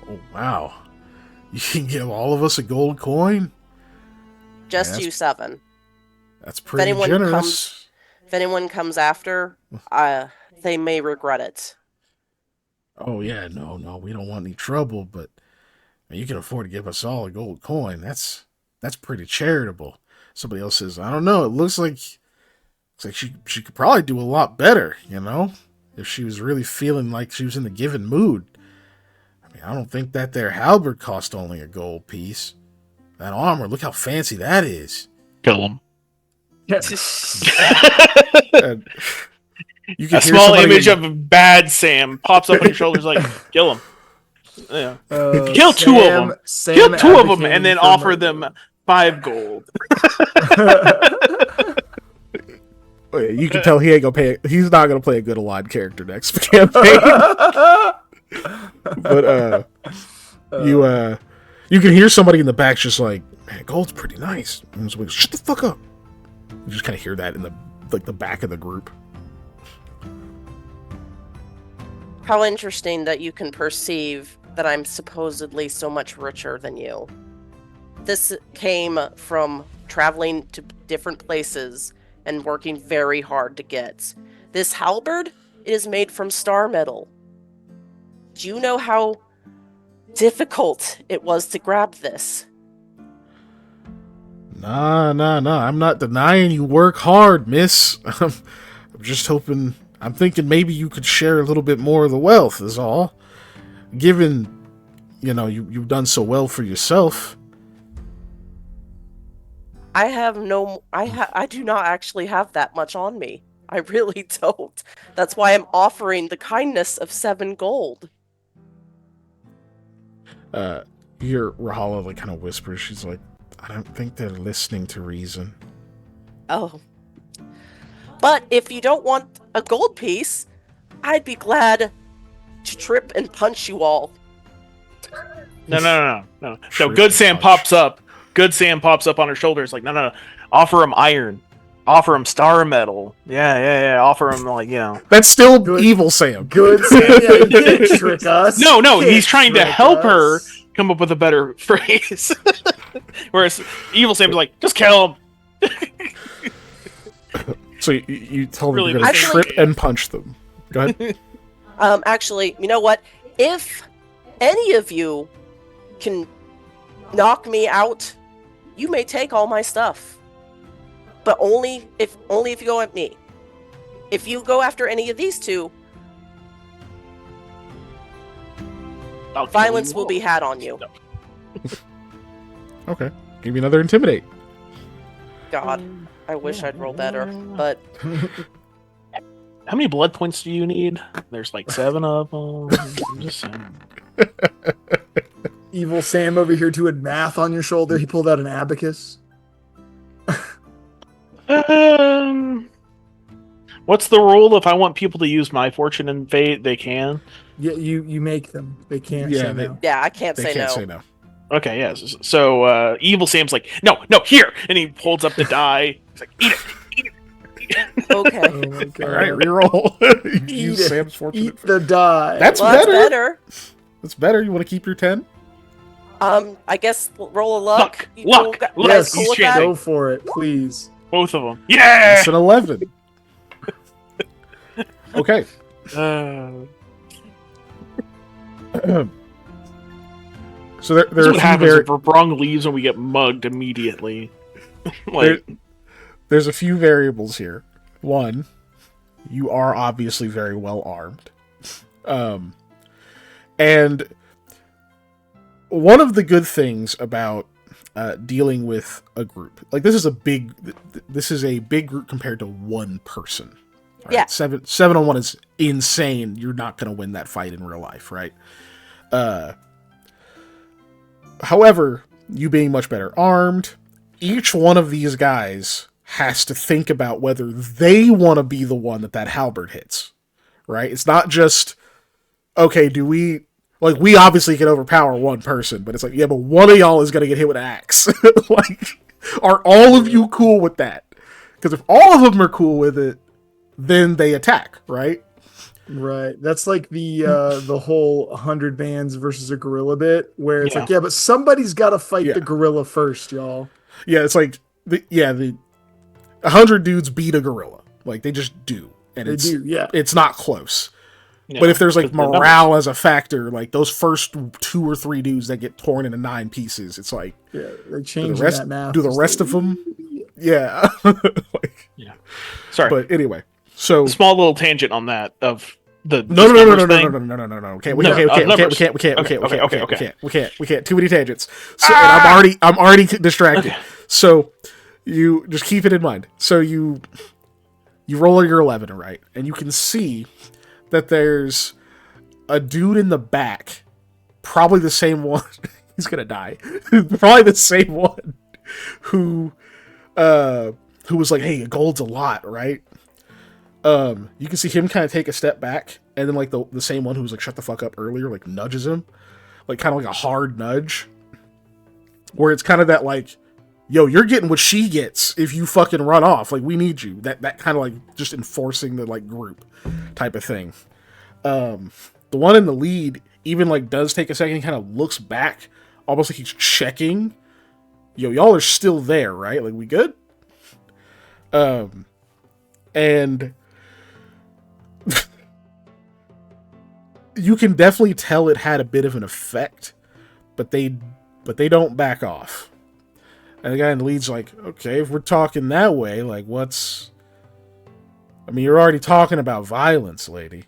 Oh, wow. You can give all of us a gold coin? Just you 7. That's pretty generous. If anyone comes after, they may regret it. Oh yeah, no, we don't want any trouble, but you can afford to give us all a gold coin. That's pretty charitable. Somebody else says, I don't know. It looks like she could probably do a lot better, if she was really feeling like she was in the given mood. I mean, I don't think that their halberd cost only a gold piece. That armor, look how fancy that is. Kill him. And you can a small image of bad Sam pops up on your shoulders like, kill him. Yeah. Kill two of them. Kill two of them and then offer them 5 gold. You can tell he ain't gonna pay. He's not gonna play a good aligned character next campaign. But you can hear somebody in the back just like, man, gold's pretty nice. And somebody goes, shut the fuck up. You just kind of hear that in the back of the group. How interesting that you can perceive that I'm supposedly so much richer than you. This came from traveling to different places and working very hard to get. This halberd is made from star metal. Do you know how difficult it was to grab this? Nah. I'm not denying you work hard, miss. I'm just hoping... I'm thinking maybe you could share a little bit more of the wealth, is all. Given, you've done so well for yourself. I do not actually have that much on me. I really don't. That's why I'm offering the kindness of 7 gold. You hear Rahala like kind of whisper. She's like, I don't think they're listening to reason. Oh. But if you don't want a gold piece, I'd be glad to trip and punch you all. No. So Good Sam pops up. Good Sam pops up on her shoulders like, no. Offer him iron. Offer him star metal. Yeah. Offer him That's still good, evil Sam. Good Sam. Yeah, you can't trick us. No. He's trying to help her come up with a better phrase. Whereas evil Sam's like, just kill him. So you told me you're going to trip and punch them. Go ahead. Actually, you know what? If any of you can knock me out, you may take all my stuff. But only if you go at me. If you go after any of these two, violence will be had on you. No. Okay. Give me another intimidate. God, I wish I'd roll better, but... How many blood points do you need? There's like 7 of them. I'm just saying. Evil Sam over here doing math on your shoulder. He pulled out an abacus. What's the rule? If I want people to use my fortune and fate, they can? Yeah, you make them. They can't say no. Yeah, I can't say no. Okay, yes. So evil Sam's like, no, here, and he holds up the die. He's like, eat it. Okay. Oh my God. All right, reroll. Use Sam's fortune. Eat the die. That's better. That's better. You want to keep your 10? I guess roll a luck. Luck. Yes, go for it, please. Both of them. Yeah. It's an 11. Okay. So there That's are what happens if Brung leaves and we get mugged immediately. There's a few variables here. One, you are obviously very well armed. And one of the good things about dealing with a group, like this is a big group compared to one person. Right? Yeah. 7 on 1 is insane. You're not going to win that fight in real life, right? However, you being much better armed, each one of these guys has to think about whether they want to be the one that halberd hits, right? It's not just, okay, we obviously can overpower one person, but it's like, yeah, but one of y'all is going to get hit with an axe. Like, are all of you cool with that? Because if all of them are cool with it, then they attack, right? Right. That's like the whole 100 bands versus a gorilla bit, where it's like, yeah, but somebody's got to fight the gorilla first, y'all. Yeah, it's like, the 100 dudes beat a gorilla, Like, they just do. And They do, yeah. It's not close. Yeah, but if there's like 'cause the morale as a factor, like those first 2 or 3 dudes that get torn into 9 pieces, it's like, Yeah, they do change the rest, that math. do the rest of them? Yeah. Like, Yeah. Sorry. but anyway, so A small little tangent on that of the no. Okay, we No, can't. numbers. We can't. Too many tangents. So, and I'm already distracted. Okay. So you just keep it in mind. So you roll your 11, right, and you can see that there's a dude in the back, probably the same one. He's gonna die. Probably the same one who was like, "Hey, gold's a lot, right?" You can see him kind of take a step back, and then like the same one who was like, "Shut the fuck up" earlier, like nudges him, like kind of like a hard nudge, where it's kind of that like, "Yo, you're getting what she gets if you fucking run off. Like, we need you." That kind of like just enforcing the like group type of thing. The one in the lead even like does take a second. He kind of looks back, almost like he's checking. Yo, y'all are still there, right? Like, we good? And you can definitely tell it had a bit of an effect, but they don't back off. And the guy in the lead's like, okay, if we're talking that way, like, you're already talking about violence, lady.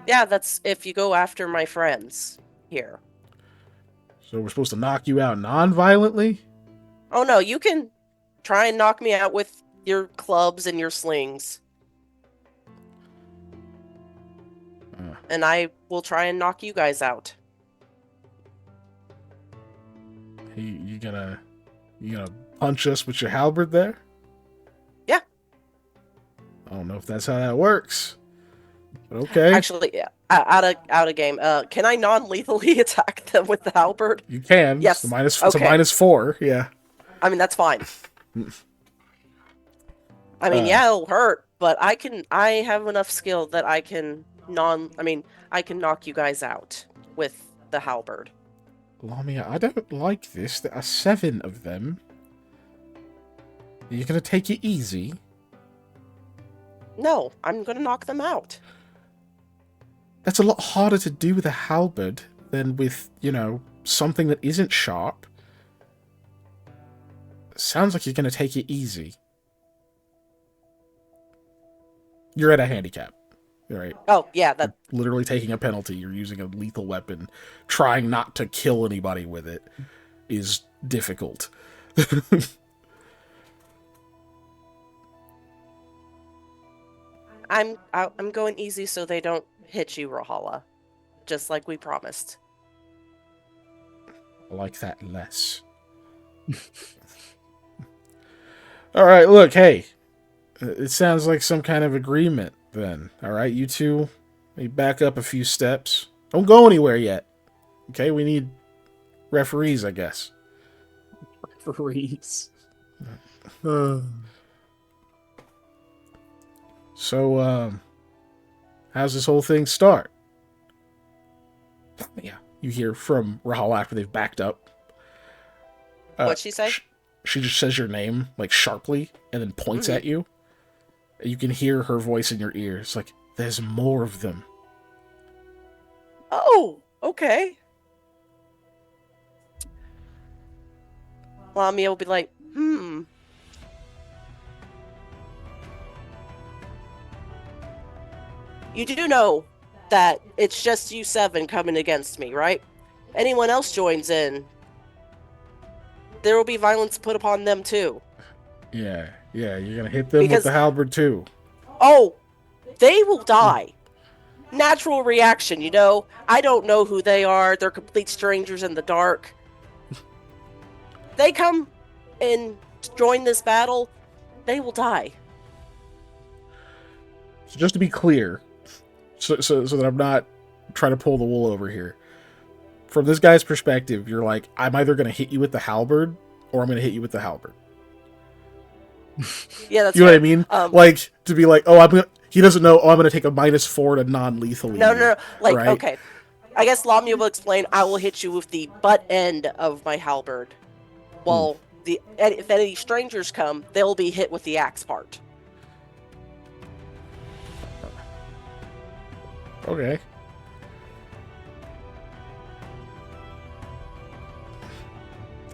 Yeah, that's if you go after my friends here. So we're supposed to knock you out non-violently? Oh no, you can try and knock me out with your clubs and your slings. And I will try and knock you guys out. You gonna punch us with your halberd there? Yeah. I don't know if that's how that works. But okay. Actually, yeah. Out of game. Can I non-lethally attack them with the halberd? You can. Yes. It's a -4. Yeah. I mean, that's fine. I mean, yeah, it'll hurt, but I have enough skill that I can knock you guys out with the halberd. Lamia, I don't like this. There are 7 of them. You're gonna take it easy? No, I'm gonna knock them out. That's a lot harder to do with a halberd than with, something that isn't sharp. Sounds like you're gonna take it easy. You're at a handicap, right? Oh, yeah, that... Literally taking a penalty. You're using a lethal weapon. Trying not to kill anybody with it is difficult. I'm going easy so they don't hit you, Rahala. Just like we promised. I like that less. Alright, look, hey. It sounds like some kind of agreement, then. Alright, you two, maybe back up a few steps. Don't go anywhere yet. Okay, we need referees, I guess. Referees. So, how's this whole thing start? Yeah, you hear from Rahal after they've backed up. What'd she say? She just says your name, like, sharply, and then points at you. You can hear her voice in your ear. It's like, there's more of them. Oh, okay. Lamia will be like, You do know that it's just you 7 coming against me, right? Anyone else joins in, there will be violence put upon them too. Yeah, you're gonna hit them with the halberd too. Oh, they will die. Natural reaction, I don't know who they are. They're complete strangers in the dark. They come and join this battle, they will die. So just to be clear, so that I'm not trying to pull the wool over here. From this guy's perspective, you're like, I'm either going to hit you with the halberd, or I'm going to hit you with the halberd. Yeah, that's you know what I mean? Like, to be like, he doesn't know, I'm going to take a -4 to non-lethally. No. Like, right? Okay. I guess Lamia will explain, I will hit you with the butt end of my halberd. Well, if any strangers come, they'll be hit with the axe part. Okay.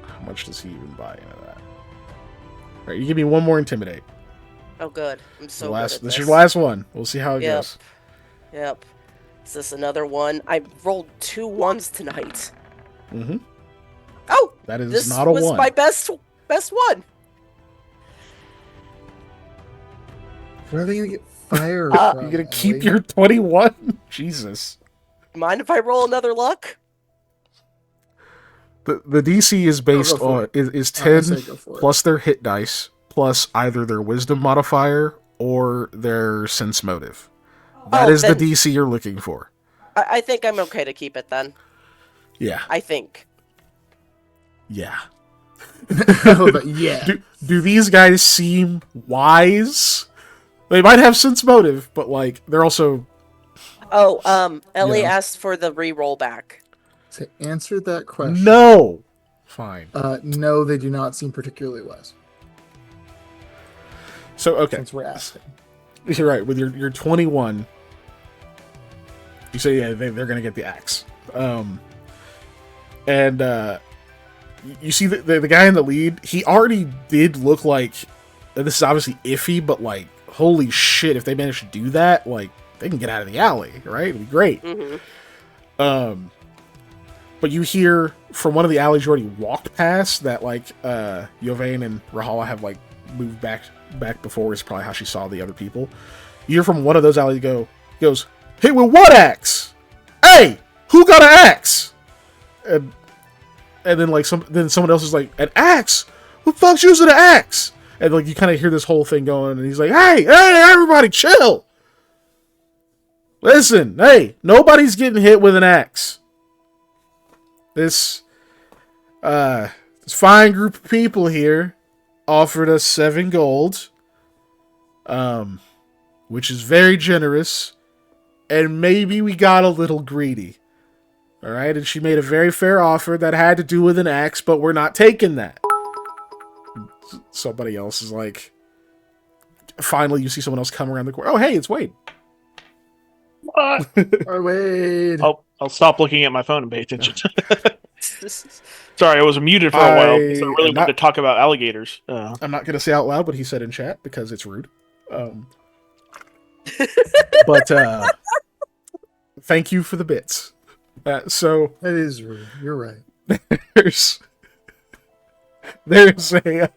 How much does he even buy into that? All right, you give me one more intimidate. Oh, good. I'm so good at This is your last one. We'll see how it Yep. goes. Yep. Is this another one? I rolled 2 1s tonight. Mm-hmm. Oh! That is This not a was one. my best one. Where are they gonna get fire You're from? You're gonna Ellie? keep your 21? Jesus. Mind if I roll another luck? The DC is based go for on is I 10 say go for it. plus their hit dice plus either their wisdom modifier or their sense motive. That is the then DC you're looking for. I think I'm okay to keep it then. Yeah. I think. Yeah. Oh, but yeah. Do these guys seem wise? They might have sense motive, but like they're also Oh, Ellie Yeah. asked for the re-roll back. To answer that question, no. Fine. no, they do not seem particularly wise. So okay. Since we're asking. You're right. With your 21, you say yeah they're gonna get the axe. And you see the guy in the lead. He already did look like, and this is obviously iffy, but like holy shit, if they manage to do that, like they can get out of the alley, right? It'd be great. Mm-hmm. But you hear from one of the alleys you already walked past that like Yvain and Rahala have like moved back before is probably how she saw the other people. You hear from one of those alleys goes, "Hey, with what axe? Hey, who got an axe?" And then like someone else is like, "An axe? Who the fuck's using an axe?" And like you kind of hear this whole thing going, and he's like, "Hey, everybody, chill. Listen, hey, nobody's getting hit with an axe. This fine group of people here offered us 7 gold, which is very generous, and maybe we got a little greedy. All right, and she made a very fair offer that had to do with an axe, but we're not taking that." Somebody else is like, finally you see someone else come around the corner. Oh, hey, it's Wade. What? Oh, wait. I'll stop looking at my phone and pay attention. Sorry, I was muted for a while because I really wanted to talk about alligators. I'm not going to say out loud what he said in chat because it's rude. But thank you for the bits. So That is rude. You're right. there's a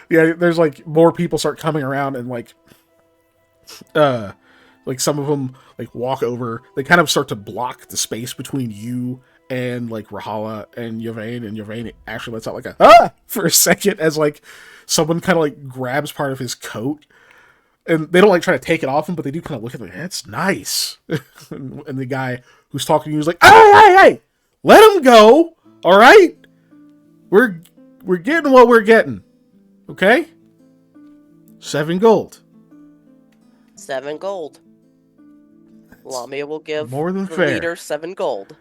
there's like more people start coming around and like some of them like walk over. They kind of start to block the space between you and like Rahala and Yvain actually lets out like a for a second as like someone kind of like grabs part of his coat, and they don't like try to take it off him, but they do kind of look at him like, "That's nice." and the guy who's talking to you is like, hey, let him go. All right, we're getting what we're getting. Okay, 7 gold. 7 gold. Lamia will give More than the fair. leader 7 gold.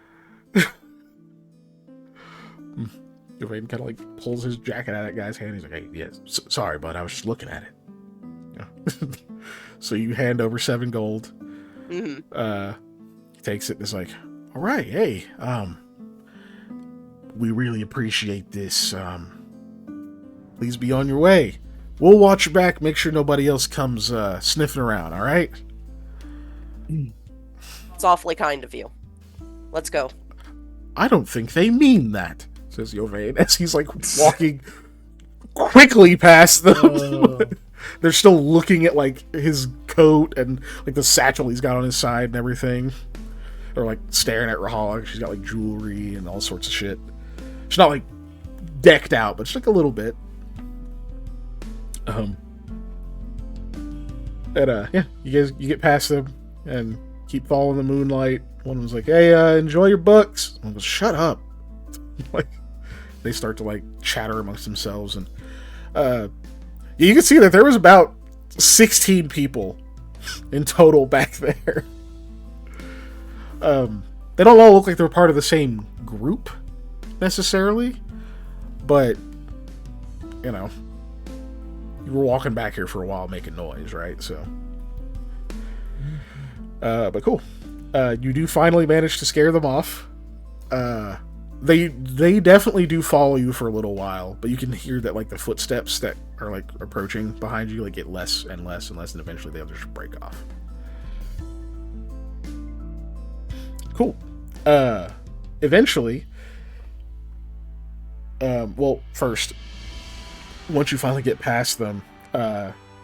Yvain kind of like pulls his jacket out of that guy's hand. He's like, "Hey, yes, sorry, bud. I was just looking at it." Yeah. So you hand over 7 gold. Mm-hmm. He takes it and is like, "All right, hey, we really appreciate this. Please be on your way. We'll watch your back. Make sure nobody else comes sniffing around. All right." It's awfully kind of you. Let's go. "I don't think they mean that," says Yvain as he's like walking quickly past them. Oh. They're still looking at like his coat and like the satchel he's got on his side and everything, or like staring at Rahala. She's got like jewelry and all sorts of shit. She's not like decked out, but just like a little bit. And yeah, you get past them and keep following the moonlight. One was like, "Hey, enjoy your books." One goes, "Shut up." Like they start to like chatter amongst themselves, and you can see that there was about 16 people in total back there. They don't all look like they're part of the same group necessarily, but you know, you were walking back here for a while making noise, right? So But cool. You do finally manage to scare them off. They definitely do follow you for a little while, but you can hear that like the footsteps that are like approaching behind you like get less and less and less, and eventually they'll just break off. Cool. Eventually, well, first, once you finally get past them,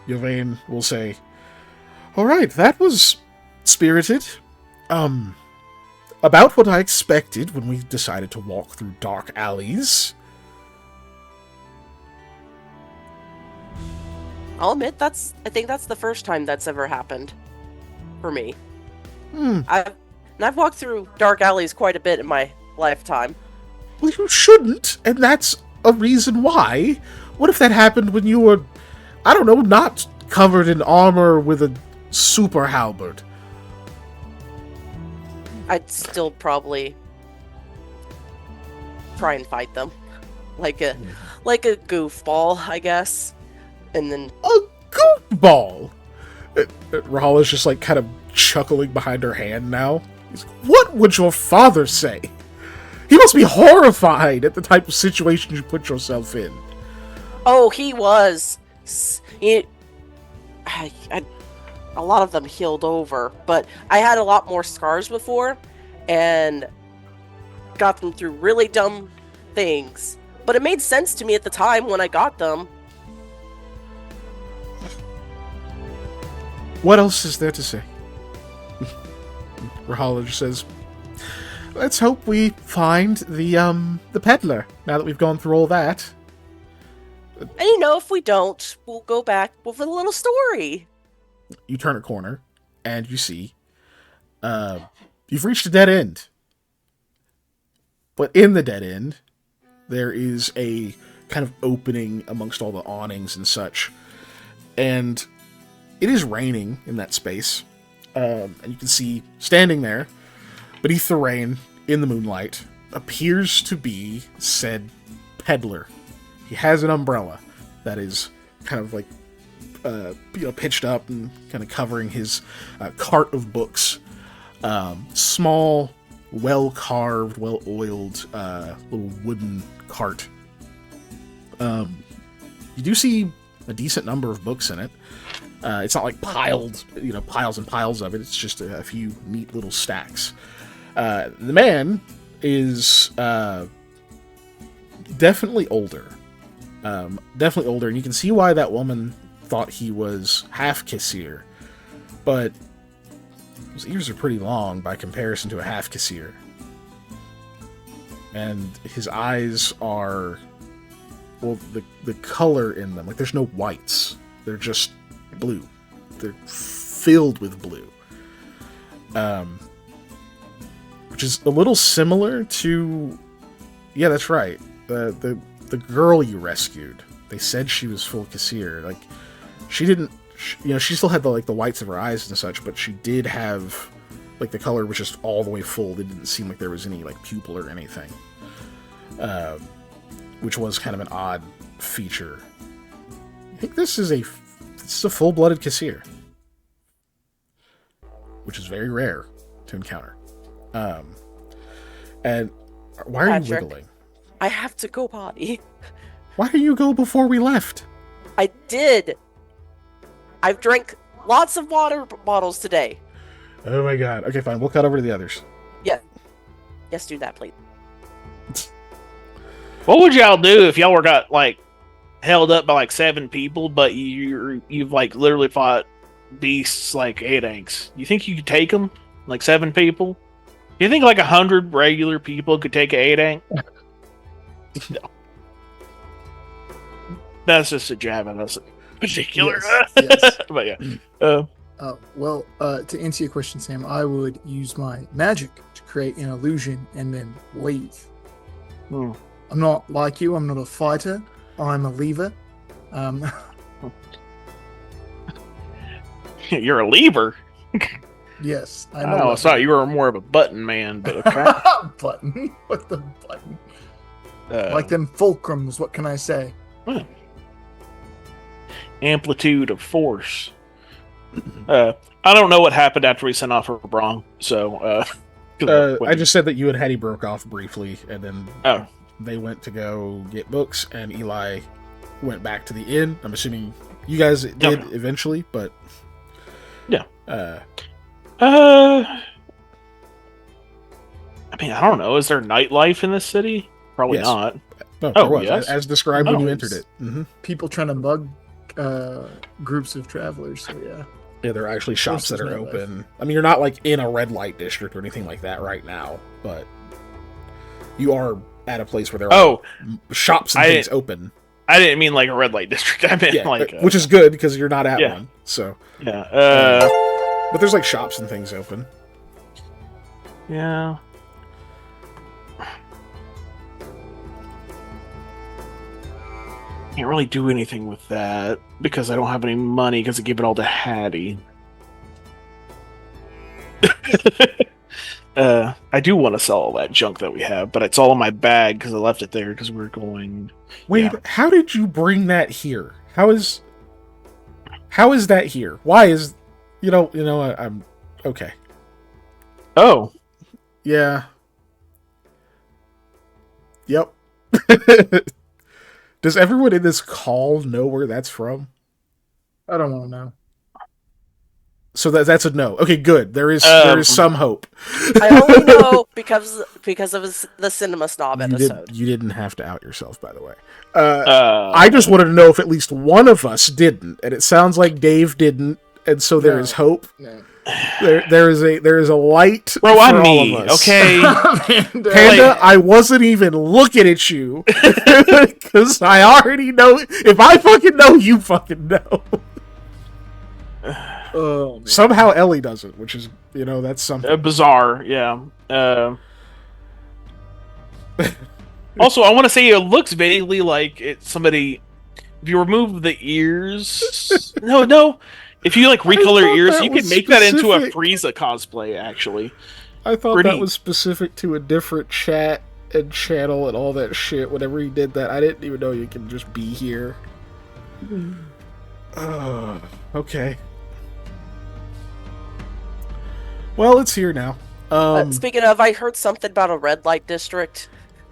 Yvain will say, "All right, that was spirited. About what I expected when we decided to walk through dark alleys." I'll admit I think that's the first time that's ever happened for me. I've walked through dark alleys quite a bit in my lifetime. Well, you shouldn't, and that's a reason why. What if that happened when you were, I don't know, not covered in armor with a super halberd? I'd still probably try and fight them, like a goofball, I guess. And then A goofball. Rahala's just like kind of chuckling behind her hand now. He's like, "What would your father say? He must be horrified at the type of situation you put yourself in." oh, he was. A lot of them healed over, but I had a lot more scars before, and got them through really dumb things. But it made sense to me at the time when I got them. What else is there to say? Rahala just says, "Let's hope we find the peddler, now that we've gone through all that." And if we don't, we'll go back with a little story. You turn a corner, and you see, you've reached a dead end. But in the dead end, there is a kind of opening amongst all the awnings and such. And it is raining in that space. And you can see, standing there, beneath the rain, in the moonlight, appears to be said peddler. He has an umbrella that is kind of like pitched up and kind of covering his cart of books. Small, well-carved, well-oiled little wooden cart. You do see a decent number of books in it. It's not like piles and piles of it. It's just a few neat little stacks. The man is definitely older. And you can see why that woman thought he was half Kisir, but his ears are pretty long by comparison to a half Kisir. And his eyes are, well, the color in them, like there's no whites. They're just blue. They're filled with blue. Which is a little similar to, yeah, that's right. The girl you rescued. They said she was full Kisir. Like, she didn't, she still had the whites of her eyes and such, but she did have, like, the color was just all the way full. It didn't seem like there was any, like, pupil or anything. Which was kind of an odd feature. I think this is a full-blooded Kisir. Which is very rare to encounter. And why are you wiggling? I have to go potty. Why didn't you go before we left? I did. I've drank lots of water bottles today. Oh my god. Okay, fine. We'll cut over to the others. Yeah. Yes, do that, please. What would y'all do if y'all got held up by 7 people, but you've literally fought beasts like Adanks? You think you could take them? 7 people? You think 100 regular people could take an Adank? No. That's just a jab at us in particular. Yes. But yeah. Well, to answer your question, Sam, I would use my magic to create an illusion and then leave. I'm not like you. I'm not a fighter. I'm a lever. You're a lever? Yes. I thought you were more of a button man, but okay. Button? What the button? Like them fulcrums, what can I say? Amplitude of force. I don't know what happened after we sent off for Braun, so I just said that you and Hetty broke off briefly, and then they went to go get books, and Eli went back to the inn. I'm assuming you guys did eventually, but yeah. I mean, I don't know. Is there nightlife in this city? Probably not. No, there was, yes. As described when you entered it. Mm-hmm. People trying to mug groups of travelers, so yeah. Yeah, there are actually shops that are open. I mean, you're not like in a red light district or anything like that right now, but you are at a place where there are shops and things open. I didn't mean like a red light district. I meant like... which is good, because you're not at one, so... Yeah, but there's like shops and things open. Yeah. Can't really do anything with that because I don't have any money because I gave it all to Hattie. I do want to sell all that junk that we have, but it's all in my bag because I left it there because we're going. Wait, how did you bring that here? How is that here? Why is I'm okay. Oh. Yeah. Yep. Does everyone in this call know where that's from? I don't want to know. So that's a no. Okay, good. There is some hope. I only know because of the Cinema Snob episode. You didn't have to out yourself, by the way. I just wanted to know if at least one of us didn't, and it sounds like Dave didn't, and so there is hope. No. There is a light. Bro, for I'm all me. of us. Okay, Panda, I wasn't even looking at you because I already know. If I fucking know, you fucking know. Oh, man. Somehow Ellie doesn't, which is that's something bizarre. Yeah. Also, I want to say it looks vaguely like it's somebody. If you remove the ears, no. If you recolor ears, you could make that into a Frieza cosplay. Actually, I thought that was specific to a different chat and channel and all that shit. Whenever he did that, I didn't even know you can just be here. Okay. Well, it's here now. Speaking of, I heard something about a red light district.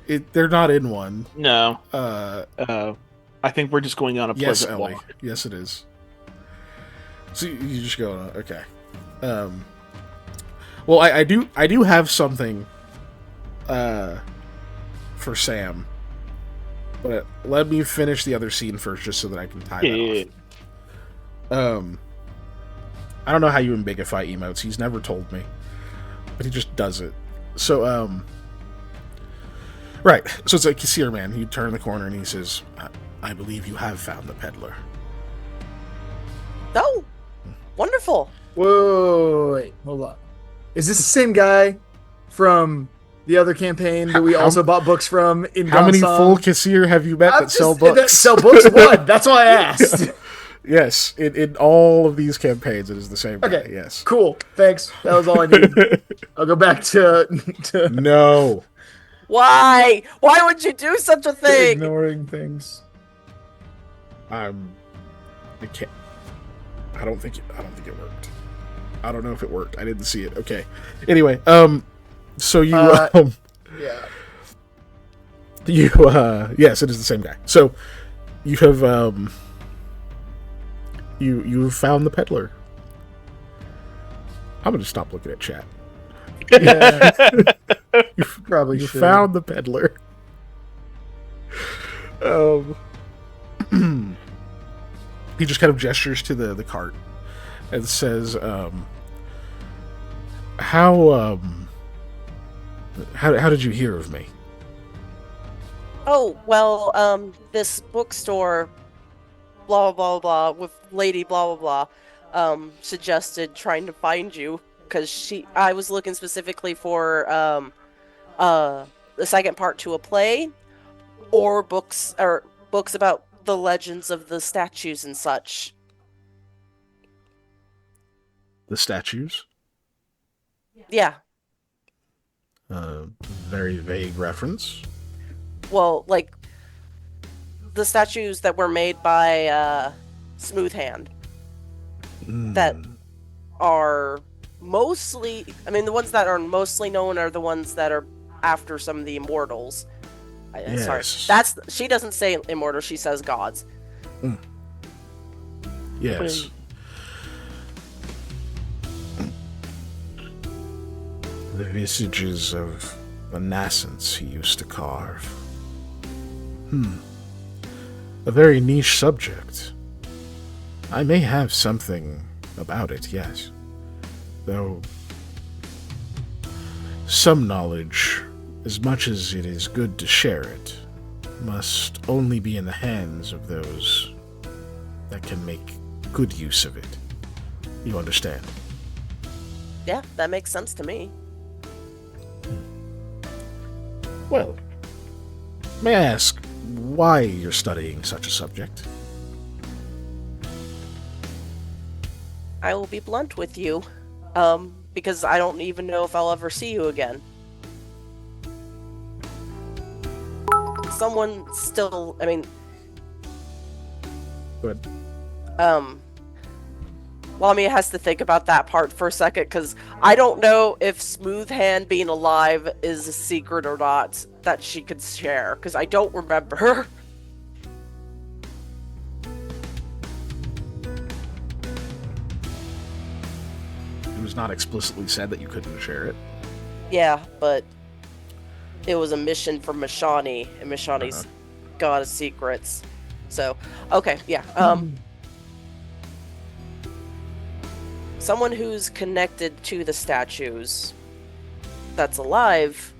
They're not in one. No. I think we're just going on a pleasant walk. Yes, it is. So you just go on. Okay. Well, I do have something for Sam, but let me finish the other scene first, just so that I can tie that off. I don't know how you ambigify emotes. He's never told me, but he just does it. So right. So it's like Kassir Man. You turn the corner and he says, "I believe you have found the peddler." Oh, wonderful. Whoa, wait, hold on. Is this the same guy from the other campaign that we also bought books from in How many full Kassir have you met that sell books? That sell books? What? That's why I asked. Yes, in all of these campaigns, it is the same guy. Okay, yes. Cool. Thanks. That was all I needed. I'll go back to No. Why? Why would you do such a thing? Ignoring things. I can't. I don't think it worked. I don't know if it worked. I didn't see it. Okay. Anyway, so you yeah. You yes, it is the same guy. So you have you found the peddler. I'm gonna stop looking at chat. Yeah. You probably you should. found the peddler. He just kind of gestures to the cart and says, how did you hear of me?" Oh, well, this bookstore, blah, blah, blah, with Lady blah, blah, blah, suggested trying to find you, because I was looking specifically for, the second part to a play, or books about the legends of the statues and such. The statues? Yeah. Very vague reference. Well, the statues that were made by Smooth Hand. That are mostly, I mean, the ones that are mostly known are the ones that are after some of the immortals. Sorry, she doesn't say immortals, she says gods. Yes. The visages of the nascents he used to carve. A very niche subject. I may have something about it, yes. Though some knowledge, as much as it is good to share it, must only be in the hands of those that can make good use of it. You understand? Yeah, that makes sense to me. Well, may I ask why you're studying such a subject? I will be blunt with you, because I don't even know if I'll ever see you again. Someone still, I mean... Good. Lamia has to think about that part for a second, because I don't know if Smooth Hand being alive is a secret or not that she could share, because I don't remember. It was not explicitly said that you couldn't share it. Yeah, but it was a mission for Mashani, and Mashani's God of Secrets. So, okay, yeah. Someone who's connected to the statues that's alive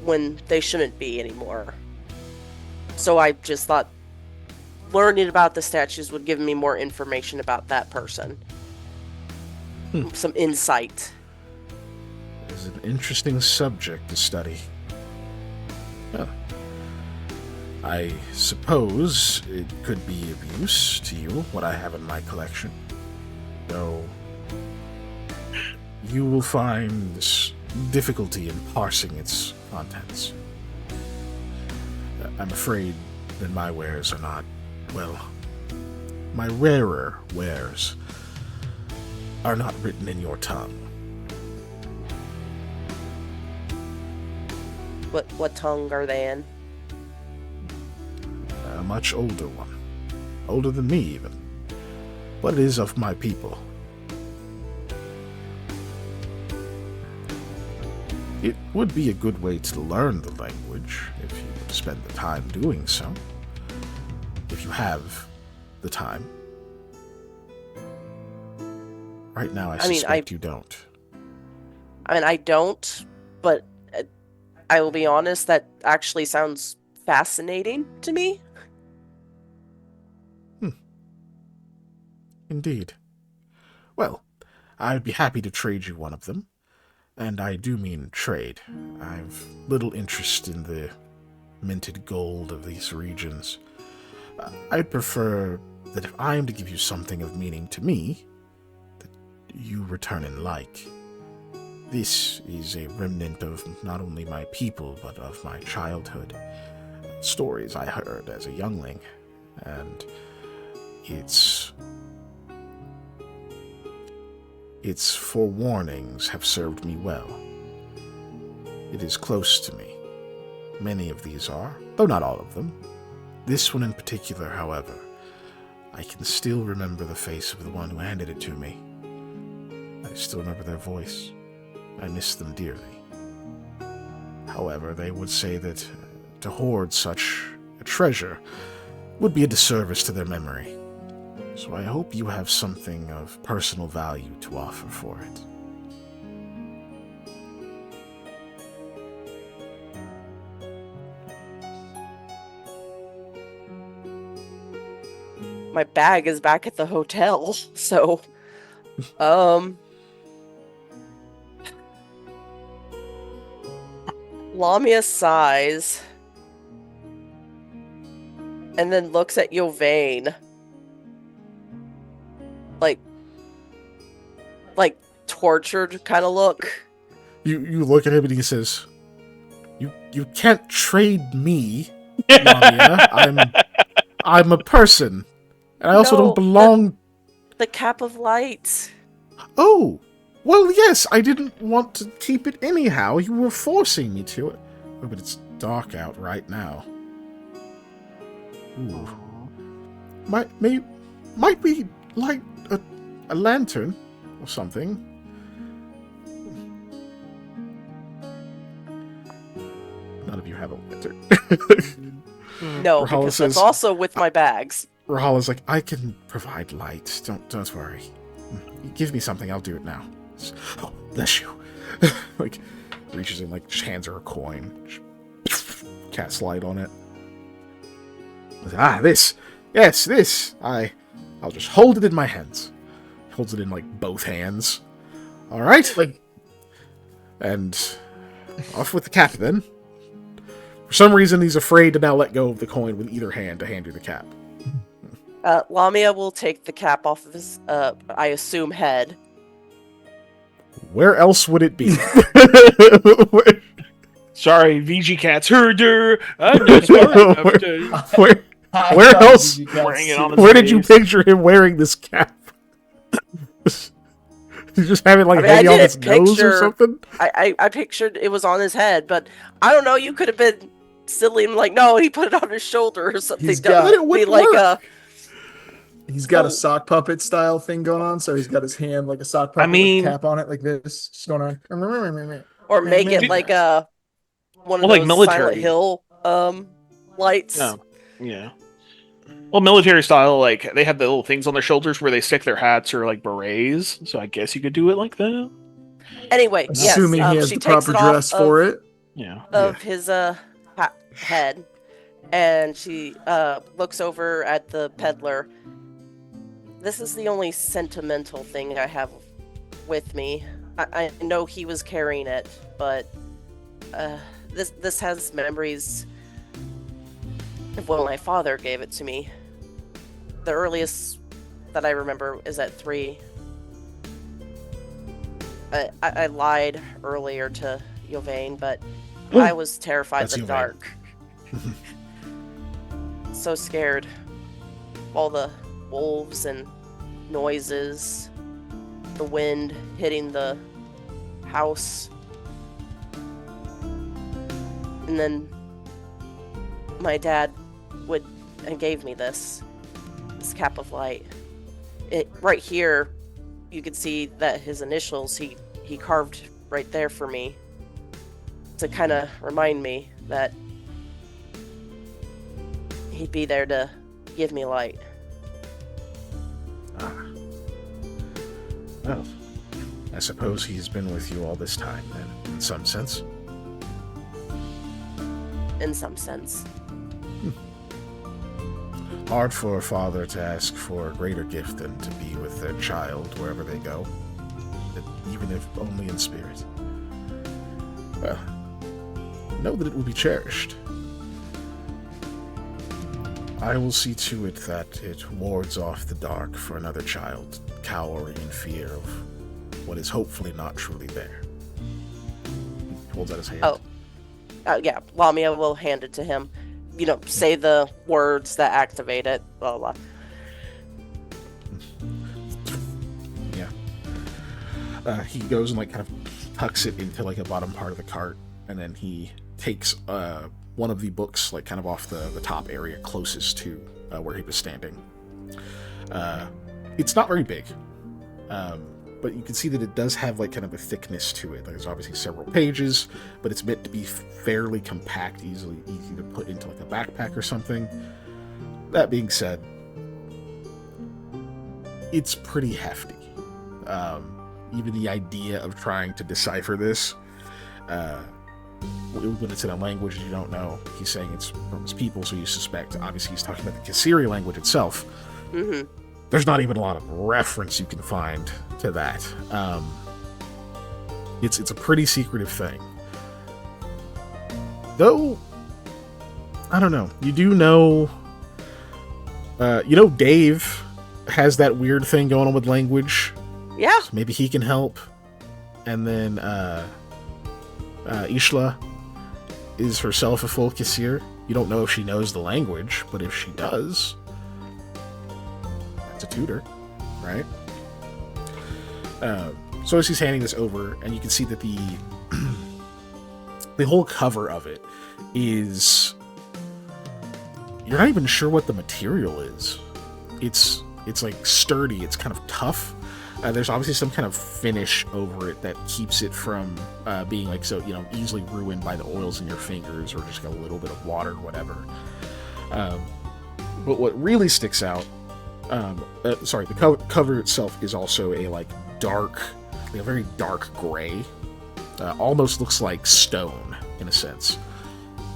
when they shouldn't be anymore. So I just thought learning about the statues would give me more information about that person. Some insight. It's an interesting subject to study. Huh. I suppose it could be of use to you, what I have in my collection. Though you will find difficulty in parsing its contents. I'm afraid that my wares are not, well, my rarer wares are not written in your tongue. What tongue are they in? A much older one. Older than me, even. But it is of my people. It would be a good way to learn the language if you would spend the time doing so. If you have the time. Right now, I suspect you don't. I mean, I don't, but I will be honest, that actually sounds fascinating to me. Indeed. Well, I'd be happy to trade you one of them. And I do mean trade. I've little interest in the minted gold of these regions. I'd prefer that if I am to give you something of meaning to me, that you return in like. This is a remnant of not only my people, but of my childhood. Stories I heard as a youngling, and its forewarnings have served me well. It is close to me. Many of these are, though not all of them. This one in particular, however, I can still remember the face of the one who handed it to me. I still remember their voice. I miss them dearly. However, they would say that to hoard such a treasure would be a disservice to their memory. So I hope you have something of personal value to offer for it. My bag is back at the hotel, so, Lamia sighs and then looks at Yovane. Like tortured kind of look. You look at him and he says, You can't trade me, Lamia. I'm a person. And I also don't belong. The cap of light. Oh! Well, yes, I didn't want to keep it anyhow. You were forcing me to it. Oh, but it's dark out right now. Ooh. Might we light a lantern or something? None of you have a lantern. No, Rahala because says- that's also with my bags. Rahala's like, I can provide light. Don't worry. Give me something, I'll do it now. Oh, bless you. Like, reaches in, like, just hands her a coin. Casts light on it. This. Yes, this. I'll just hold it in my hands. Holds it in, like, both hands. Alright. Like, And off with the cap, then. For some reason, he's afraid to now let go of the coin with either hand to hand you the cap. Lamia will take the cap off of his, I assume, head. Where else would it be? Sorry, VG Cat's herder. I'm not smart enough to... Where else? Wearing it on his Where did you face. picture him wearing this cap? He's just having like I mean, I hanging on didn't his nose or picture- something. I pictured it was on his head, but I don't know. You could have been silly and like, no, he put it on his shoulder or something. He's Don't got- But it be wouldn't like work. he's got Oh. a sock puppet style thing going on, so he's got his hand like a sock puppet mean- with a cap on it like this, just going on. or make it Maybe. like a one of Well, like those military. Silent Hill lights. No. Yeah. Well, military style, like, they have the little things on their shoulders where they stick their hats or, like, berets, so I guess you could do it like that. Anyway, yes, Assuming he has she the takes proper it off dress for it. Yeah. of his head, and she looks over at the peddler. This is the only sentimental thing I have with me. I know he was carrying it, but this has memories of when my father gave it to me. The earliest that I remember is at 3. I lied earlier to Yovane, but I was terrified That's in the Yovane. dark. So scared. All the wolves and noises, the wind hitting the house. And then my dad gave me this cap of light. It right here, you could see that his initials he carved right there for me to kind of remind me that he'd be there to give me light. Well, I suppose he's been with you all this time, then, in some sense. In some sense. Hard for a father to ask for a greater gift than to be with their child wherever they go, even if only in spirit. Well, know that it will be cherished. I will see to it that it wards off the dark for another child cowering in fear of what is hopefully not truly there. He holds out his hand. Oh. Yeah, Lamia will hand it to him. You know, say the words that activate it, blah, blah. Yeah. He goes and, like, kind of tucks it into, like, a bottom part of the cart, and then he takes one of the books, like, kind of off the top area closest to where he was standing. It's not very big, but you can see that it does have, like, kind of a thickness to it. Like, there's obviously several pages, but it's meant to be fairly compact, easy to put into, like, a backpack or something. That being said, it's pretty hefty. Even the idea of trying to decipher this, when it's in a language you don't know, he's saying it's from his people, so you suspect, obviously he's talking about the Kasiri language itself. Mm-hmm. There's not even a lot of reference you can find to that. It's a pretty secretive thing. Though, I don't know. You do know... Dave has that weird thing going on with language. Yeah. So maybe he can help. And then Ishla is herself a full Kasir. You don't know if she knows the language, but if she does, that's a tutor, right? So as he's handing this over, and you can see that the whole cover of it is, you're not even sure what the material is. It's like sturdy. It's kind of tough. There's obviously some kind of finish over it that keeps it from being like so, easily ruined by the oils in your fingers or just a little bit of water or whatever. But what really sticks out, the cover itself is also a very dark gray. Almost looks like stone in a sense.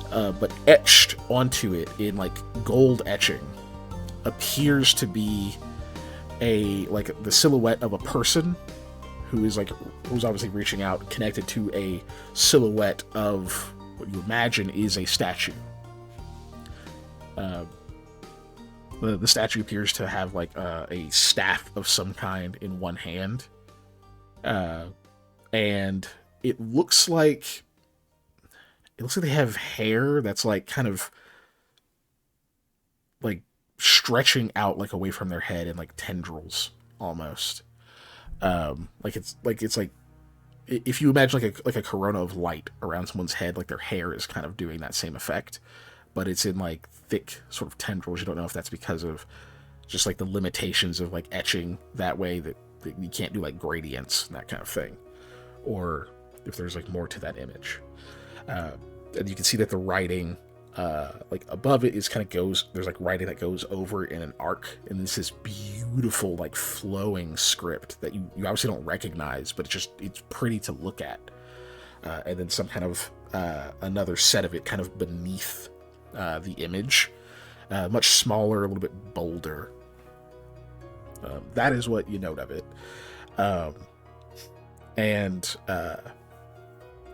But etched onto it in like gold etching appears to be the silhouette of a person who's obviously reaching out, connected to a silhouette of what you imagine is a statue. The statue appears to have like a staff of some kind in one hand, and it looks like they have hair that's like kind of like stretching out like away from their head and like tendrils almost. It's like if you imagine like a corona of light around someone's head, like their hair is kind of doing that same effect, but it's in like thick sort of tendrils. You don't know if that's because of just like the limitations of like etching that way, that you can't do like gradients and that kind of thing, or if there's like more to that image. And you can see that the writing like above it is there's like writing that goes over in an arc, and this is beautiful like flowing script that you obviously don't recognize, but it's pretty to look at. And then some kind of another set of it kind of beneath the image, much smaller, a little bit bolder. That is what you note of it. And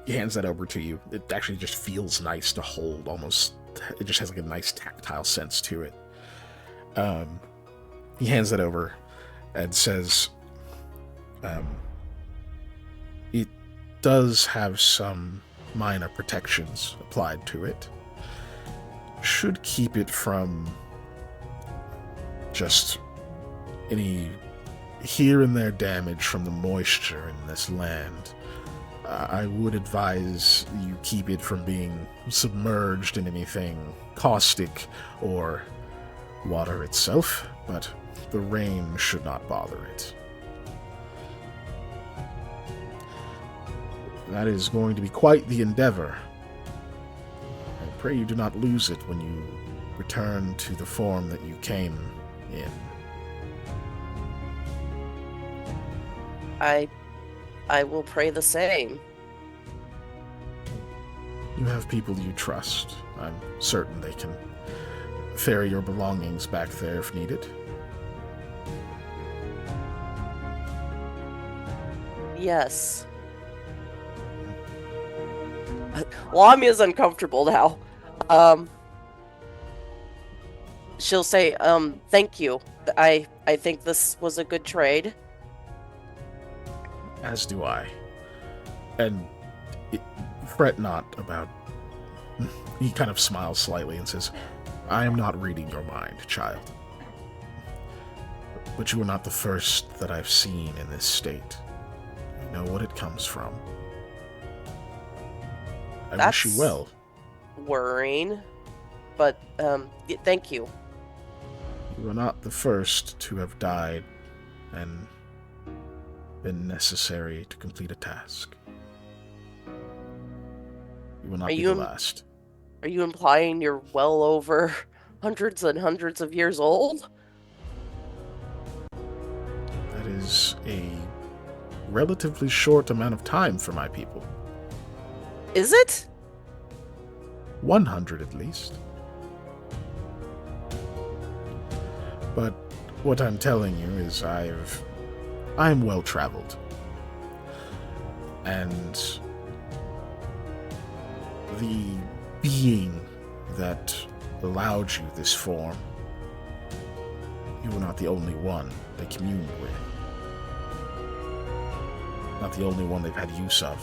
he hands that over to you. It actually just feels nice to hold, almost. It just has like a nice tactile sense to it. He hands that over and says, it does have some minor protections applied to it. Should keep it from just any here and there damage from the moisture in this land. I would advise you keep it from being submerged in anything caustic or water itself, but the rain should not bother it. That is going to be quite the endeavor. I pray you do not lose it when you return to the form that you came in. I will pray the same. You have people you trust. I'm certain they can ferry your belongings back there if needed. Yes. Lami is uncomfortable now. She'll say, thank you. I think this was a good trade. As do I. And fret not about... He kind of smiles slightly and says, I am not reading your mind, child. But you are not the first that I've seen in this state. I know what it comes from. I wish you well. Worrying, but thank you. You are not the first to have died and been necessary to complete a task. You will not be the last. Are you implying you're well over hundreds and hundreds of years old? That is a relatively short amount of time for my people. Is it? 100 at least. But what I'm telling you is I'm well traveled. And the being that allowed you this form, you were not the only one they communed with. Not the only one they've had use of.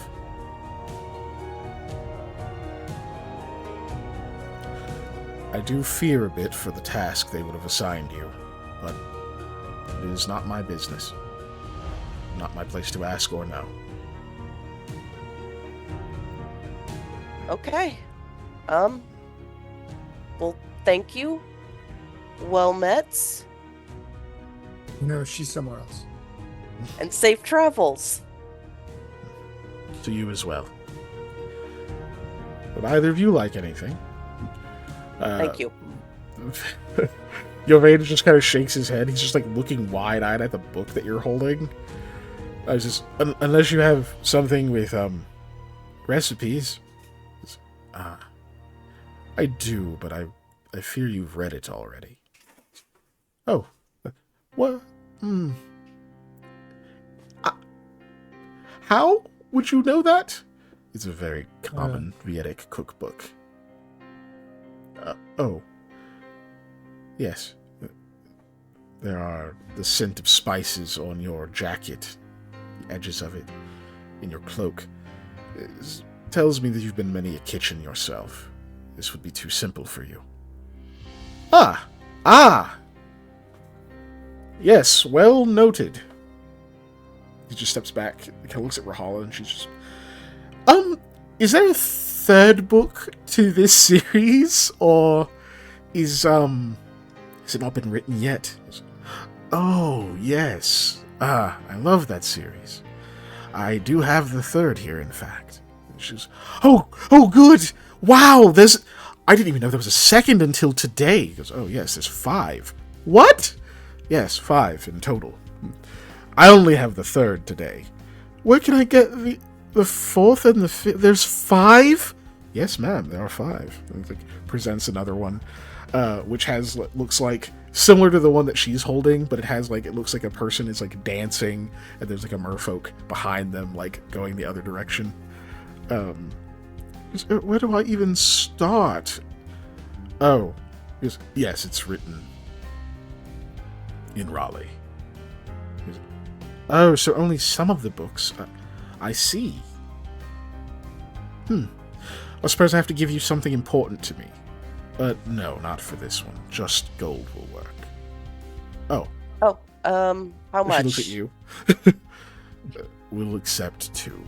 I do fear a bit for the task they would have assigned you, but it is not my business. not my place to ask or know. Okay. Well, thank you. Well met. No, she's somewhere else. And safe travels. To you as well. Would either of you like anything? Thank you. Yovain just kind of shakes his head. He's just like looking wide-eyed at the book that you're holding. I was just, unless you have something with recipes. I do, but I fear you've read it already. Oh, what? How would you know that? It's a very common Vedic cookbook. Oh. Yes. There are the scent of spices on your jacket, the edges of it, in your cloak. It tells me that you've been many a kitchen yourself. This would be too simple for you. Ah! Yes, well noted. He just steps back, kind of looks at Rahala, and she's just... is there a third book to this series? Or has it not been written yet? Oh, yes. I love that series. I do have the third here, in fact. She's... Oh, good! Wow, I didn't even know there was a second until today. He goes, oh, yes, there's 5. What? Yes, 5 in total. I only have the third today. Where can I get the fourth and the fifth? There's 5? Yes, ma'am, there are 5. And he presents another one, which looks like similar to the one that she's holding, but it looks like a person is like dancing, and there's like a merfolk behind them, like going the other direction. Where do I even start? Oh, yes, it's written in Raleigh. Oh, so only some of the books. I see. I suppose I have to give you something important to me. No, not for this one. Just gold will work. Oh. Oh, how much? She looks at you. We'll accept 2.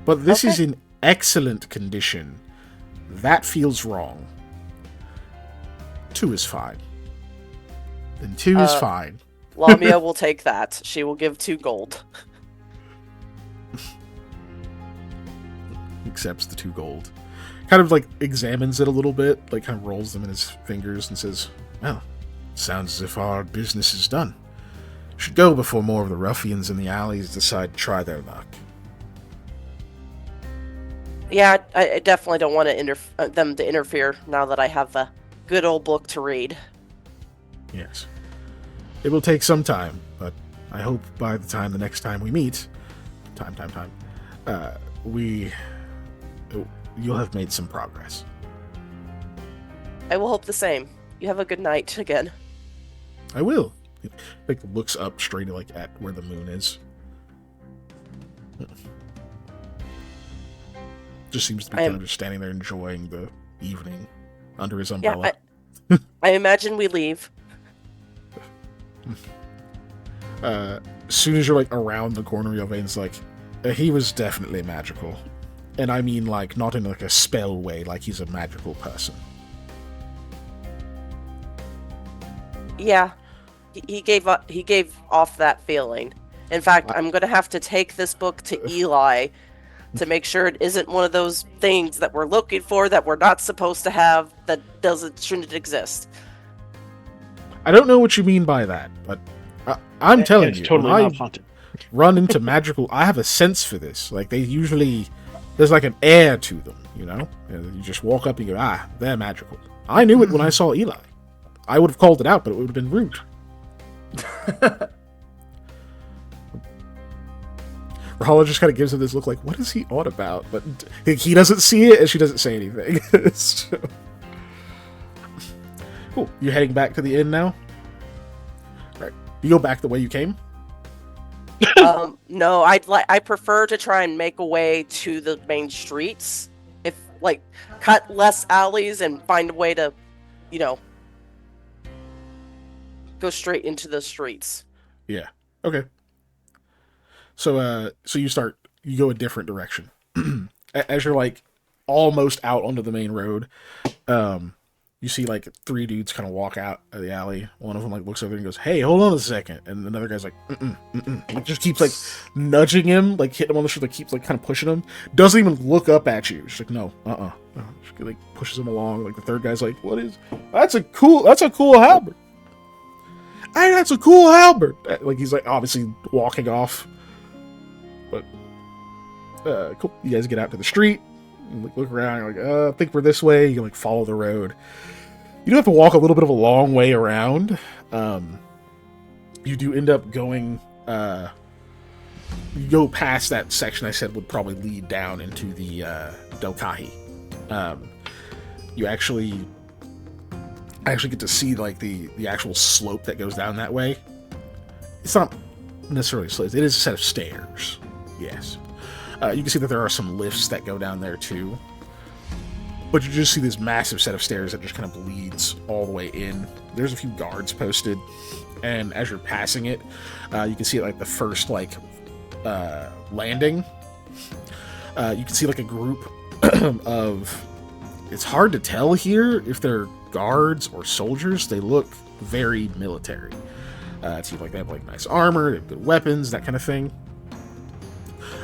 But this is in excellent condition. That feels wrong. 2 is fine. Then 2 is fine. Lamia will take that. She will give 2 gold. Accepts the 2 gold. Kind of like examines it a little bit, like kind of rolls them in his fingers and says, well, sounds as if our business is done. Should go before more of the ruffians in the alleys decide to try their luck. Yeah, I definitely don't want them to interfere now that I have a good old book to read. Yes. It will take some time, but I hope by the next time we meet, you'll have made some progress. I will hope the same. You have a good night again. I will. He looks up straight at where the moon is. Just seems to be kind of just standing there enjoying the evening under his umbrella. Yeah, I imagine we leave. As soon as you're around the corner, Yovain's he was definitely magical. And I mean not in a spell way, he's a magical person. Yeah. He gave off that feeling. In fact, I'm going to have to take this book to Eli to make sure it isn't one of those things that we're looking for that we're not supposed to have, that shouldn't exist. I don't know what you mean by that, but I'm telling you, totally when not I haunted. run into magical, I have a sense for this. They usually, there's an air to them, You just walk up and you go, they're magical. I knew it when I saw Eli. I would have called it out, but it would have been rude. Rahala just kind of gives him this look what is he on about? But he doesn't see it, and she doesn't say anything. So... Cool. You're heading back to the inn now? Right. You go back the way you came? No, I prefer to try and make a way to the main streets. If cut less alleys and find a way to, go straight into the streets. Yeah. Okay. So you go a different direction. As you're like almost out onto the main road, you see like three dudes kind of walk out of the alley. One of them like looks over and goes, "Hey, hold on a second," and another guy's like, "Mm-mm, mm-mm." Like, just keeps like nudging him, like hitting him on the shoulder, like, keeps like kind of pushing him. Doesn't even look up at you. She's like, "No, She like pushes him along. Like the third guy's like, "What is? That's a cool halberd. Hey, that's a cool halberd." Like he's like obviously walking off. But cool. You guys get out to the street. And, like, look around. You're like, I think we're this way. You can like follow the road. You do have to walk a little bit of a long way around. You do end up going. You go past that section I said would probably lead down into the Delkahi. You actually get to see like the actual slope that goes down that way. It's not necessarily slopes. It is a set of stairs. Yes. You can see that there are some lifts that go down there too. But you just see this massive set of stairs that just kind of leads all the way in. There's a few guards posted, and as you're passing it, you can see like the first like landing. You can see like a group of. It's hard to tell here if they're guards or soldiers. They look very military. It seems like they have like nice armor, they have good weapons, that kind of thing.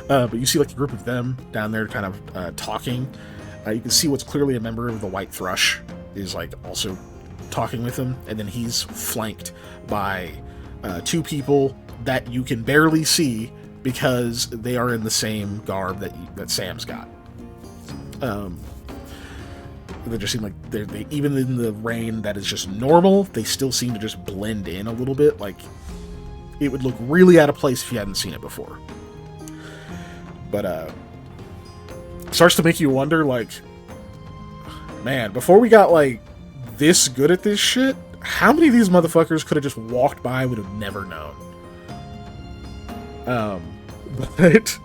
But you see like a group of them down there kind of talking. You can see what's clearly a member of the White Thrush is like also talking with them, and then he's flanked by two people that you can barely see because they are in the same garb that Sam's got. They just seem like they even in the rain that is just normal, they still seem to just blend in a little bit. Like it would look really out of place if you hadn't seen it before. But it starts to make you wonder, like, man, before we got like this good at this shit, how many of these motherfuckers could have just walked by and would have never known? But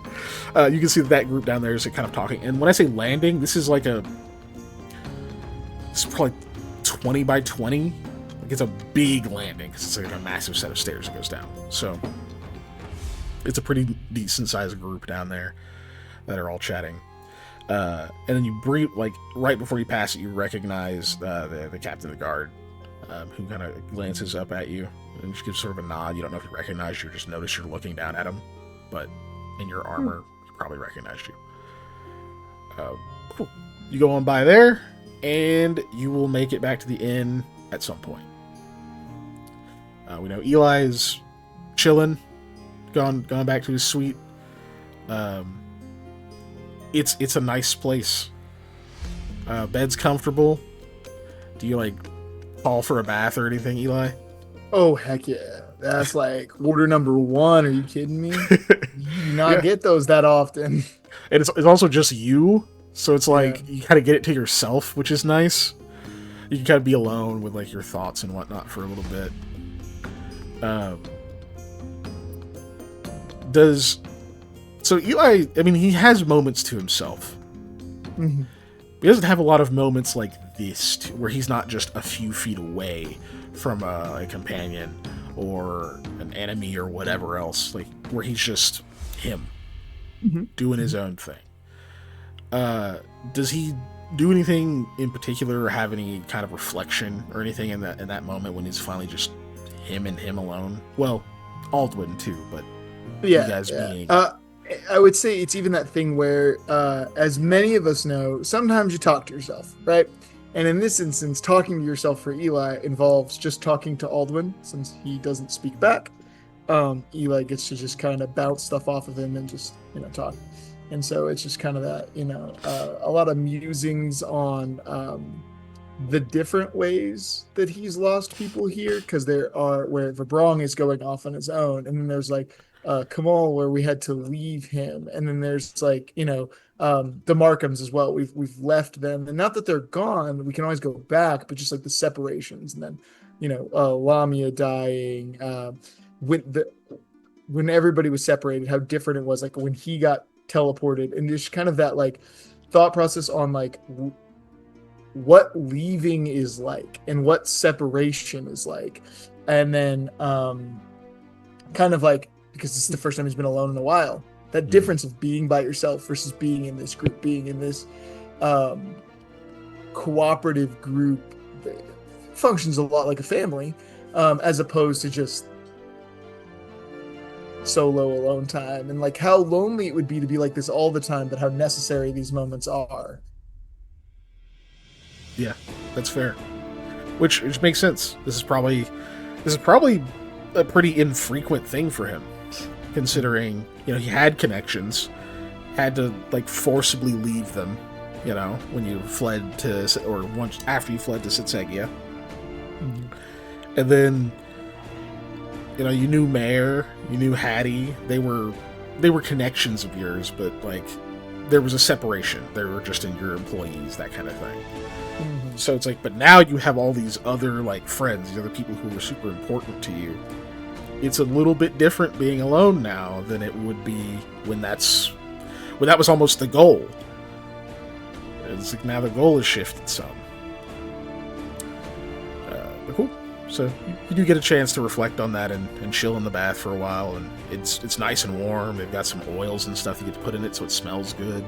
you can see that group down there is kind of talking. And when I say landing, this is like it's probably 20 by 20. Like it's a big landing because it's like a massive set of stairs that goes down. So it's a pretty decent sized group down there that are all chatting. And then you breathe, like right before you pass it, you recognize the captain of the guard, who kind of glances up at you and just gives sort of a nod. You don't know if he recognized you, or just notice you're looking down at him, but in your armor, he probably recognized you. Cool. You go on by there, and you will make it back to the inn at some point. We know Eli's chilling, gone back to his suite. It's a nice place. Bed's comfortable. Do you like call for a bath or anything, Eli? Oh heck yeah! That's like order number one. Are you kidding me? You do not get those that often. And it's also just you, so it's like you kind of get it to yourself, which is nice. You can kind of be alone with like your thoughts and whatnot for a little bit. So Eli, I mean, he has moments to himself. Mm-hmm. He doesn't have a lot of moments like this, where he's not just a few feet away from a companion or an enemy or whatever else, like where he's just him doing his own thing. Does he do anything in particular, or have any kind of reflection or anything in that moment when he's finally just him and him alone? Well, Aldwin too, but you guys being. I would say it's even that thing where, as many of us know, sometimes you talk to yourself, right? And in this instance, talking to yourself for Eli involves just talking to Aldwin, since he doesn't speak back. Eli gets to just kind of bounce stuff off of him and just, talk. And so it's just kind of that, a lot of musings on the different ways that he's lost people here, because there are where Vibrong is going off on his own, and then there's like Kamal, where we had to leave him, and then there's like the Markhams as well. We've left them, and not that they're gone, we can always go back, but just like the separations, and then Lamia dying, when everybody was separated, how different it was, like when he got teleported, and just kind of that like thought process on like what leaving is like and what separation is like, and then kind of like because it's the first time he's been alone in a while. That difference of being by yourself versus being in this group, being in this cooperative group that functions a lot like a family, as opposed to just solo alone time, and like how lonely it would be to be like this all the time, but how necessary these moments are. Yeah, that's fair. Which makes sense. This is probably a pretty infrequent thing for him, considering, you know, he had connections, had to like forcibly leave them, you know, when you fled to, or once after you fled to Sitsegia. And then, you know, you knew Mare, you knew Hattie. They were connections of yours, but like there was a separation. They were just in your employees, that kind of thing. So it's like, but now you have all these other like friends, these other people who are super important to you. It's a little bit different being alone now than it would be when that was almost the goal. It's like now the goal has shifted some. But cool. So you do get a chance to reflect on that and chill in the bath for a while, and it's nice and warm. They've got some oils and stuff you get to put in it, so it smells good.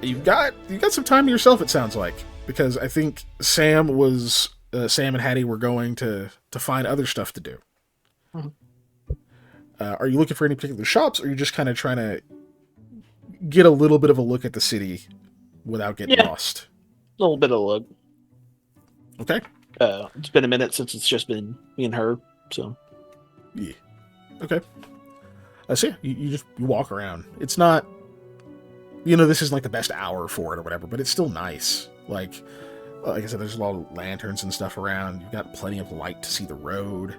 You've got some time to yourself, it sounds like, because I think Sam and Hattie were going to find other stuff to do. Are you looking for any particular shops, or are you just kind of trying to get a little bit of a look at the city without getting lost? A little bit of a look. Okay. It's been a minute since it's just been me and her, so. Yeah. Okay. So yeah, you walk around. It's not, you know, this isn't like the best hour for it or whatever, but it's still nice. Like I said, there's a lot of lanterns and stuff around. You've got plenty of light to see the road.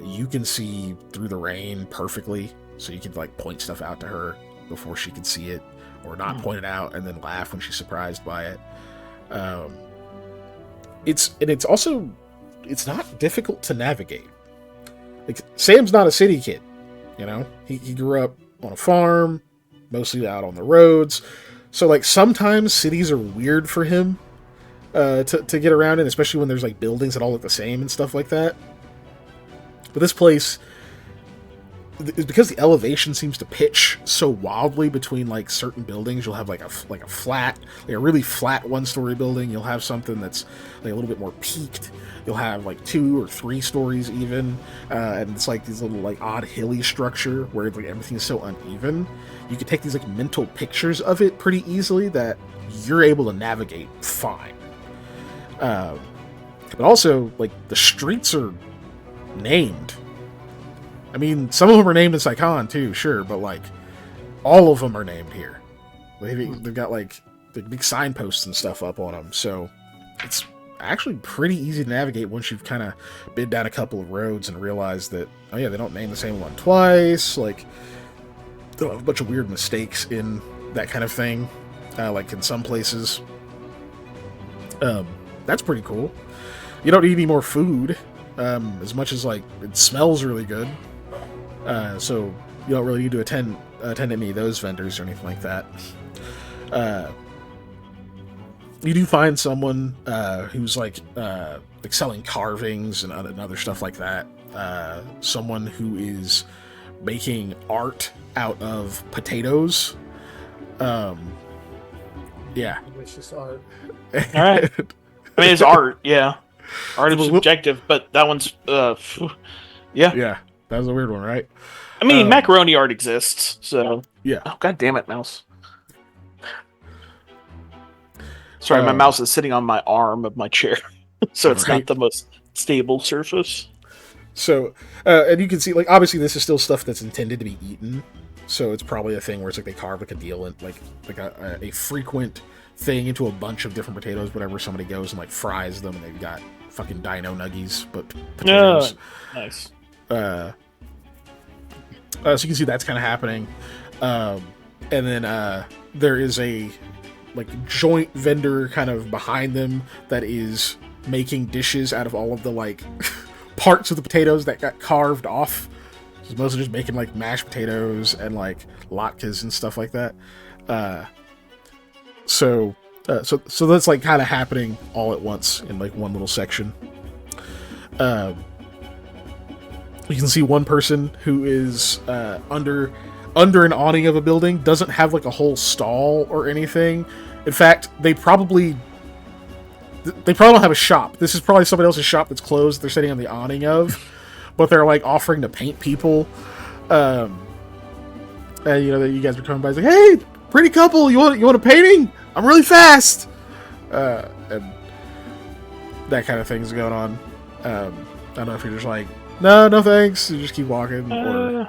You can see through the rain perfectly, so you can like point stuff out to her before she can see it, or not point it out and then laugh when she's surprised by it. It's also not difficult to navigate. Like, Sam's not a city kid, you know. He grew up on a farm, mostly out on the roads. So like sometimes cities are weird for him to get around in, especially when there's like buildings that all look the same and stuff like that. But this place, because the elevation seems to pitch so wildly between like certain buildings, you'll have like a really flat one-story building. You'll have something that's like a little bit more peaked. You'll have like 2 or 3 stories even, and it's like these little like odd hilly structure where like everything is so uneven. You can take these like mental pictures of it pretty easily that you're able to navigate fine. But also like the streets are named. I mean, some of them are named in Saigon too, sure, but like all of them are named here. They've got like the big signposts and stuff up on them, so it's actually pretty easy to navigate once you've kind of been down a couple of roads and realized that, oh yeah, they don't name the same one twice. Like, they'll have a bunch of weird mistakes in that kind of thing, like in some places. That's pretty cool. You don't need any more food, as much as like it smells really good. So you don't really need to attend to any of those vendors or anything like that. You do find someone who's like selling carvings and other stuff like that. Someone who is making art out of potatoes. Yeah. Delicious art. All right. I mean, it's art, yeah. Art is subjective, but that one's, yeah. Yeah, that was a weird one, right? I mean, macaroni art exists, so. Yeah. Oh, God damn it, mouse. Sorry, my mouse is sitting on my arm of my chair, so it's not the most stable surface. So, and you can see, like, obviously this is still stuff that's intended to be eaten, so it's probably a thing where it's like they carve like a deal and like a frequent thing into a bunch of different potatoes, whenever somebody goes and like fries them, and they've got fucking dino nuggies, but potatoes. Nice. So you can see that's kind of happening, and then there is a like joint vendor kind of behind them that is making dishes out of all of the like parts of the potatoes that got carved off. He's mostly just making like mashed potatoes and like latkes and stuff like that. So that's like kind of happening all at once in like one little section. You can see one person who is under an awning of a building, doesn't have like a whole stall or anything. In fact, they probably don't have a shop. This is probably somebody else's shop that's closed. They're sitting on the awning of, but they're like offering to paint people. And you guys are coming by. It's like, hey, pretty couple, you want a painting? I'm really fast. And that kind of thing's going on. I don't know if you're just like, no thanks. You just keep walking. Or...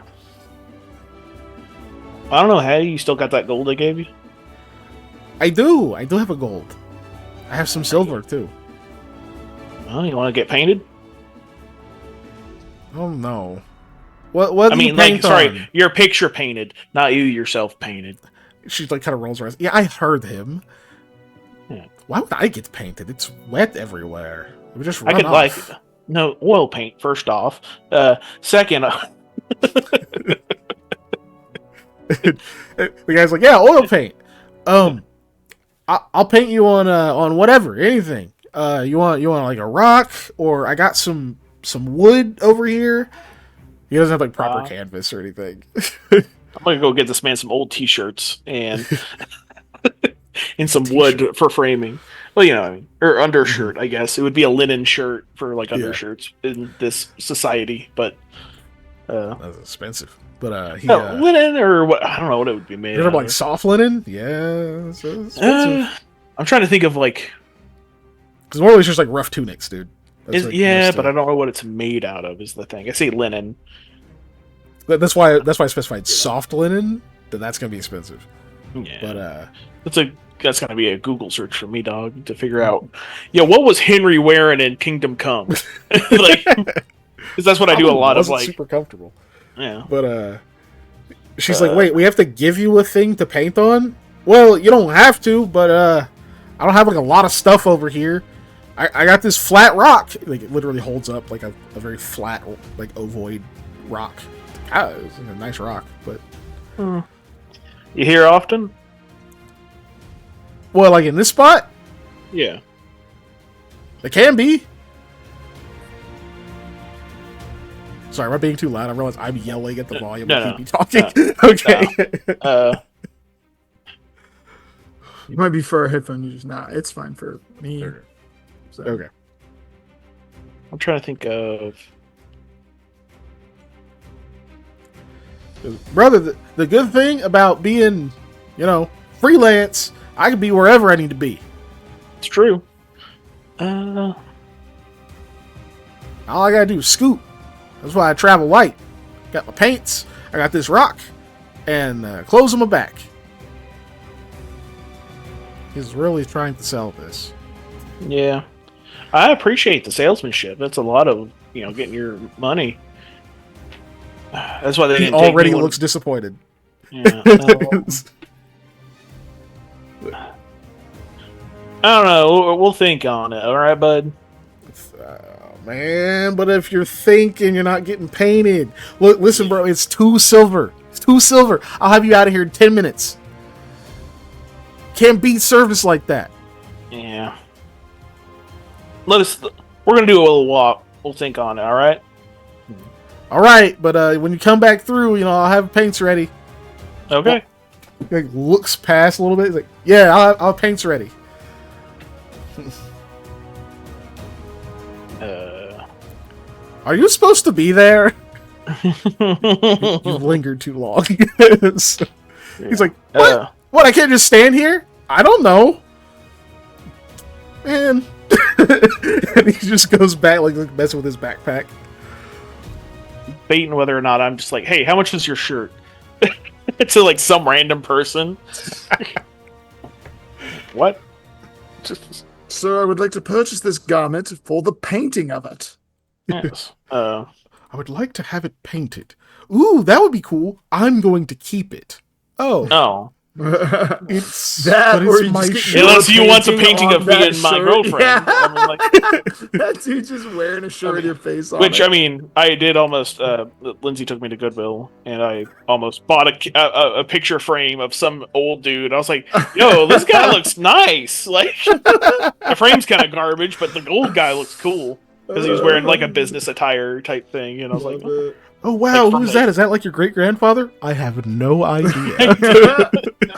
I don't know. Hey, you still got that gold I gave you? I do have a gold. I have some silver too. Oh, you want to get painted? Oh no. What? I mean, like, sorry, your picture painted, not you yourself painted. She like kind of rolls her eyes. Yeah, I heard him. Yeah. Why would I get painted? It's wet everywhere. It would just run I could off. no oil paint. First off, second. The guy's like, yeah, oil paint. I'll paint you on whatever, anything. You want like a rock, or I got some wood over here. He doesn't have like proper canvas or anything. I'm gonna go get this man some old T-shirts and and some wood for framing. Well, you know, I mean, or undershirt. I guess it would be a linen shirt for like undershirts in this society, but that's expensive. But linen or what? I don't know what it would be made. Like soft linen? Yeah, it's expensive. I'm trying to think of like, because normally it's just like rough tunics, dude. But I don't know what it's made out of. Is the thing. I say linen. That's why I specified soft linen. Then that's gonna be expensive. Yeah, but that's gonna be a Google search for me, dog, to figure out. Yeah, what was Henry wearing in Kingdom Come? Like, because that's what I do a lot of. Like, super comfortable. Yeah, but she's like, wait, we have to give you a thing to paint on? Well, you don't have to, but I don't have like a lot of stuff over here. I got this flat rock. Like, it literally holds up like a very flat, like ovoid rock. It's like a nice rock, but you here often? Well, like in this spot? Yeah, it can be. Sorry, am I being too loud? I realize I'm yelling at the volume and keep me talking. Okay. It might be for a headphone users. Nah, it's fine for me. Okay. So. Okay. I'm trying to think of. Brother, the good thing about being, freelance, I can be wherever I need to be. It's true. All I gotta do is scoot. That's why I travel light. Got my paints. I got this rock, and clothes on my back. He's really trying to sell this. Yeah, I appreciate the salesmanship. That's a lot of getting your money. That's why they didn't already looks disappointed. Yeah. I don't know. We'll think on it. All right, bud. Man, but if you're thinking, you're not getting painted. Look, listen, bro. It's 2 silver. It's 2 silver. I'll have you out of here in 10 minutes. Can't beat service like that. Yeah. We're gonna do a little walk. We'll think on it. All right. All right, but when you come back through, I'll have paints ready. Okay. Like, looks past a little bit. He's like, yeah, I'll have paints ready. Are you supposed to be there? You've lingered too long. So, he's like, what? What? I can't just stand here? I don't know. Man. And he just goes back, like messing with his backpack. Baiting whether or not I'm just like, hey, how much is your shirt? To like some random person. What? Sir, I would like to purchase this garment for the painting of it. Yes. I would like to have it painted. Ooh, that would be cool. I'm going to keep it. Oh. No. It's that, but or it's unless you want a painting of me and my girlfriend. Yeah. I mean, like, that dude just wearing a shirt with your face on which, it. I mean, I did almost. Lindsay took me to Goodwill, and I almost bought a picture frame of some old dude. I was like, "Yo, this guy looks nice." Like, the frame's kind of garbage, but the old guy looks cool. because he was wearing like a business attire type thing, and I was like, oh wow, like, who's that? Is that like your great grandfather? I have no idea.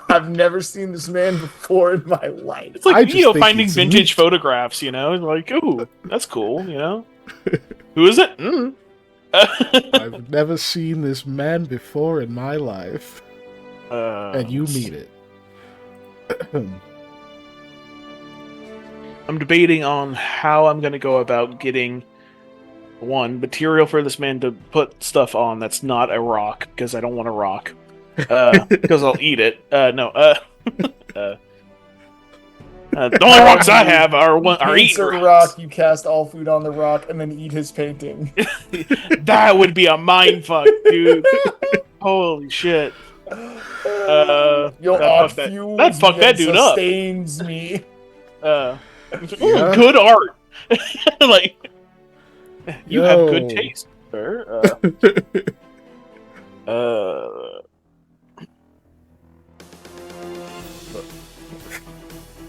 I've never seen this man before in my life. It's like, I just think finding it's vintage neat. photographs, like, ooh, that's cool, Who is it? I've never seen this man before in my life. And you meet it. I'm debating on how I'm going to go about getting, one, material for this man to put stuff on that's not a rock, because I don't want a rock. Because I'll eat it. The only rocks I have are Paints eating a rocks. rock, you cast all food on the rock, and then eat his painting. That would be a mind fuck, dude. Holy shit. Your art fuels that'd fuck me that and dude up. sustains me. Good art. Like, you have good taste, sir.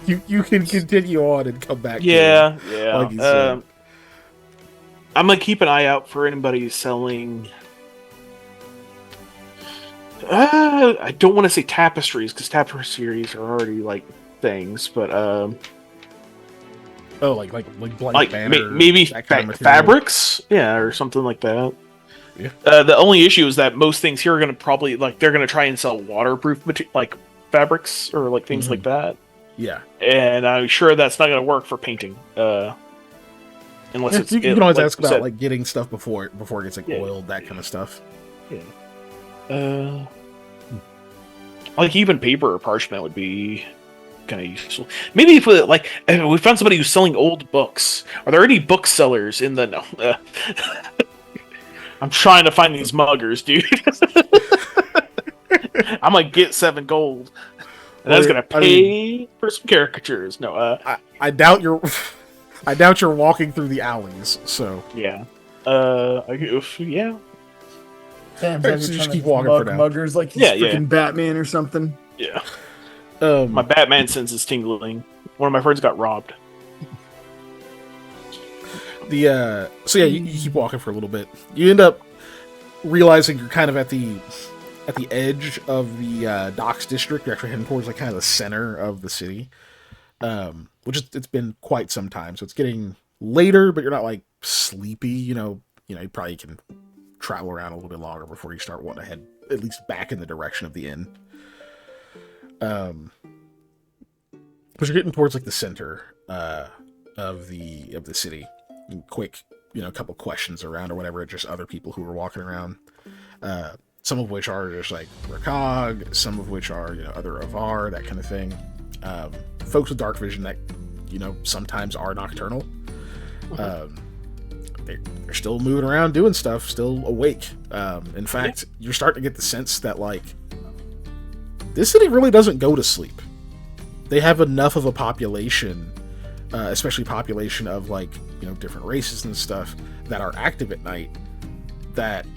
You can continue on and come back. Yeah. Like you said. I'm gonna keep an eye out for anybody who's selling. I don't want to say tapestries, because tapestries are already like things, but like blank banner, maybe that kind of material. fabrics, or something like that. Yeah. The only issue is that most things here are going to probably they're going to try and sell waterproof like fabrics or like things like that. Yeah, and I'm sure that's not going to work for painting. Unless it's you can always like ask about said, like getting stuff before it gets like oiled, that kind of stuff. Yeah. Like even paper or parchment would be kind of useful. Maybe if we found somebody who's selling old books. Are there any booksellers in the? No. I'm trying to find these muggers, dude. I'm gonna get 7 gold. And that's gonna pay for some caricatures. No, I doubt you're. I doubt you're walking through the alleys. So yeah. Yeah. Damn, so just keep walking for now. Muggers like he's freaking Batman or something. Yeah. My Batman sense is tingling. One of my friends got robbed. You keep walking for a little bit. You end up realizing you're kind of at the edge of the docks district. You're actually heading towards like kind of the center of the city, which it's been quite some time. So it's getting later, but you're not like sleepy. You probably can travel around a little bit longer before you start wanting to head at least back in the direction of the inn. But you're getting towards like the center of the city. Quick, a couple questions around or whatever, just other people who are walking around. Some of which are just like Rakog, some of which are other Avar, that kind of thing. Folks with dark vision that sometimes are nocturnal. They're still moving around doing stuff, still awake. In fact, you're starting to get the sense that like this city really doesn't go to sleep. They have enough of a population, especially population of like different races and stuff that are active at night, that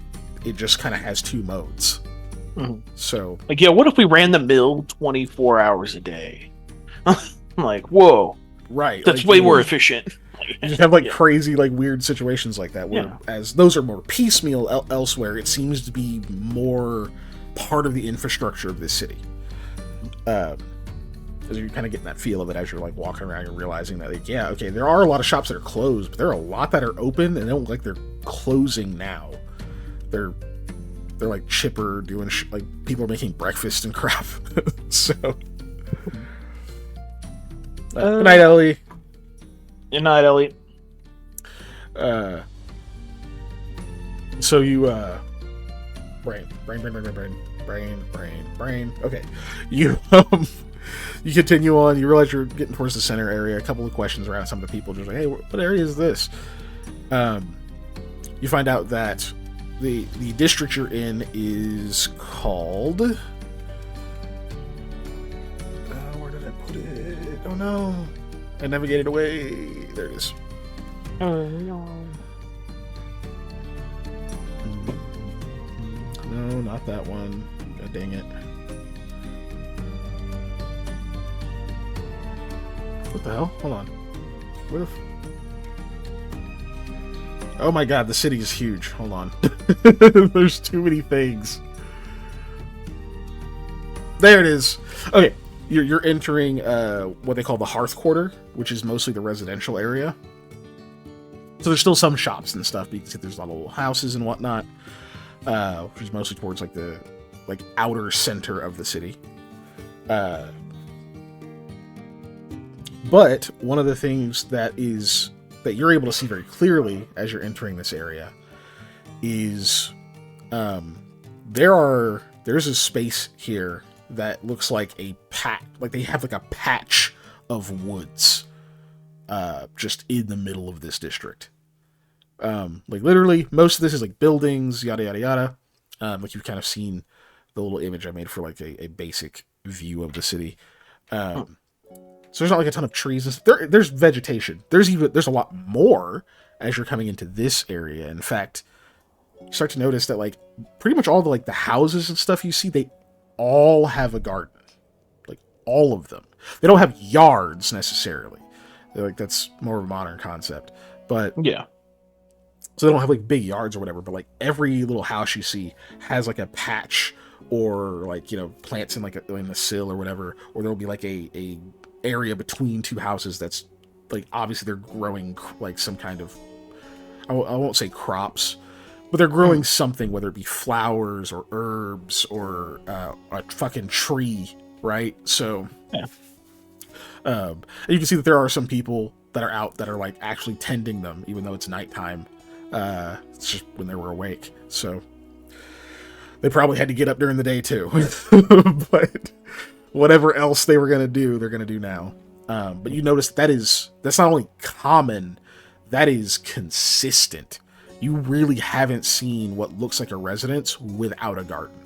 it just kind of has 2 modes. Mm-hmm. So what if we ran the mill 24 hours a day? I'm like, whoa, right, that's way more efficient. You have like crazy like weird situations like that where as those are more piecemeal elsewhere, it seems to be more part of the infrastructure of this city. As you're kind of getting that feel of it as you're like walking around, you're realizing that like, there are a lot of shops that are closed, but there are a lot that are open, and they don't look like they're closing now. They're like chipper, doing like people are making breakfast and crap. So good night, Ellie. Good night, Ellie. So you brain. Okay, you continue on. You realize you're getting towards the center area. A couple of questions around some of the people, just like, hey, what area is this? You find out that the district you're in is called. Where did I put it? Oh no, I navigated away. There it is. Oh no. No, not that one. God dang it. What the hell? Hold on. Where the Oh my god, the city is huge. Hold on. There's too many things. There it is. Okay, you're entering what they call the Hearth Quarter, which is mostly the residential area. So there's still some shops and stuff, but you can see there's a lot of little houses and whatnot, which is mostly towards like the outer center of the city. But one of the things that you're able to see very clearly as you're entering this area is there's a space here that looks like a patch, like they have like a patch of woods just in the middle of this district. Like literally most of this is like buildings, yada yada yada. Like you've kind of seen the little image I made for like a basic view of the city. So there's not like a ton of trees. There's vegetation. There's a lot more as you're coming into this area. In fact, you start to notice that like pretty much all the houses and stuff you see, they all have a garden. Like all of them. They don't have yards necessarily. That's more of a modern concept. But yeah. So they don't have like big yards or whatever, but like every little house you see has like a patch or like, plants in in the sill or whatever, or there'll be like a area between two houses that's like obviously they're growing like some kind of I won't say crops, but they're growing something, whether it be flowers or herbs or a fucking tree, right? So yeah. And you can see that there are some people that are out that are like actually tending them, even though it's nighttime. It's just when they were awake, so they probably had to get up during the day too. But whatever else they were going to do, they're going to do now. But you notice that's not only common, that is consistent. You really haven't seen what looks like a residence without a garden.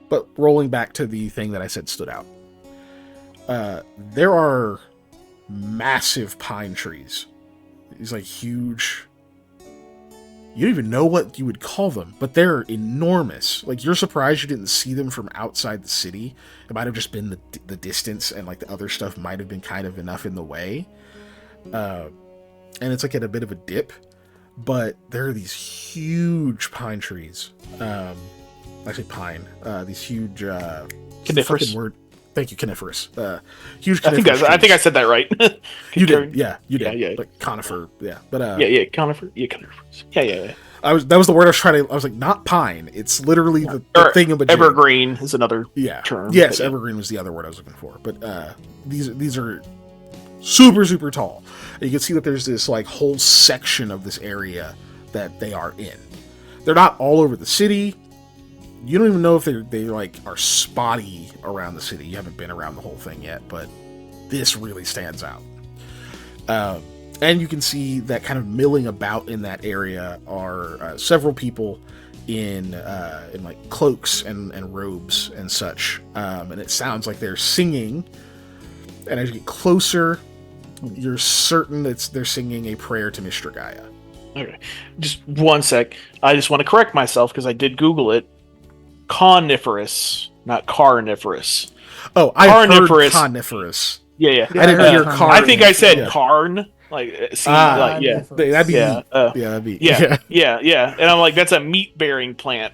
But rolling back to the thing that I said stood out. There are massive pine trees. These like huge... You don't even know what you would call them, but they're enormous. Like, you're surprised you didn't see them from outside the city. It might have just been the distance, and like the other stuff might have been kind of enough in the way. And it's like at a bit of a dip, but there are these huge pine trees. Actually pine. These huge coniferous. Word. Thank you, coniferous. Huge coniferous trees. I think I said that right. You did, yeah, you did. Yeah. Like conifer, yeah. But conifer, coniferous. Yeah. That was the word I was trying to. I was like, not pine. It's literally the thing of a evergreen is another term. Yes, evergreen was the other word I was looking for. But these are super super tall. And you can see that there's this like whole section of this area that they are in. They're not all over the city. You don't even know if they like are spotty around the city. You haven't been around the whole thing yet, but this really stands out. And you can see that kind of milling about in that area are several people in like cloaks and robes and such. And it sounds like they're singing. And as you get closer, you're certain that they're singing a prayer to Mr. Gaia. Okay, just one sec. I just want to correct myself because I did Google it. Coniferous, not carnivorous. Oh, I heard coniferous. Yeah. I didn't hear carn. I think I said carn. Like, yeah. That'd be that'd be yeah. And I'm like, that's a meat-bearing plant.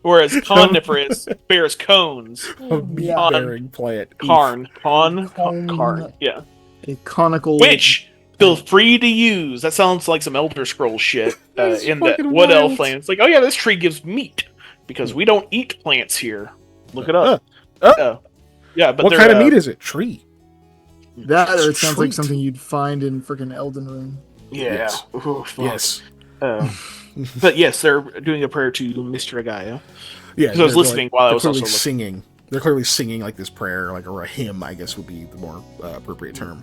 Whereas coniferous bears cones. A meat-bearing plant. Carn. Yeah. A conical. Which. Feel free to use. That sounds like some Elder Scrolls shit in the Wood Elf land. It's like, oh yeah, this tree gives meat because we don't eat plants here. Look it up. Yeah, but what kind of meat is it? Tree. That or it sounds like something you'd find in freaking Elden Ring. Yeah. Yes. Ooh, Yes. But yes, they're doing a prayer to Mr. Gaia. Yeah. Because I was listening while I was also singing. They're clearly singing like this prayer, like or a hymn, I guess would be the more appropriate term.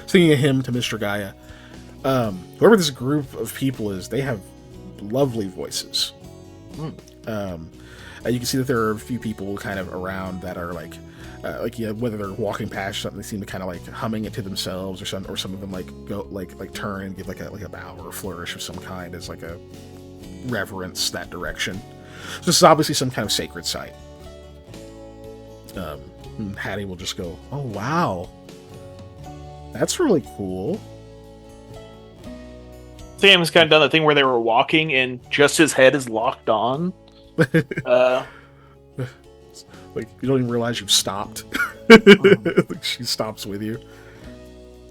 Singing a hymn to Mr. Gaia. Whoever this group of people is, they have lovely voices. You can see that there are a few people kind of around that are like whether they're walking past something, they seem to kind of like humming it to themselves, or some of them like go like turn and give like a bow or a flourish of some kind as like a reverence that direction. So this is obviously some kind of sacred site. Hattie will just go, "Oh wow. That's really cool." Sam's kind of done the thing where they were walking and just his head is locked on. Like, you don't even realize you've stopped. Like, she stops with you.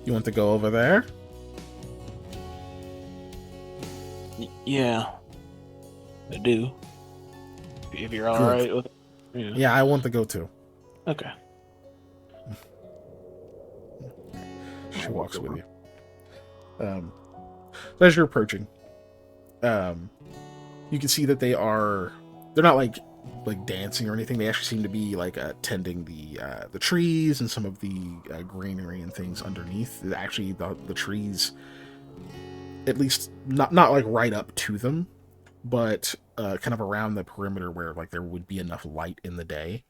You want to go over there? Yeah, I do. If you're all right with it. Yeah, I want to go too. Okay. She walks with you. As you're approaching, you can see that they're not like dancing or anything. They actually seem to be like tending the trees and some of the greenery and things underneath. Actually, the trees, at least not like right up to them, but kind of around the perimeter where like there would be enough light in the day.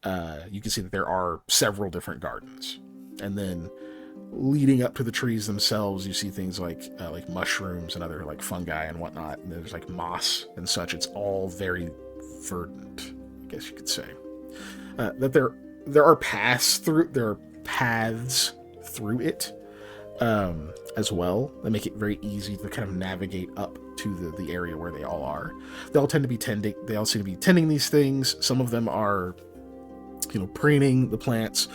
You can see that there are several different gardens, and then leading up to the trees themselves, you see things like mushrooms and other like fungi and whatnot. And there's like moss and such. It's all very verdant, I guess you could say. That there are paths through it as well that make it very easy to kind of navigate up to the area where they all are. They all seem to be tending these things. Some of them are, preening the plants.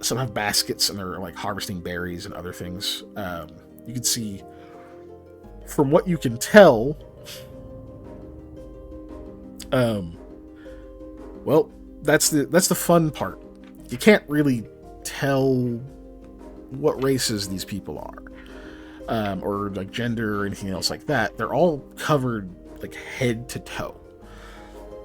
Some have baskets and they're like harvesting berries and other things. You can see, from what you can tell, well, that's the fun part. You can't really tell what races these people are, or like gender or anything else like that. They're all covered like head to toe.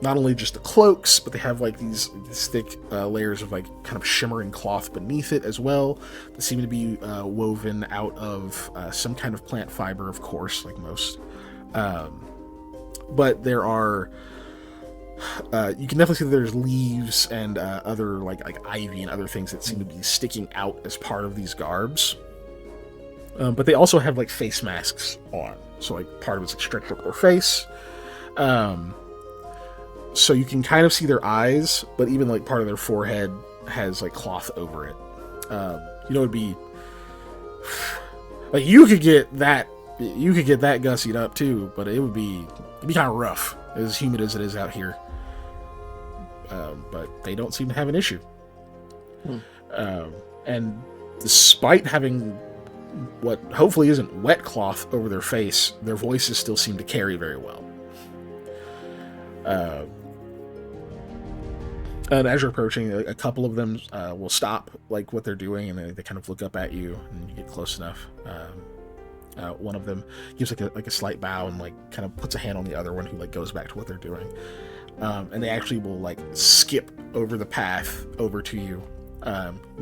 Not only just the cloaks, but they have like these thick layers of like kind of shimmering cloth beneath it as well. They seem to be woven out of some kind of plant fiber, of course, like most. But there are, you can definitely see that there's leaves and other like ivy and other things that seem to be sticking out as part of these garbs. But they also have like face masks on, so like part of it's like stretched up their face. So you can kind of see their eyes, but even like part of their forehead has like cloth over it. It'd be like you could get that gussied up too, but it'd be kind of rough, as humid as it is out here. But they don't seem to have an issue. And despite having what hopefully isn't wet cloth over their face, their voices still seem to carry very well. And as you're approaching, a couple of them will stop like what they're doing, and they kind of look up at you, and you get close enough. One of them gives like a slight bow and like kind of puts a hand on the other one, who like goes back to what they're doing. And they actually will like skip over the path over to you.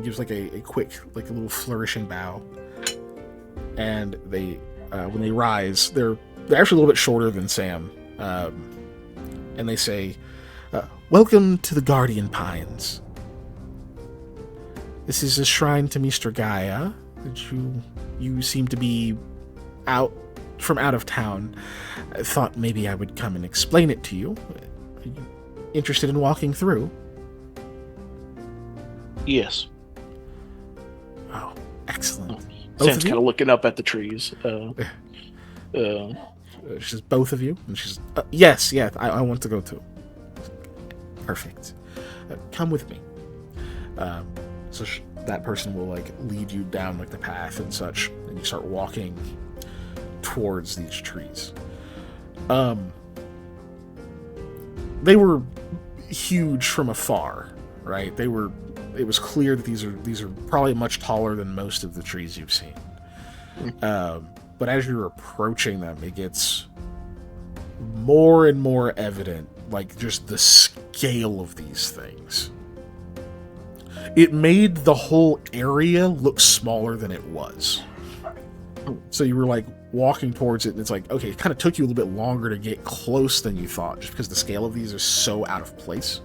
Gives like a quick, like a little flourishing bow. And they, when they rise, they're actually a little bit shorter than Sam. And they say, "Welcome to the Guardian Pines. This is a shrine to Mr. Gaia. You seem to be out of town. I thought maybe I would come and explain it to you. Are you interested in walking through?" Yes. Oh, excellent. Sam's kind of looking up at the trees. She says, "Both of you?" And she's, yes, I want to go too." Perfect. Come with me. So that person will like lead you down like the path and such, and you start walking towards these trees. They were huge from afar, right? It was clear that these are probably much taller than most of the trees you've seen. But as you're approaching them, it gets more and more evident, like just the scale of these things. It made the whole area look smaller than it was. So you were like walking towards it, and it's like, okay, it kind of took you a little bit longer to get close than you thought, just because the scale of these are so out of place.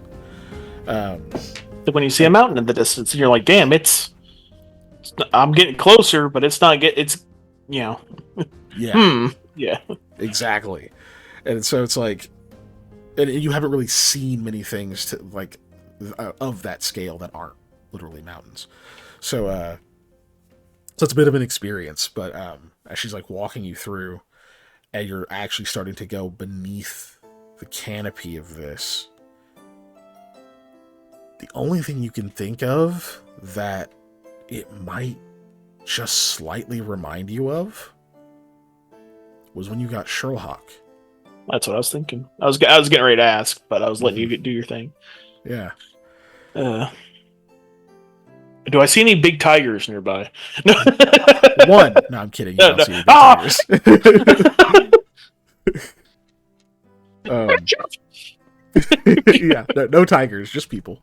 When you see a mountain in the distance, and you're like, "Damn, I'm getting closer, but it's not yeah." Yeah. Exactly. And so it's like, and you haven't really seen many things to like of that scale that aren't literally mountains. So So it's a bit of an experience, but as she's like walking you through, and you're actually starting to go beneath the canopy of this, the only thing you can think of that it might just slightly remind you of was when you got Sherlock. That's what I was thinking. I was getting ready to ask, but I was letting you do your thing. Yeah. Do I see any big tigers nearby? One. No, I'm kidding. You don't see any big tigers. Yeah, no tigers, just people.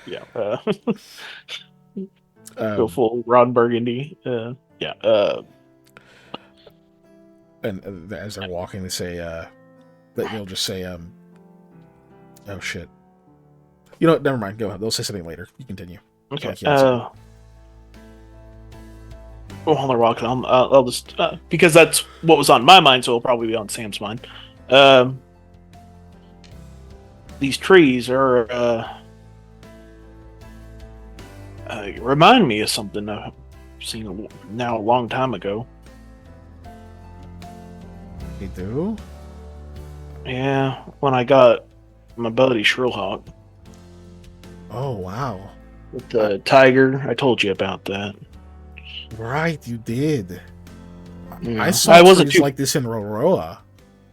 Yeah. Go full Ron Burgundy. Yeah. And as they're walking, they say, they'll just say, oh shit. You know what? Never mind. Go ahead. They'll say something later. You continue. Okay. While they're walking, I'll just because that's what was on my mind, so it'll probably be on Sam's mind. These trees are remind me of something I've seen now a long time ago. They do? Yeah, when I got my buddy Sherlock. Oh, wow. With the tiger, I told you about that. Right, you did. Yeah. I saw trees like this in Roroa.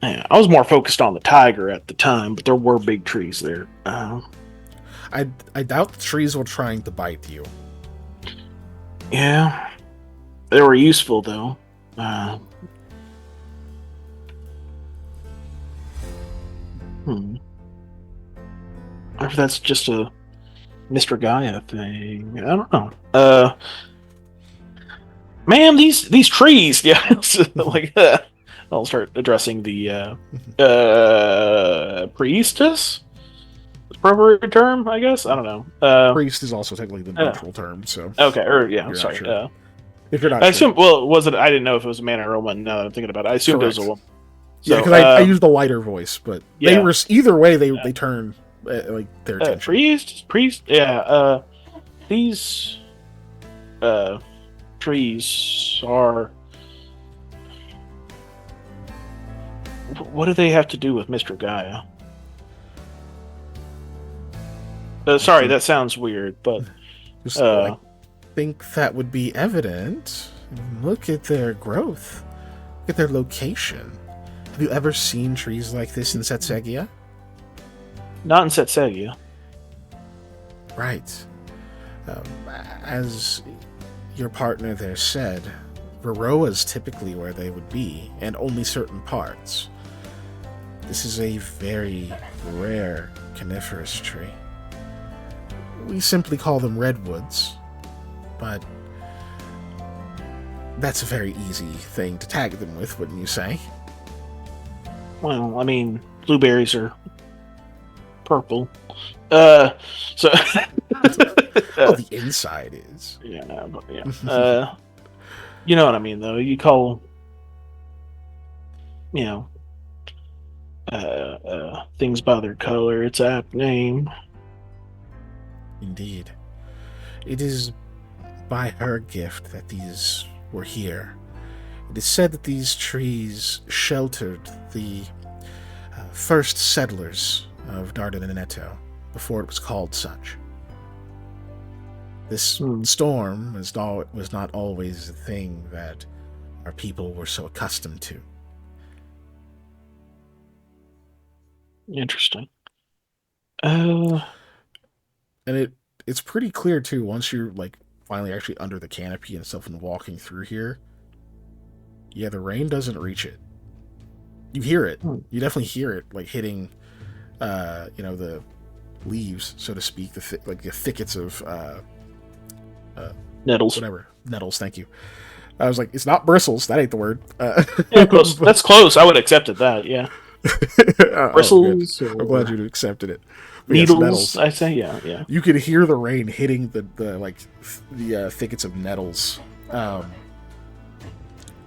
Yeah, I was more focused on the tiger at the time, but there were big trees there. I doubt the trees were trying to bite you. Yeah, they were useful though. If that's just a Mr. Gaia thing, I don't know. Man, these trees. Yeah, like I'll start addressing the priestess. Appropriate term, I guess. I don't know. Priest is also technically the neutral term, so okay. Or yeah, sorry. Sure. If you're not, I assume. Well, was it? I didn't know if it was a man or a woman. Now that I'm thinking about it, I assumed Correct. it was a woman. So, yeah, because I used the lighter voice, but yeah. they were either way. They turn like their attention. Priest. Yeah. These trees are. What do they have to do with Mr. Gaia? Sorry, that sounds weird, but I think that would be evident. Look at their growth. Look at their location. Have you ever seen trees like this in Setsegia? Not in Setsegia. Right. As your partner there said, Varroa is typically where they would be, and only certain parts. This is a very rare coniferous tree. We simply call them redwoods, but that's a very easy thing to tag them with, wouldn't you say? Well, I mean, blueberries are purple. So well, the inside is. Yeah, but yeah. You know what I mean, though. You call, things by their color. It's an apt name. Indeed. It is by her gift that these were here. It is said that these trees sheltered the first settlers of Dardaneto before it was called such. This storm was not always the thing that our people were so accustomed to. Interesting. And it's pretty clear too, once you're like finally actually under the canopy and stuff and walking through here. Yeah, the rain doesn't reach it. You hear it. You definitely hear it like hitting the leaves, so to speak, the thickets of nettles. Whatever. Nettles, thank you. I was like, it's not bristles, that ain't the word. Yeah, close. That's close. I would have accepted that, yeah. Bristles. I'm glad you accepted it. But needles, yes, I say, yeah. You could hear the rain hitting the thickets of nettles.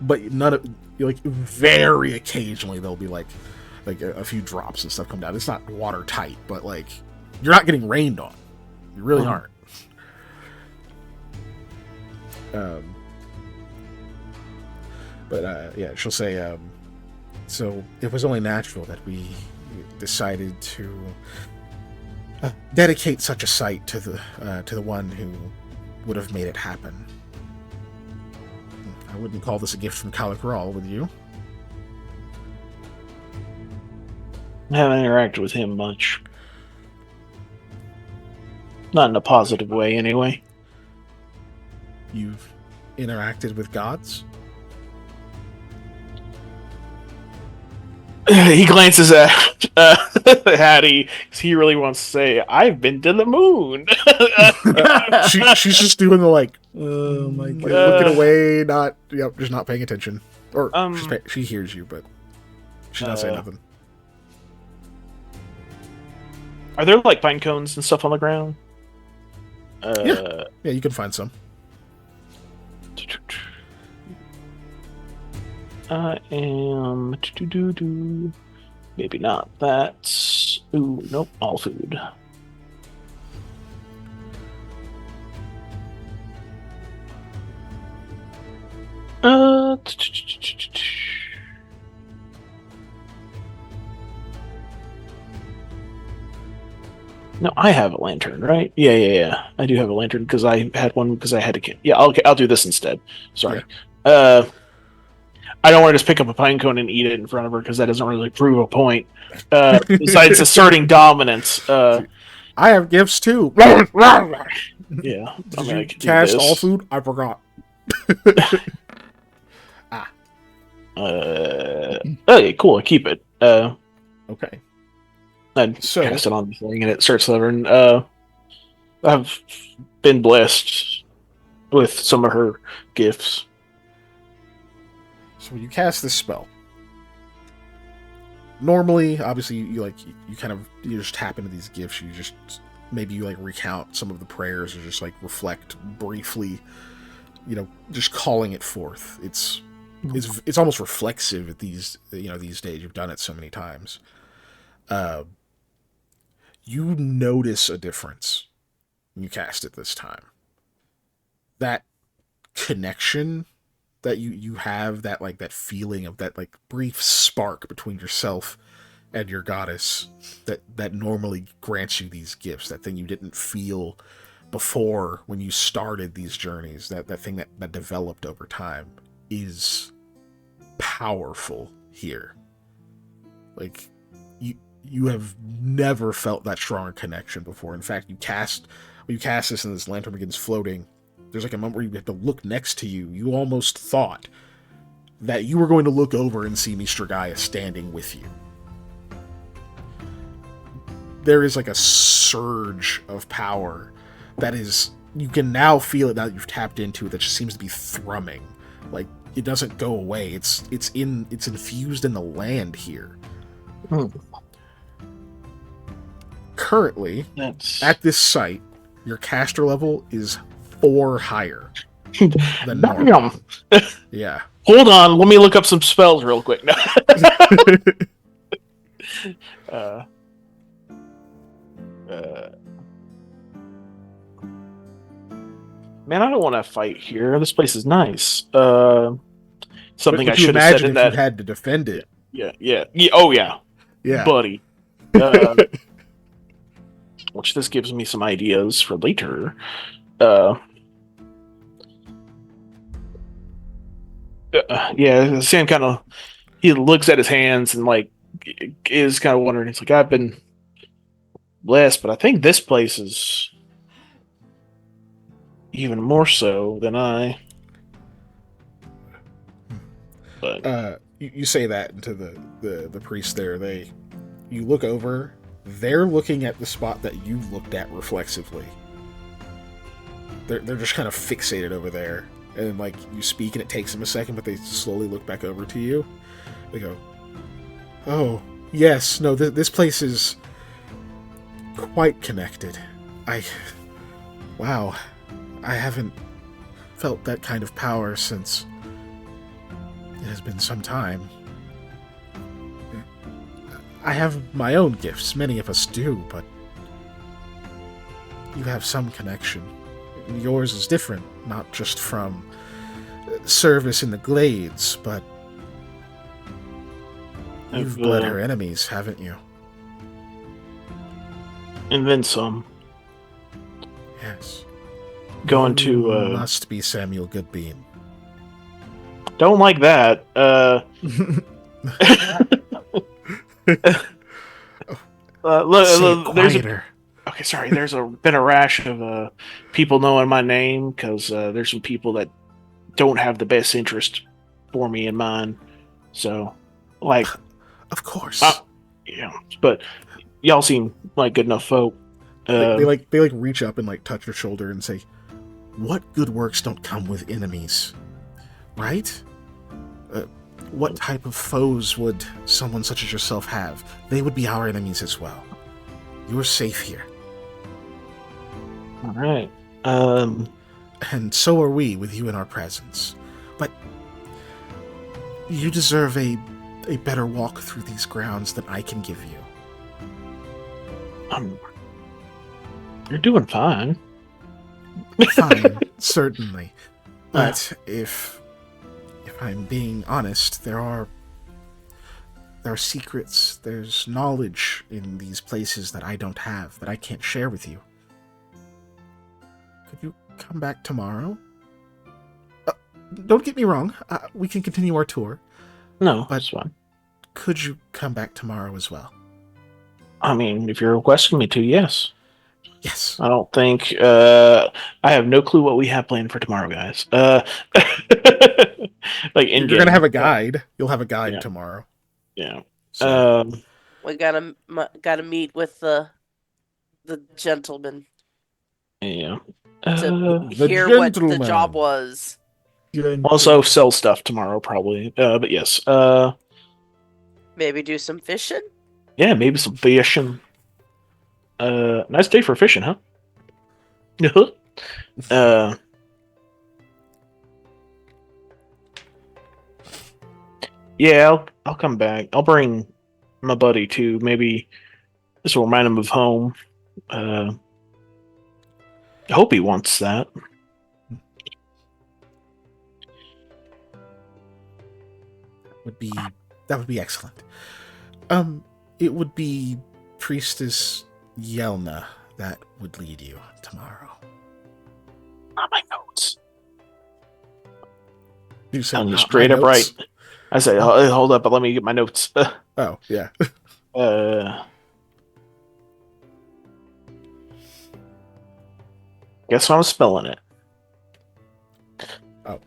But none of, very occasionally there'll be like a few drops and stuff come down. It's not watertight, but you're not getting rained on. You really aren't. But yeah, she'll say, so it was only natural that we decided to dedicate such a site to the one who would have made it happen. I wouldn't call this a gift from Caligral, would you? I haven't interacted with him much. Not in a positive way, anyway. You've interacted with gods? He glances at Hattie because he really wants to say, "I've been to the moon." She's just doing the Oh my like god. looking away, just not paying attention. Or Um, she hears you, but she's not saying nothing. Are there like pine cones and stuff on the ground? Yeah, you can find some. I am maybe not that. Ooh, nope, all food. No, I have a lantern, right? Yeah. I do have a lantern because I had one because I had to. Yeah, okay, I'll do this instead. Sorry. Yeah. I don't want to just pick up a pine cone and eat it in front of her because that doesn't really prove a point. Besides asserting dominance. I have gifts too. Yeah. Did you cast all food? I forgot. Okay, cool. I keep it. Okay. I'd So- cast it on the thing and it starts delivering. I've been blessed with some of her gifts. So when you cast this spell, normally, obviously, you just tap into these gifts. You just maybe you recount some of the prayers or just reflect briefly. Just calling it forth. It's almost reflexive at these days. You've done it so many times. You notice a difference when you cast it this time. That connection that you have, that feeling of that brief spark between yourself and your goddess that normally grants you these gifts, that thing you didn't feel before when you started these journeys, that thing that developed over time is powerful here. You have never felt that strong a connection before. In fact, when you cast this and this lantern begins floating, there's a moment where you have to look next to you. You almost thought that you were going to look over and see Mr. Gaia standing with you. There is a surge of power that is, you can now feel it now that you've tapped into it, that just seems to be thrumming. It doesn't go away. It's infused in the land here. Currently, at this site, your caster level is 4 higher than normal. Yeah. Hold on, let me look up some spells real quick. Man, I don't want to fight here. This place is nice. Something I should have said in that. You had to defend it. Yeah. Oh yeah, buddy. Which this gives me some ideas for later. Sam kind of he looks at his hands and is kind of wondering. It's I've been blessed, but I think this place is even more so than I. But you say that to the priest there. You look over. They're looking at the spot that you looked at reflexively. They're just kind of fixated over there. And you speak and it takes them a second, but they slowly look back over to you. They go, "Oh, yes, no, this place is quite connected. Wow, I haven't felt that kind of power since it has been some time. I have my own gifts, many of us do, but you have some connection. Yours is different, not just from service in the glades, but you've bled her enemies, haven't you? And then some. Yes. Going You to must be Samuel Goodbean. don't like that. Say it There's quieter. okay, sorry. There's been a rash of people knowing my name because there's some people that don't have the best interest for me in mind. So, like, Of course. yeah. But y'all seem like good enough folk. They reach up and like touch your shoulder and say, "What good works don't come with enemies, right? What type of foes would someone such as yourself have? They would be our enemies as well. You're safe here, All right. and so are we with you in our presence. But you deserve a better walk through these grounds than I can give you." You're doing fine. Fine, certainly. But if I'm being honest, there are secrets, there's knowledge in these places that I don't have, that I can't share with you. Could you come back tomorrow? Don't get me wrong, we can continue our tour. No, But- that's fine. Could you come back tomorrow as well? I mean, if you're requesting me to, yes. Yes. I don't think I have no clue what we have planned for tomorrow, guys. Like in You're gonna have a guide. You'll have a guide Yeah. tomorrow. Yeah. So, We gotta meet with the gentleman Yeah. to The hear what the gentleman. job was. Good. Also sell stuff tomorrow, probably. But yes. Maybe do some fishing. Yeah, maybe some fishing. Nice day for fishing, huh? Yeah, I'll come back. I'll bring my buddy too. Maybe this will remind him of home. I hope he wants that. that would be excellent. It would be Priestess Yelna that would lead you tomorrow. Not my notes. You said Telling you not straight my up notes? right. I say, hold up, but let me get my notes. Oh, yeah. Guess I'm spelling it. Oh.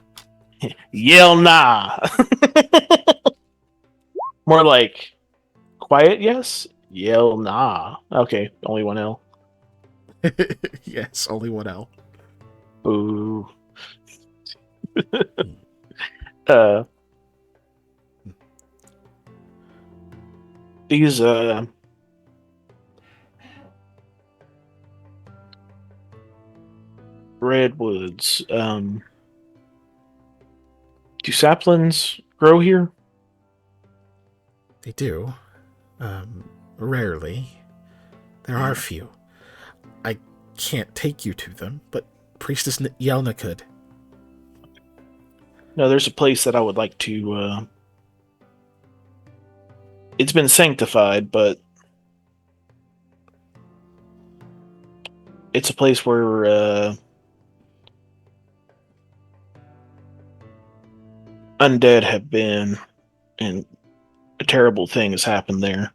Yell nah. More like quiet yes. Yell nah. Okay, only one L. Yes, only one L. Ooh. These redwoods. Do saplings grow here? They do. Rarely. There are a few. I can't take you to them, but Priestess Yelna could. No, there's a place that I would like to. It's been sanctified, but it's a place where undead have been, and a terrible thing has happened there.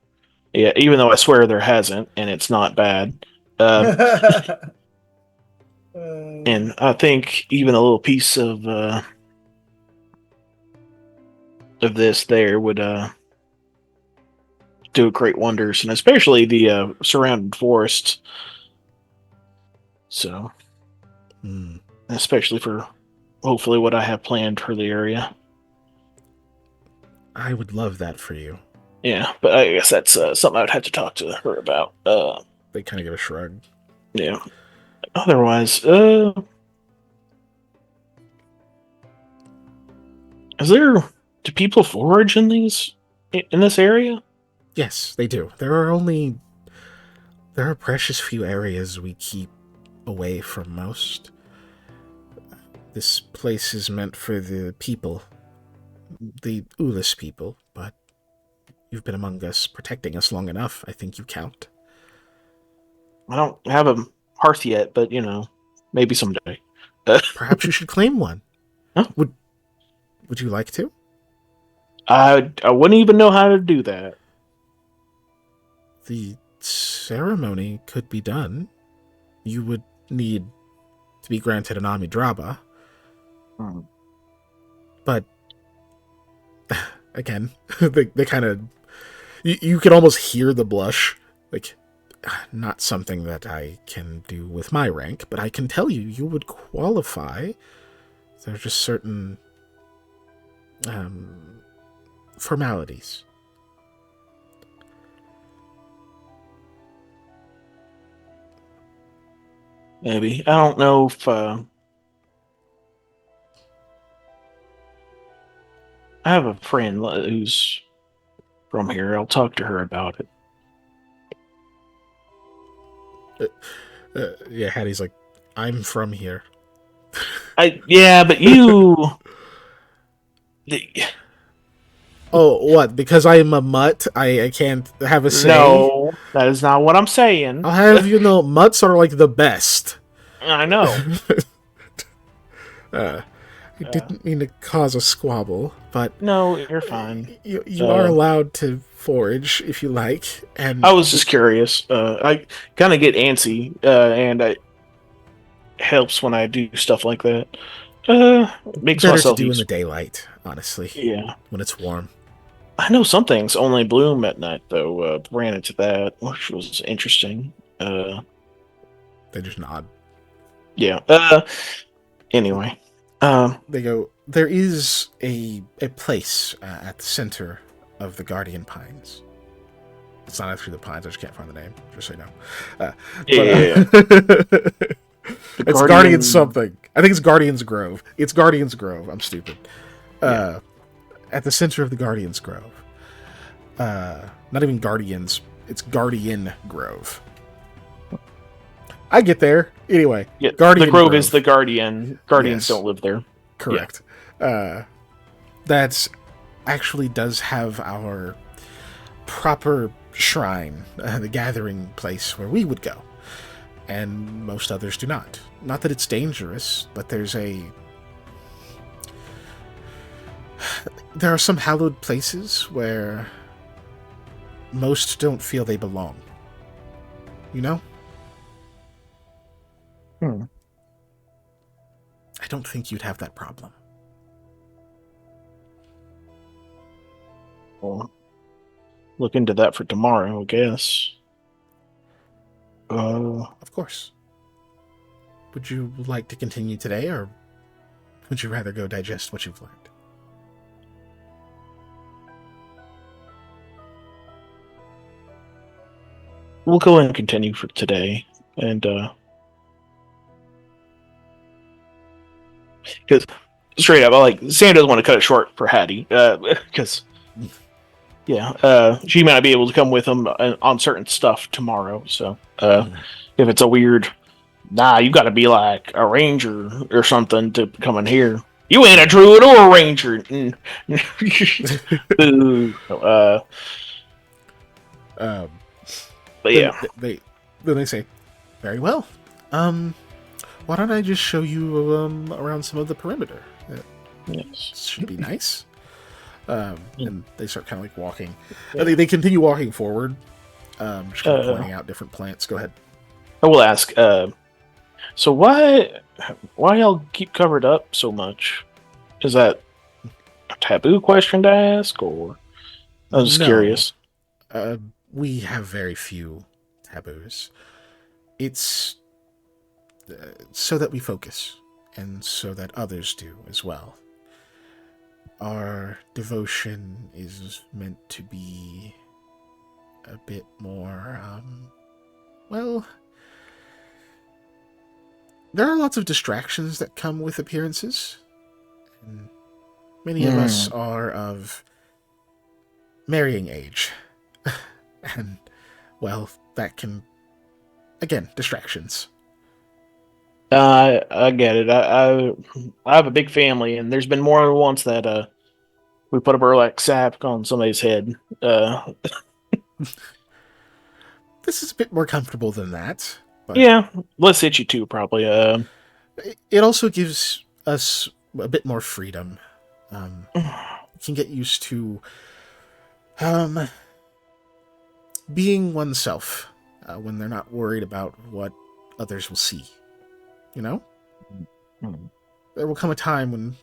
Yeah, even though I swear there hasn't, and it's not bad. And I think even a little piece of this there would do great wonders, and especially the surrounding forests. So, especially for hopefully what I have planned for the area. I would love that for you. Yeah, but I guess that's something I would have to talk to her about. They kind of give a shrug. Yeah. Otherwise, do people forage in this area? Yes, they do. There are precious few areas we keep away from most. This place is meant for the people, the Ulis people, but you've been among us, protecting us long enough. I think you count. I don't have a hearth yet, but maybe someday. Uh, Perhaps you should claim one. Huh? Would you like to? I wouldn't even know how to do that. The ceremony could be done. You would need to be granted an Amidraba. Hmm. But, again, they kind of... You can almost hear the blush. Like, not something that I can do with my rank, but I can tell you would qualify. There are just certain formalities. Maybe. I don't know if I have a friend who's from here. I'll talk to her about it. Yeah, Hattie's like, I'm from here. Yeah, but you. Oh, what? Because I'm a mutt, I can't have a say? No, that is not what I'm saying. I'll have you know, mutts are like the best. I know. I didn't mean to cause a squabble, but No, you're fine. you are allowed to forage if you like. And I was just curious. I kind of get antsy, and it helps when I do stuff like that. Makes better to myself do in useful. the daylight, honestly. Yeah. When it's warm. I know some things only bloom at night, though. Ran into that, which was interesting. They just nod. Yeah. Anyway. They go, there is a place at the center of the Guardian Pines. It's not actually the Pines, I just can't find the name, just so you know. Yeah. It's Guardian something. I think it's Guardian's Grove. It's Guardian's Grove. I'm stupid. At the center of the Guardian's Grove. Not even Guardians. It's Guardian Grove. I get there. Anyway. Yeah, Guardian the Grove is the Guardian. Guardians Yes. don't live there. Correct. That's actually does have our proper shrine, the gathering place where we would go. And most others do not. Not that it's dangerous, but there are some hallowed places where most don't feel they belong. You know? Hmm. I don't think you'd have that problem. Well, look into that for tomorrow, I guess. Of course. Would you like to continue today, or would you rather go digest what you've learned? We'll go and continue for today, and because straight up, Sam doesn't want to cut it short for Hattie, because she might not be able to come with him on certain stuff tomorrow. So if it's a weird, you got to be like a ranger or something to come in here. You ain't a druid or a ranger. But yeah, then they say, very well. Why don't I just show you around some of the perimeter? yes. Should be nice. And they start kind of like walking. They continue walking forward, just kind of pointing out different plants. Go ahead. I will ask. So why y'all keep covered up so much? Is that a taboo question to ask, or I was just curious? We have very few taboos. It's so that we focus, and so that others do as well. Our devotion is meant to be a bit more, there are lots of distractions that come with appearances. And many of us are of marrying age. And, well, that can, again, distractions. I get it. I have a big family, and there's been more than once that we put a burlap sack on somebody's head. This is a bit more comfortable than that. But Yeah, less itchy too, probably. it also gives us a bit more freedom. You can get used to being oneself when they're not worried about what others will see. You know? There will come a time when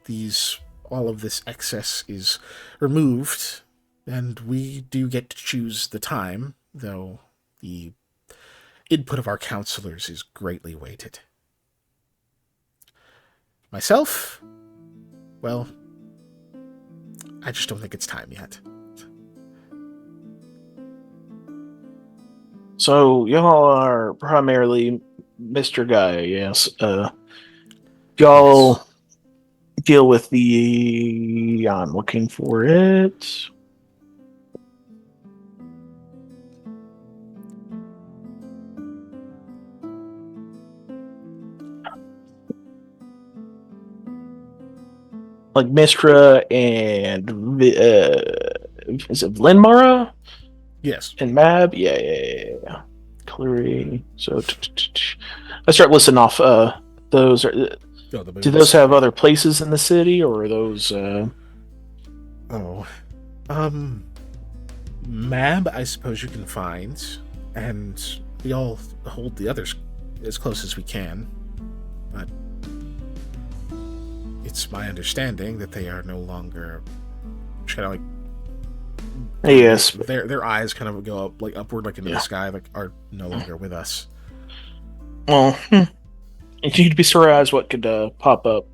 all of this excess is removed, and we do get to choose the time, though the input of our counselors is greatly weighted. Myself, well, I just don't think it's time yet. So y'all are primarily Mr. Guy, yes. Y'all deal with I'm looking for it. Like Mistra and is it Linmara Yes. and Mab? Yeah. Cleary. So let's start listing off those. Do those have other places in the city, or are those? Mab, I suppose you can find, and we all hold the others as close as we can. But it's my understanding that they are no longer kind of like. Yes, their eyes kind of go up like upward, like into the sky, like are no longer with us. Well, you'd be surprised what could pop up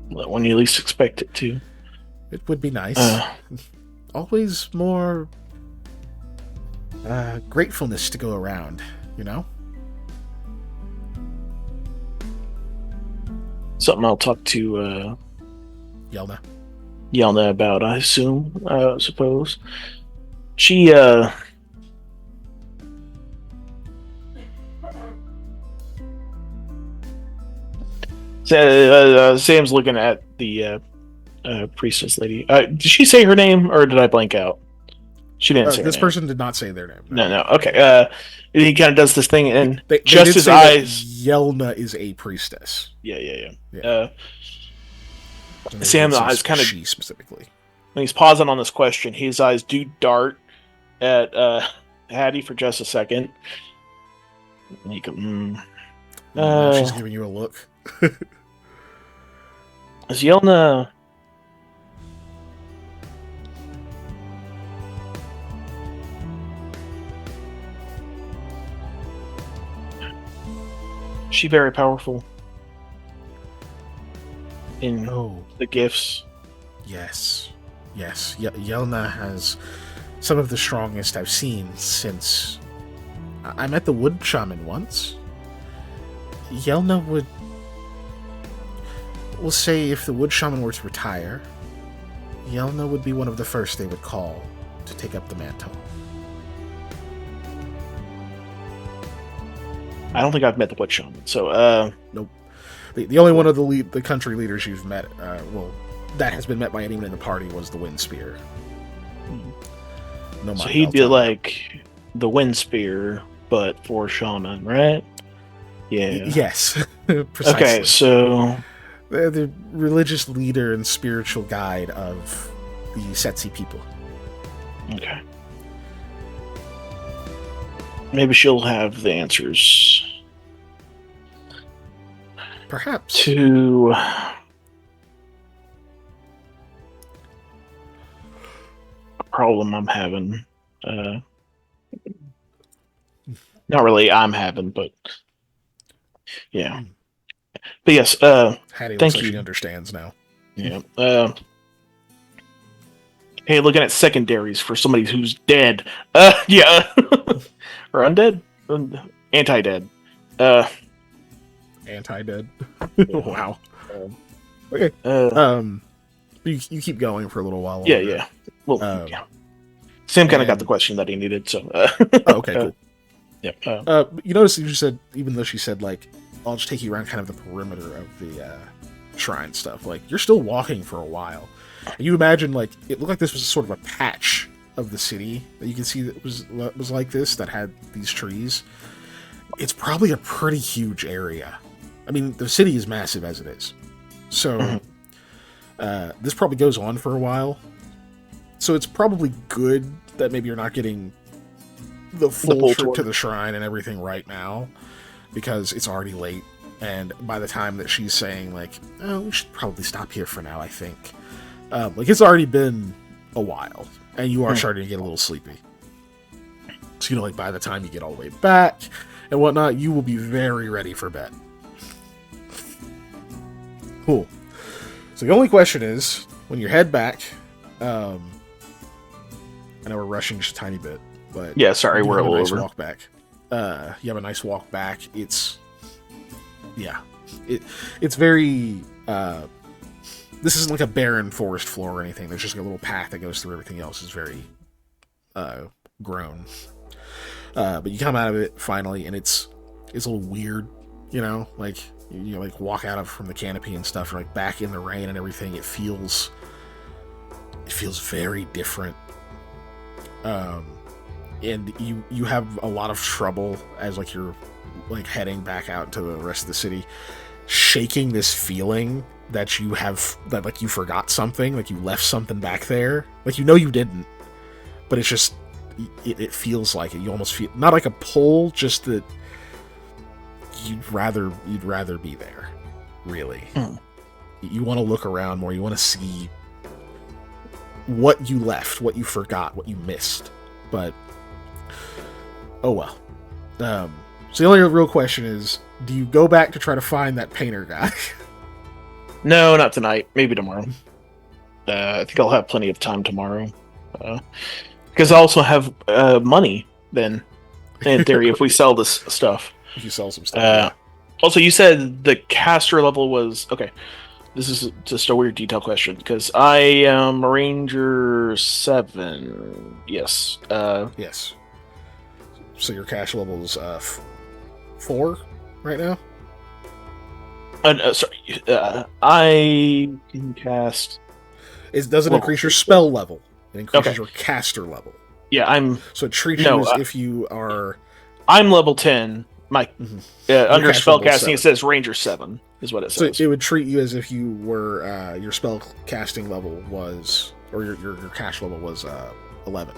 when you least expect it to. It would be nice. Always more gratefulness to go around, you know? Something I'll talk to Yelna about, I assume, suppose. She Sam's looking at the priestess lady. Did she say her name, or did I blank out? She didn't say her this name. person did not say their name. No. Okay. He kind of does this thing, and they just his eyes. Yelna is a priestess. Yeah. Sam's eyes kind of. She specifically. When he's pausing on this question, his eyes do dart at Hattie for just a second. And he goes, she's giving you a look. Is Yelna... She very powerful in the gifts. Yes. Yelna has some of the strongest I've seen since I met the Wood Shaman once. Yelna we'll say if the Wood Shaman were to retire, Yelna would be one of the first they would call to take up the mantle. I don't think I've met the Wood Shaman, so nope. The only one of the country leaders you've met, that has been met by anyone in the party was the Wind Spear. No, so he'd be like the Wind Spear, but for Shaman, right? Yeah. Yes. Precisely. Okay, so they're the religious leader and spiritual guide of the Setsi people. Okay. Maybe she'll have the answers. Perhaps. To a problem I'm having. Not really I'm having, but yeah. But yes, Hattie thank looks like you. She understands now. Yeah. Hey, looking at secondaries for somebody who's dead. Yeah. Or undead? Anti-dead. Anti-dead. Wow. Okay. You keep going for a little while longer. Yeah. Well, yeah. Sam kind of got the question that he needed, so. Okay, cool. You notice you said, even though she said, like, I'll just take you around kind of the perimeter of the shrine stuff, like, you're still walking for a while. And you imagine, like, it looked like this was sort of a patch of the city that you can see that was like this, that had these trees. It's probably a pretty huge area. I mean, the city is massive as it is. So, this probably goes on for a while. So it's probably good that maybe you're not getting the full trip to the shrine and everything right now, because it's already late. And by the time that she's saying, like, oh, we should probably stop here for now, I think. Like, it's already been a while, and you are starting to get a little sleepy. So, you know, like, by the time you get all the way back and whatnot, you will be very ready for bed. Cool. So the only question is, when you head back, I know we're rushing just a tiny bit, but yeah, sorry, we're a little nice over. Walk back. You have a nice walk back. It's very. This isn't like a barren forest floor or anything. There's just like a little path that goes through everything else. Is very grown. But you come out of it finally, and it's a little weird, you know, like you like walk out of from the canopy and stuff, like back in the rain and everything. It feels very different. And you have a lot of trouble as like you're like heading back out to the rest of the city, shaking this feeling that you have, that like you forgot something, like you left something back there, like you know you didn't, but it's just it feels like it. You almost feel not like a pull, just that you'd rather be there, really. You want to look around more, you want to see what you left, what you forgot, what you missed. But oh well. So the only real question is, do you go back to try to find that painter guy? No, not tonight. Maybe tomorrow. I think I'll have plenty of time tomorrow. Because I also have money then, in theory, if we sell this stuff. If you sell some stuff. Also, you said the caster level was... Okay, this is just a weird detail question, because I am Ranger 7. Yes. Yes. So your cash level is 4 right now? Sorry. I can cast... It doesn't increase your spell level. It increases your caster level. Yeah, I'm... So it treats you as if you are... I'm level 10. My under spell casting, it says Ranger 7, is what it says. So it would treat you as if you were... your spell casting level was... Or your cash level was 11.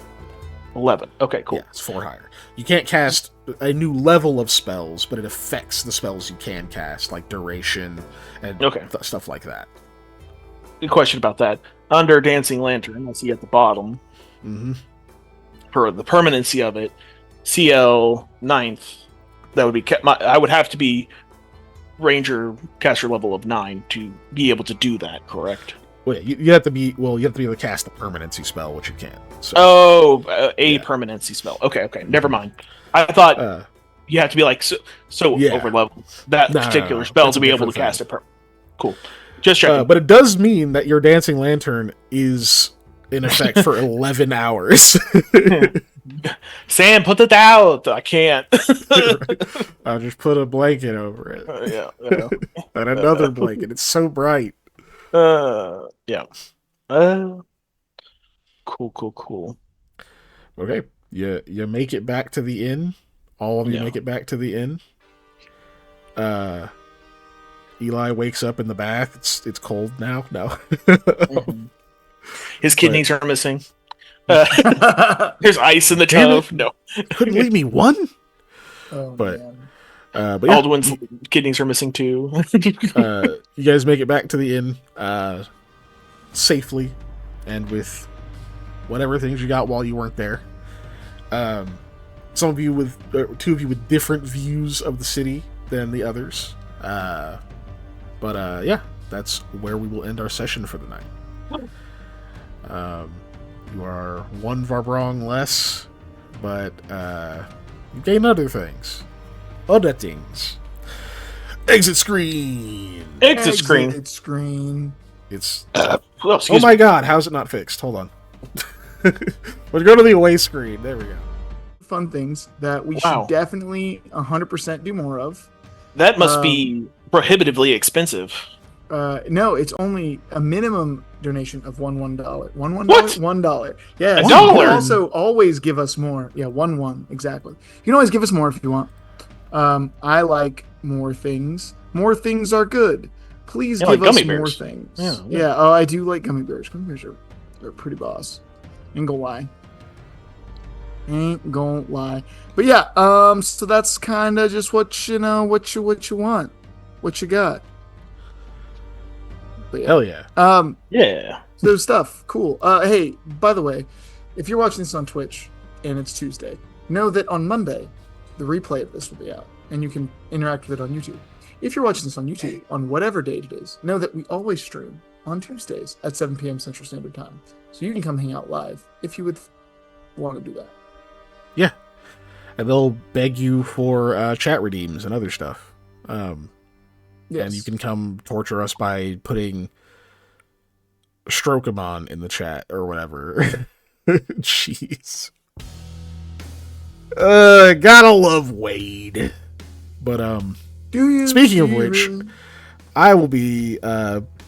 11. Okay, cool. Yeah, it's 4 higher. You can't cast a new level of spells, but it affects the spells you can cast, like duration and stuff like that. Good question about that. Under Dancing Lantern, I see at the bottom, for the permanency of it, CL 9th, that would be I would have to be Ranger caster level of 9 to be able to do that, correct? Well, yeah, you have to be able to cast the permanency spell, which you can. So. Permanency spell. Okay, never mind. I thought you have to be like over level that particular spell to be able to cast it. Cool. Just checking. But it does mean that your Dancing Lantern is in effect for 11 hours. Sam, put it out. I can't. I'll just put a blanket over it. Yeah. And another blanket. It's so bright. Yeah. Cool. Okay. You make it back to the inn. All of you make it back to the inn. Eli wakes up in the bath. It's cold now. No. His kidneys are missing. There's ice in the tub. No. Couldn't leave me one. Oh, but man. yeah. Aldwin's kidneys are missing too. You guys make it back to the inn safely and with whatever things you got while you weren't there. Some of you with 2 of you with different views of the city than the others. But yeah, that's where we will end our session for the night. You are 1 Varbrong less, but you gain other things. Exit screen. Exit screen. It's. Oh my god, how's it not fixed? Hold on. Let's go to the away screen. There we go. fun things that we should definitely 100% do more of. That must be prohibitively expensive. No, it's only a minimum donation of $1. $1. What? $1. Yeah. $1? You can also always give us more. Yeah, 1 exactly. You can always give us more if you want. I like more things. More things are good. Please give us more things. Yeah. Oh, I do like gummy bears. Gummy bears are pretty boss. Ain't gonna lie. But yeah, so that's kind of just what you know, what you want, what you got. But yeah. Hell yeah. Yeah. So stuff. Cool. Hey, by the way, if you're watching this on Twitch and it's Tuesday, know that on Monday, the replay of this will be out and you can interact with it on YouTube. If you're watching this on YouTube, on whatever date it is, know that we always stream on Tuesdays at 7 p.m. Central Standard Time. So you can come hang out live if you would want to do that. Yeah. And they'll beg you for chat redeems and other stuff. Yes. And you can come torture us by putting Strokeamon in the chat or whatever. Jeez. Gotta love Wade. But, speaking of which, I will be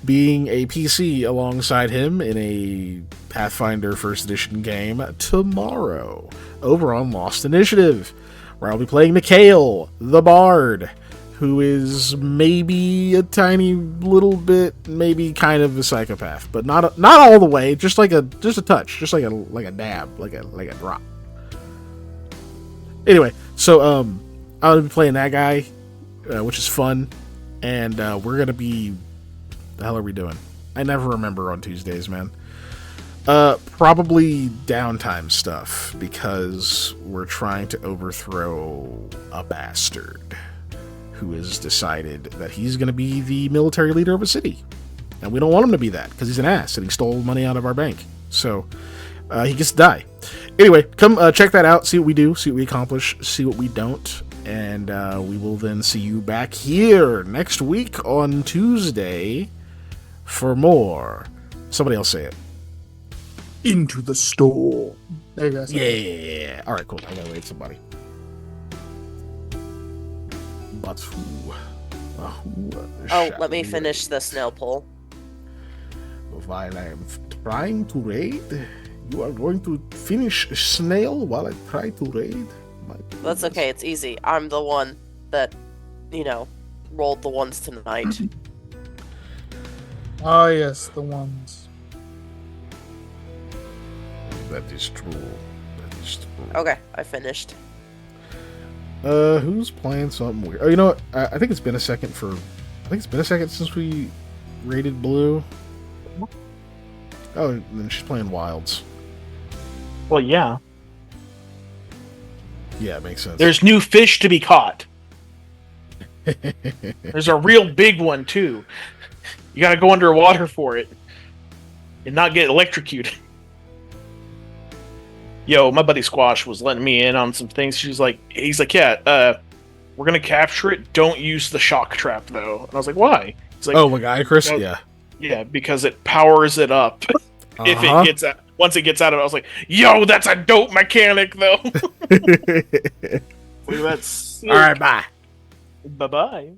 being a PC alongside him in a Pathfinder First Edition game tomorrow over on Lost Initiative, where I'll be playing Mikhail, the Bard, who is maybe a tiny little bit, maybe kind of a psychopath, but not all the way, just a touch, just like a dab, like a drop. Anyway, so I'll be playing that guy, which is fun, and we're gonna be. The hell are we doing? I never remember on Tuesdays, man. Probably downtime stuff, because we're trying to overthrow a bastard who has decided that he's going to be the military leader of a city. And we don't want him to be that, because he's an ass, and he stole money out of our bank. So, he gets to die. Anyway, come check that out, see what we do, see what we accomplish, see what we don't, and we will then see you back here next week on Tuesday for more. Somebody else say it. Into the store. There you go. Yeah. Alright, cool. I gotta wait somebody. But who? Let me finish the snail pull. While I am trying to raid, you are going to finish snail while I try to raid? That's okay, it's easy. I'm the one that, rolled the ones tonight. Oh, yes, the ones. That is true. Okay, I finished. Who's playing something weird? Oh, you know what? I think it's been a second since we raided Blue. Oh, and then she's playing Wilds. Well, yeah. Yeah, it makes sense. There's new fish to be caught. There's a real big one, too. You gotta go underwater for it. And not get electrocuted. Yo, my buddy Squash was letting me in on some things. He's like, yeah, we're gonna capture it. Don't use the shock trap, though. And I was like, why? He's like, oh, my guy, Chris? Yeah. Yeah, because it powers it up. If it gets out, once it gets out of it, I was like, yo, that's a dope mechanic, though. That's all right, bye. Bye-bye.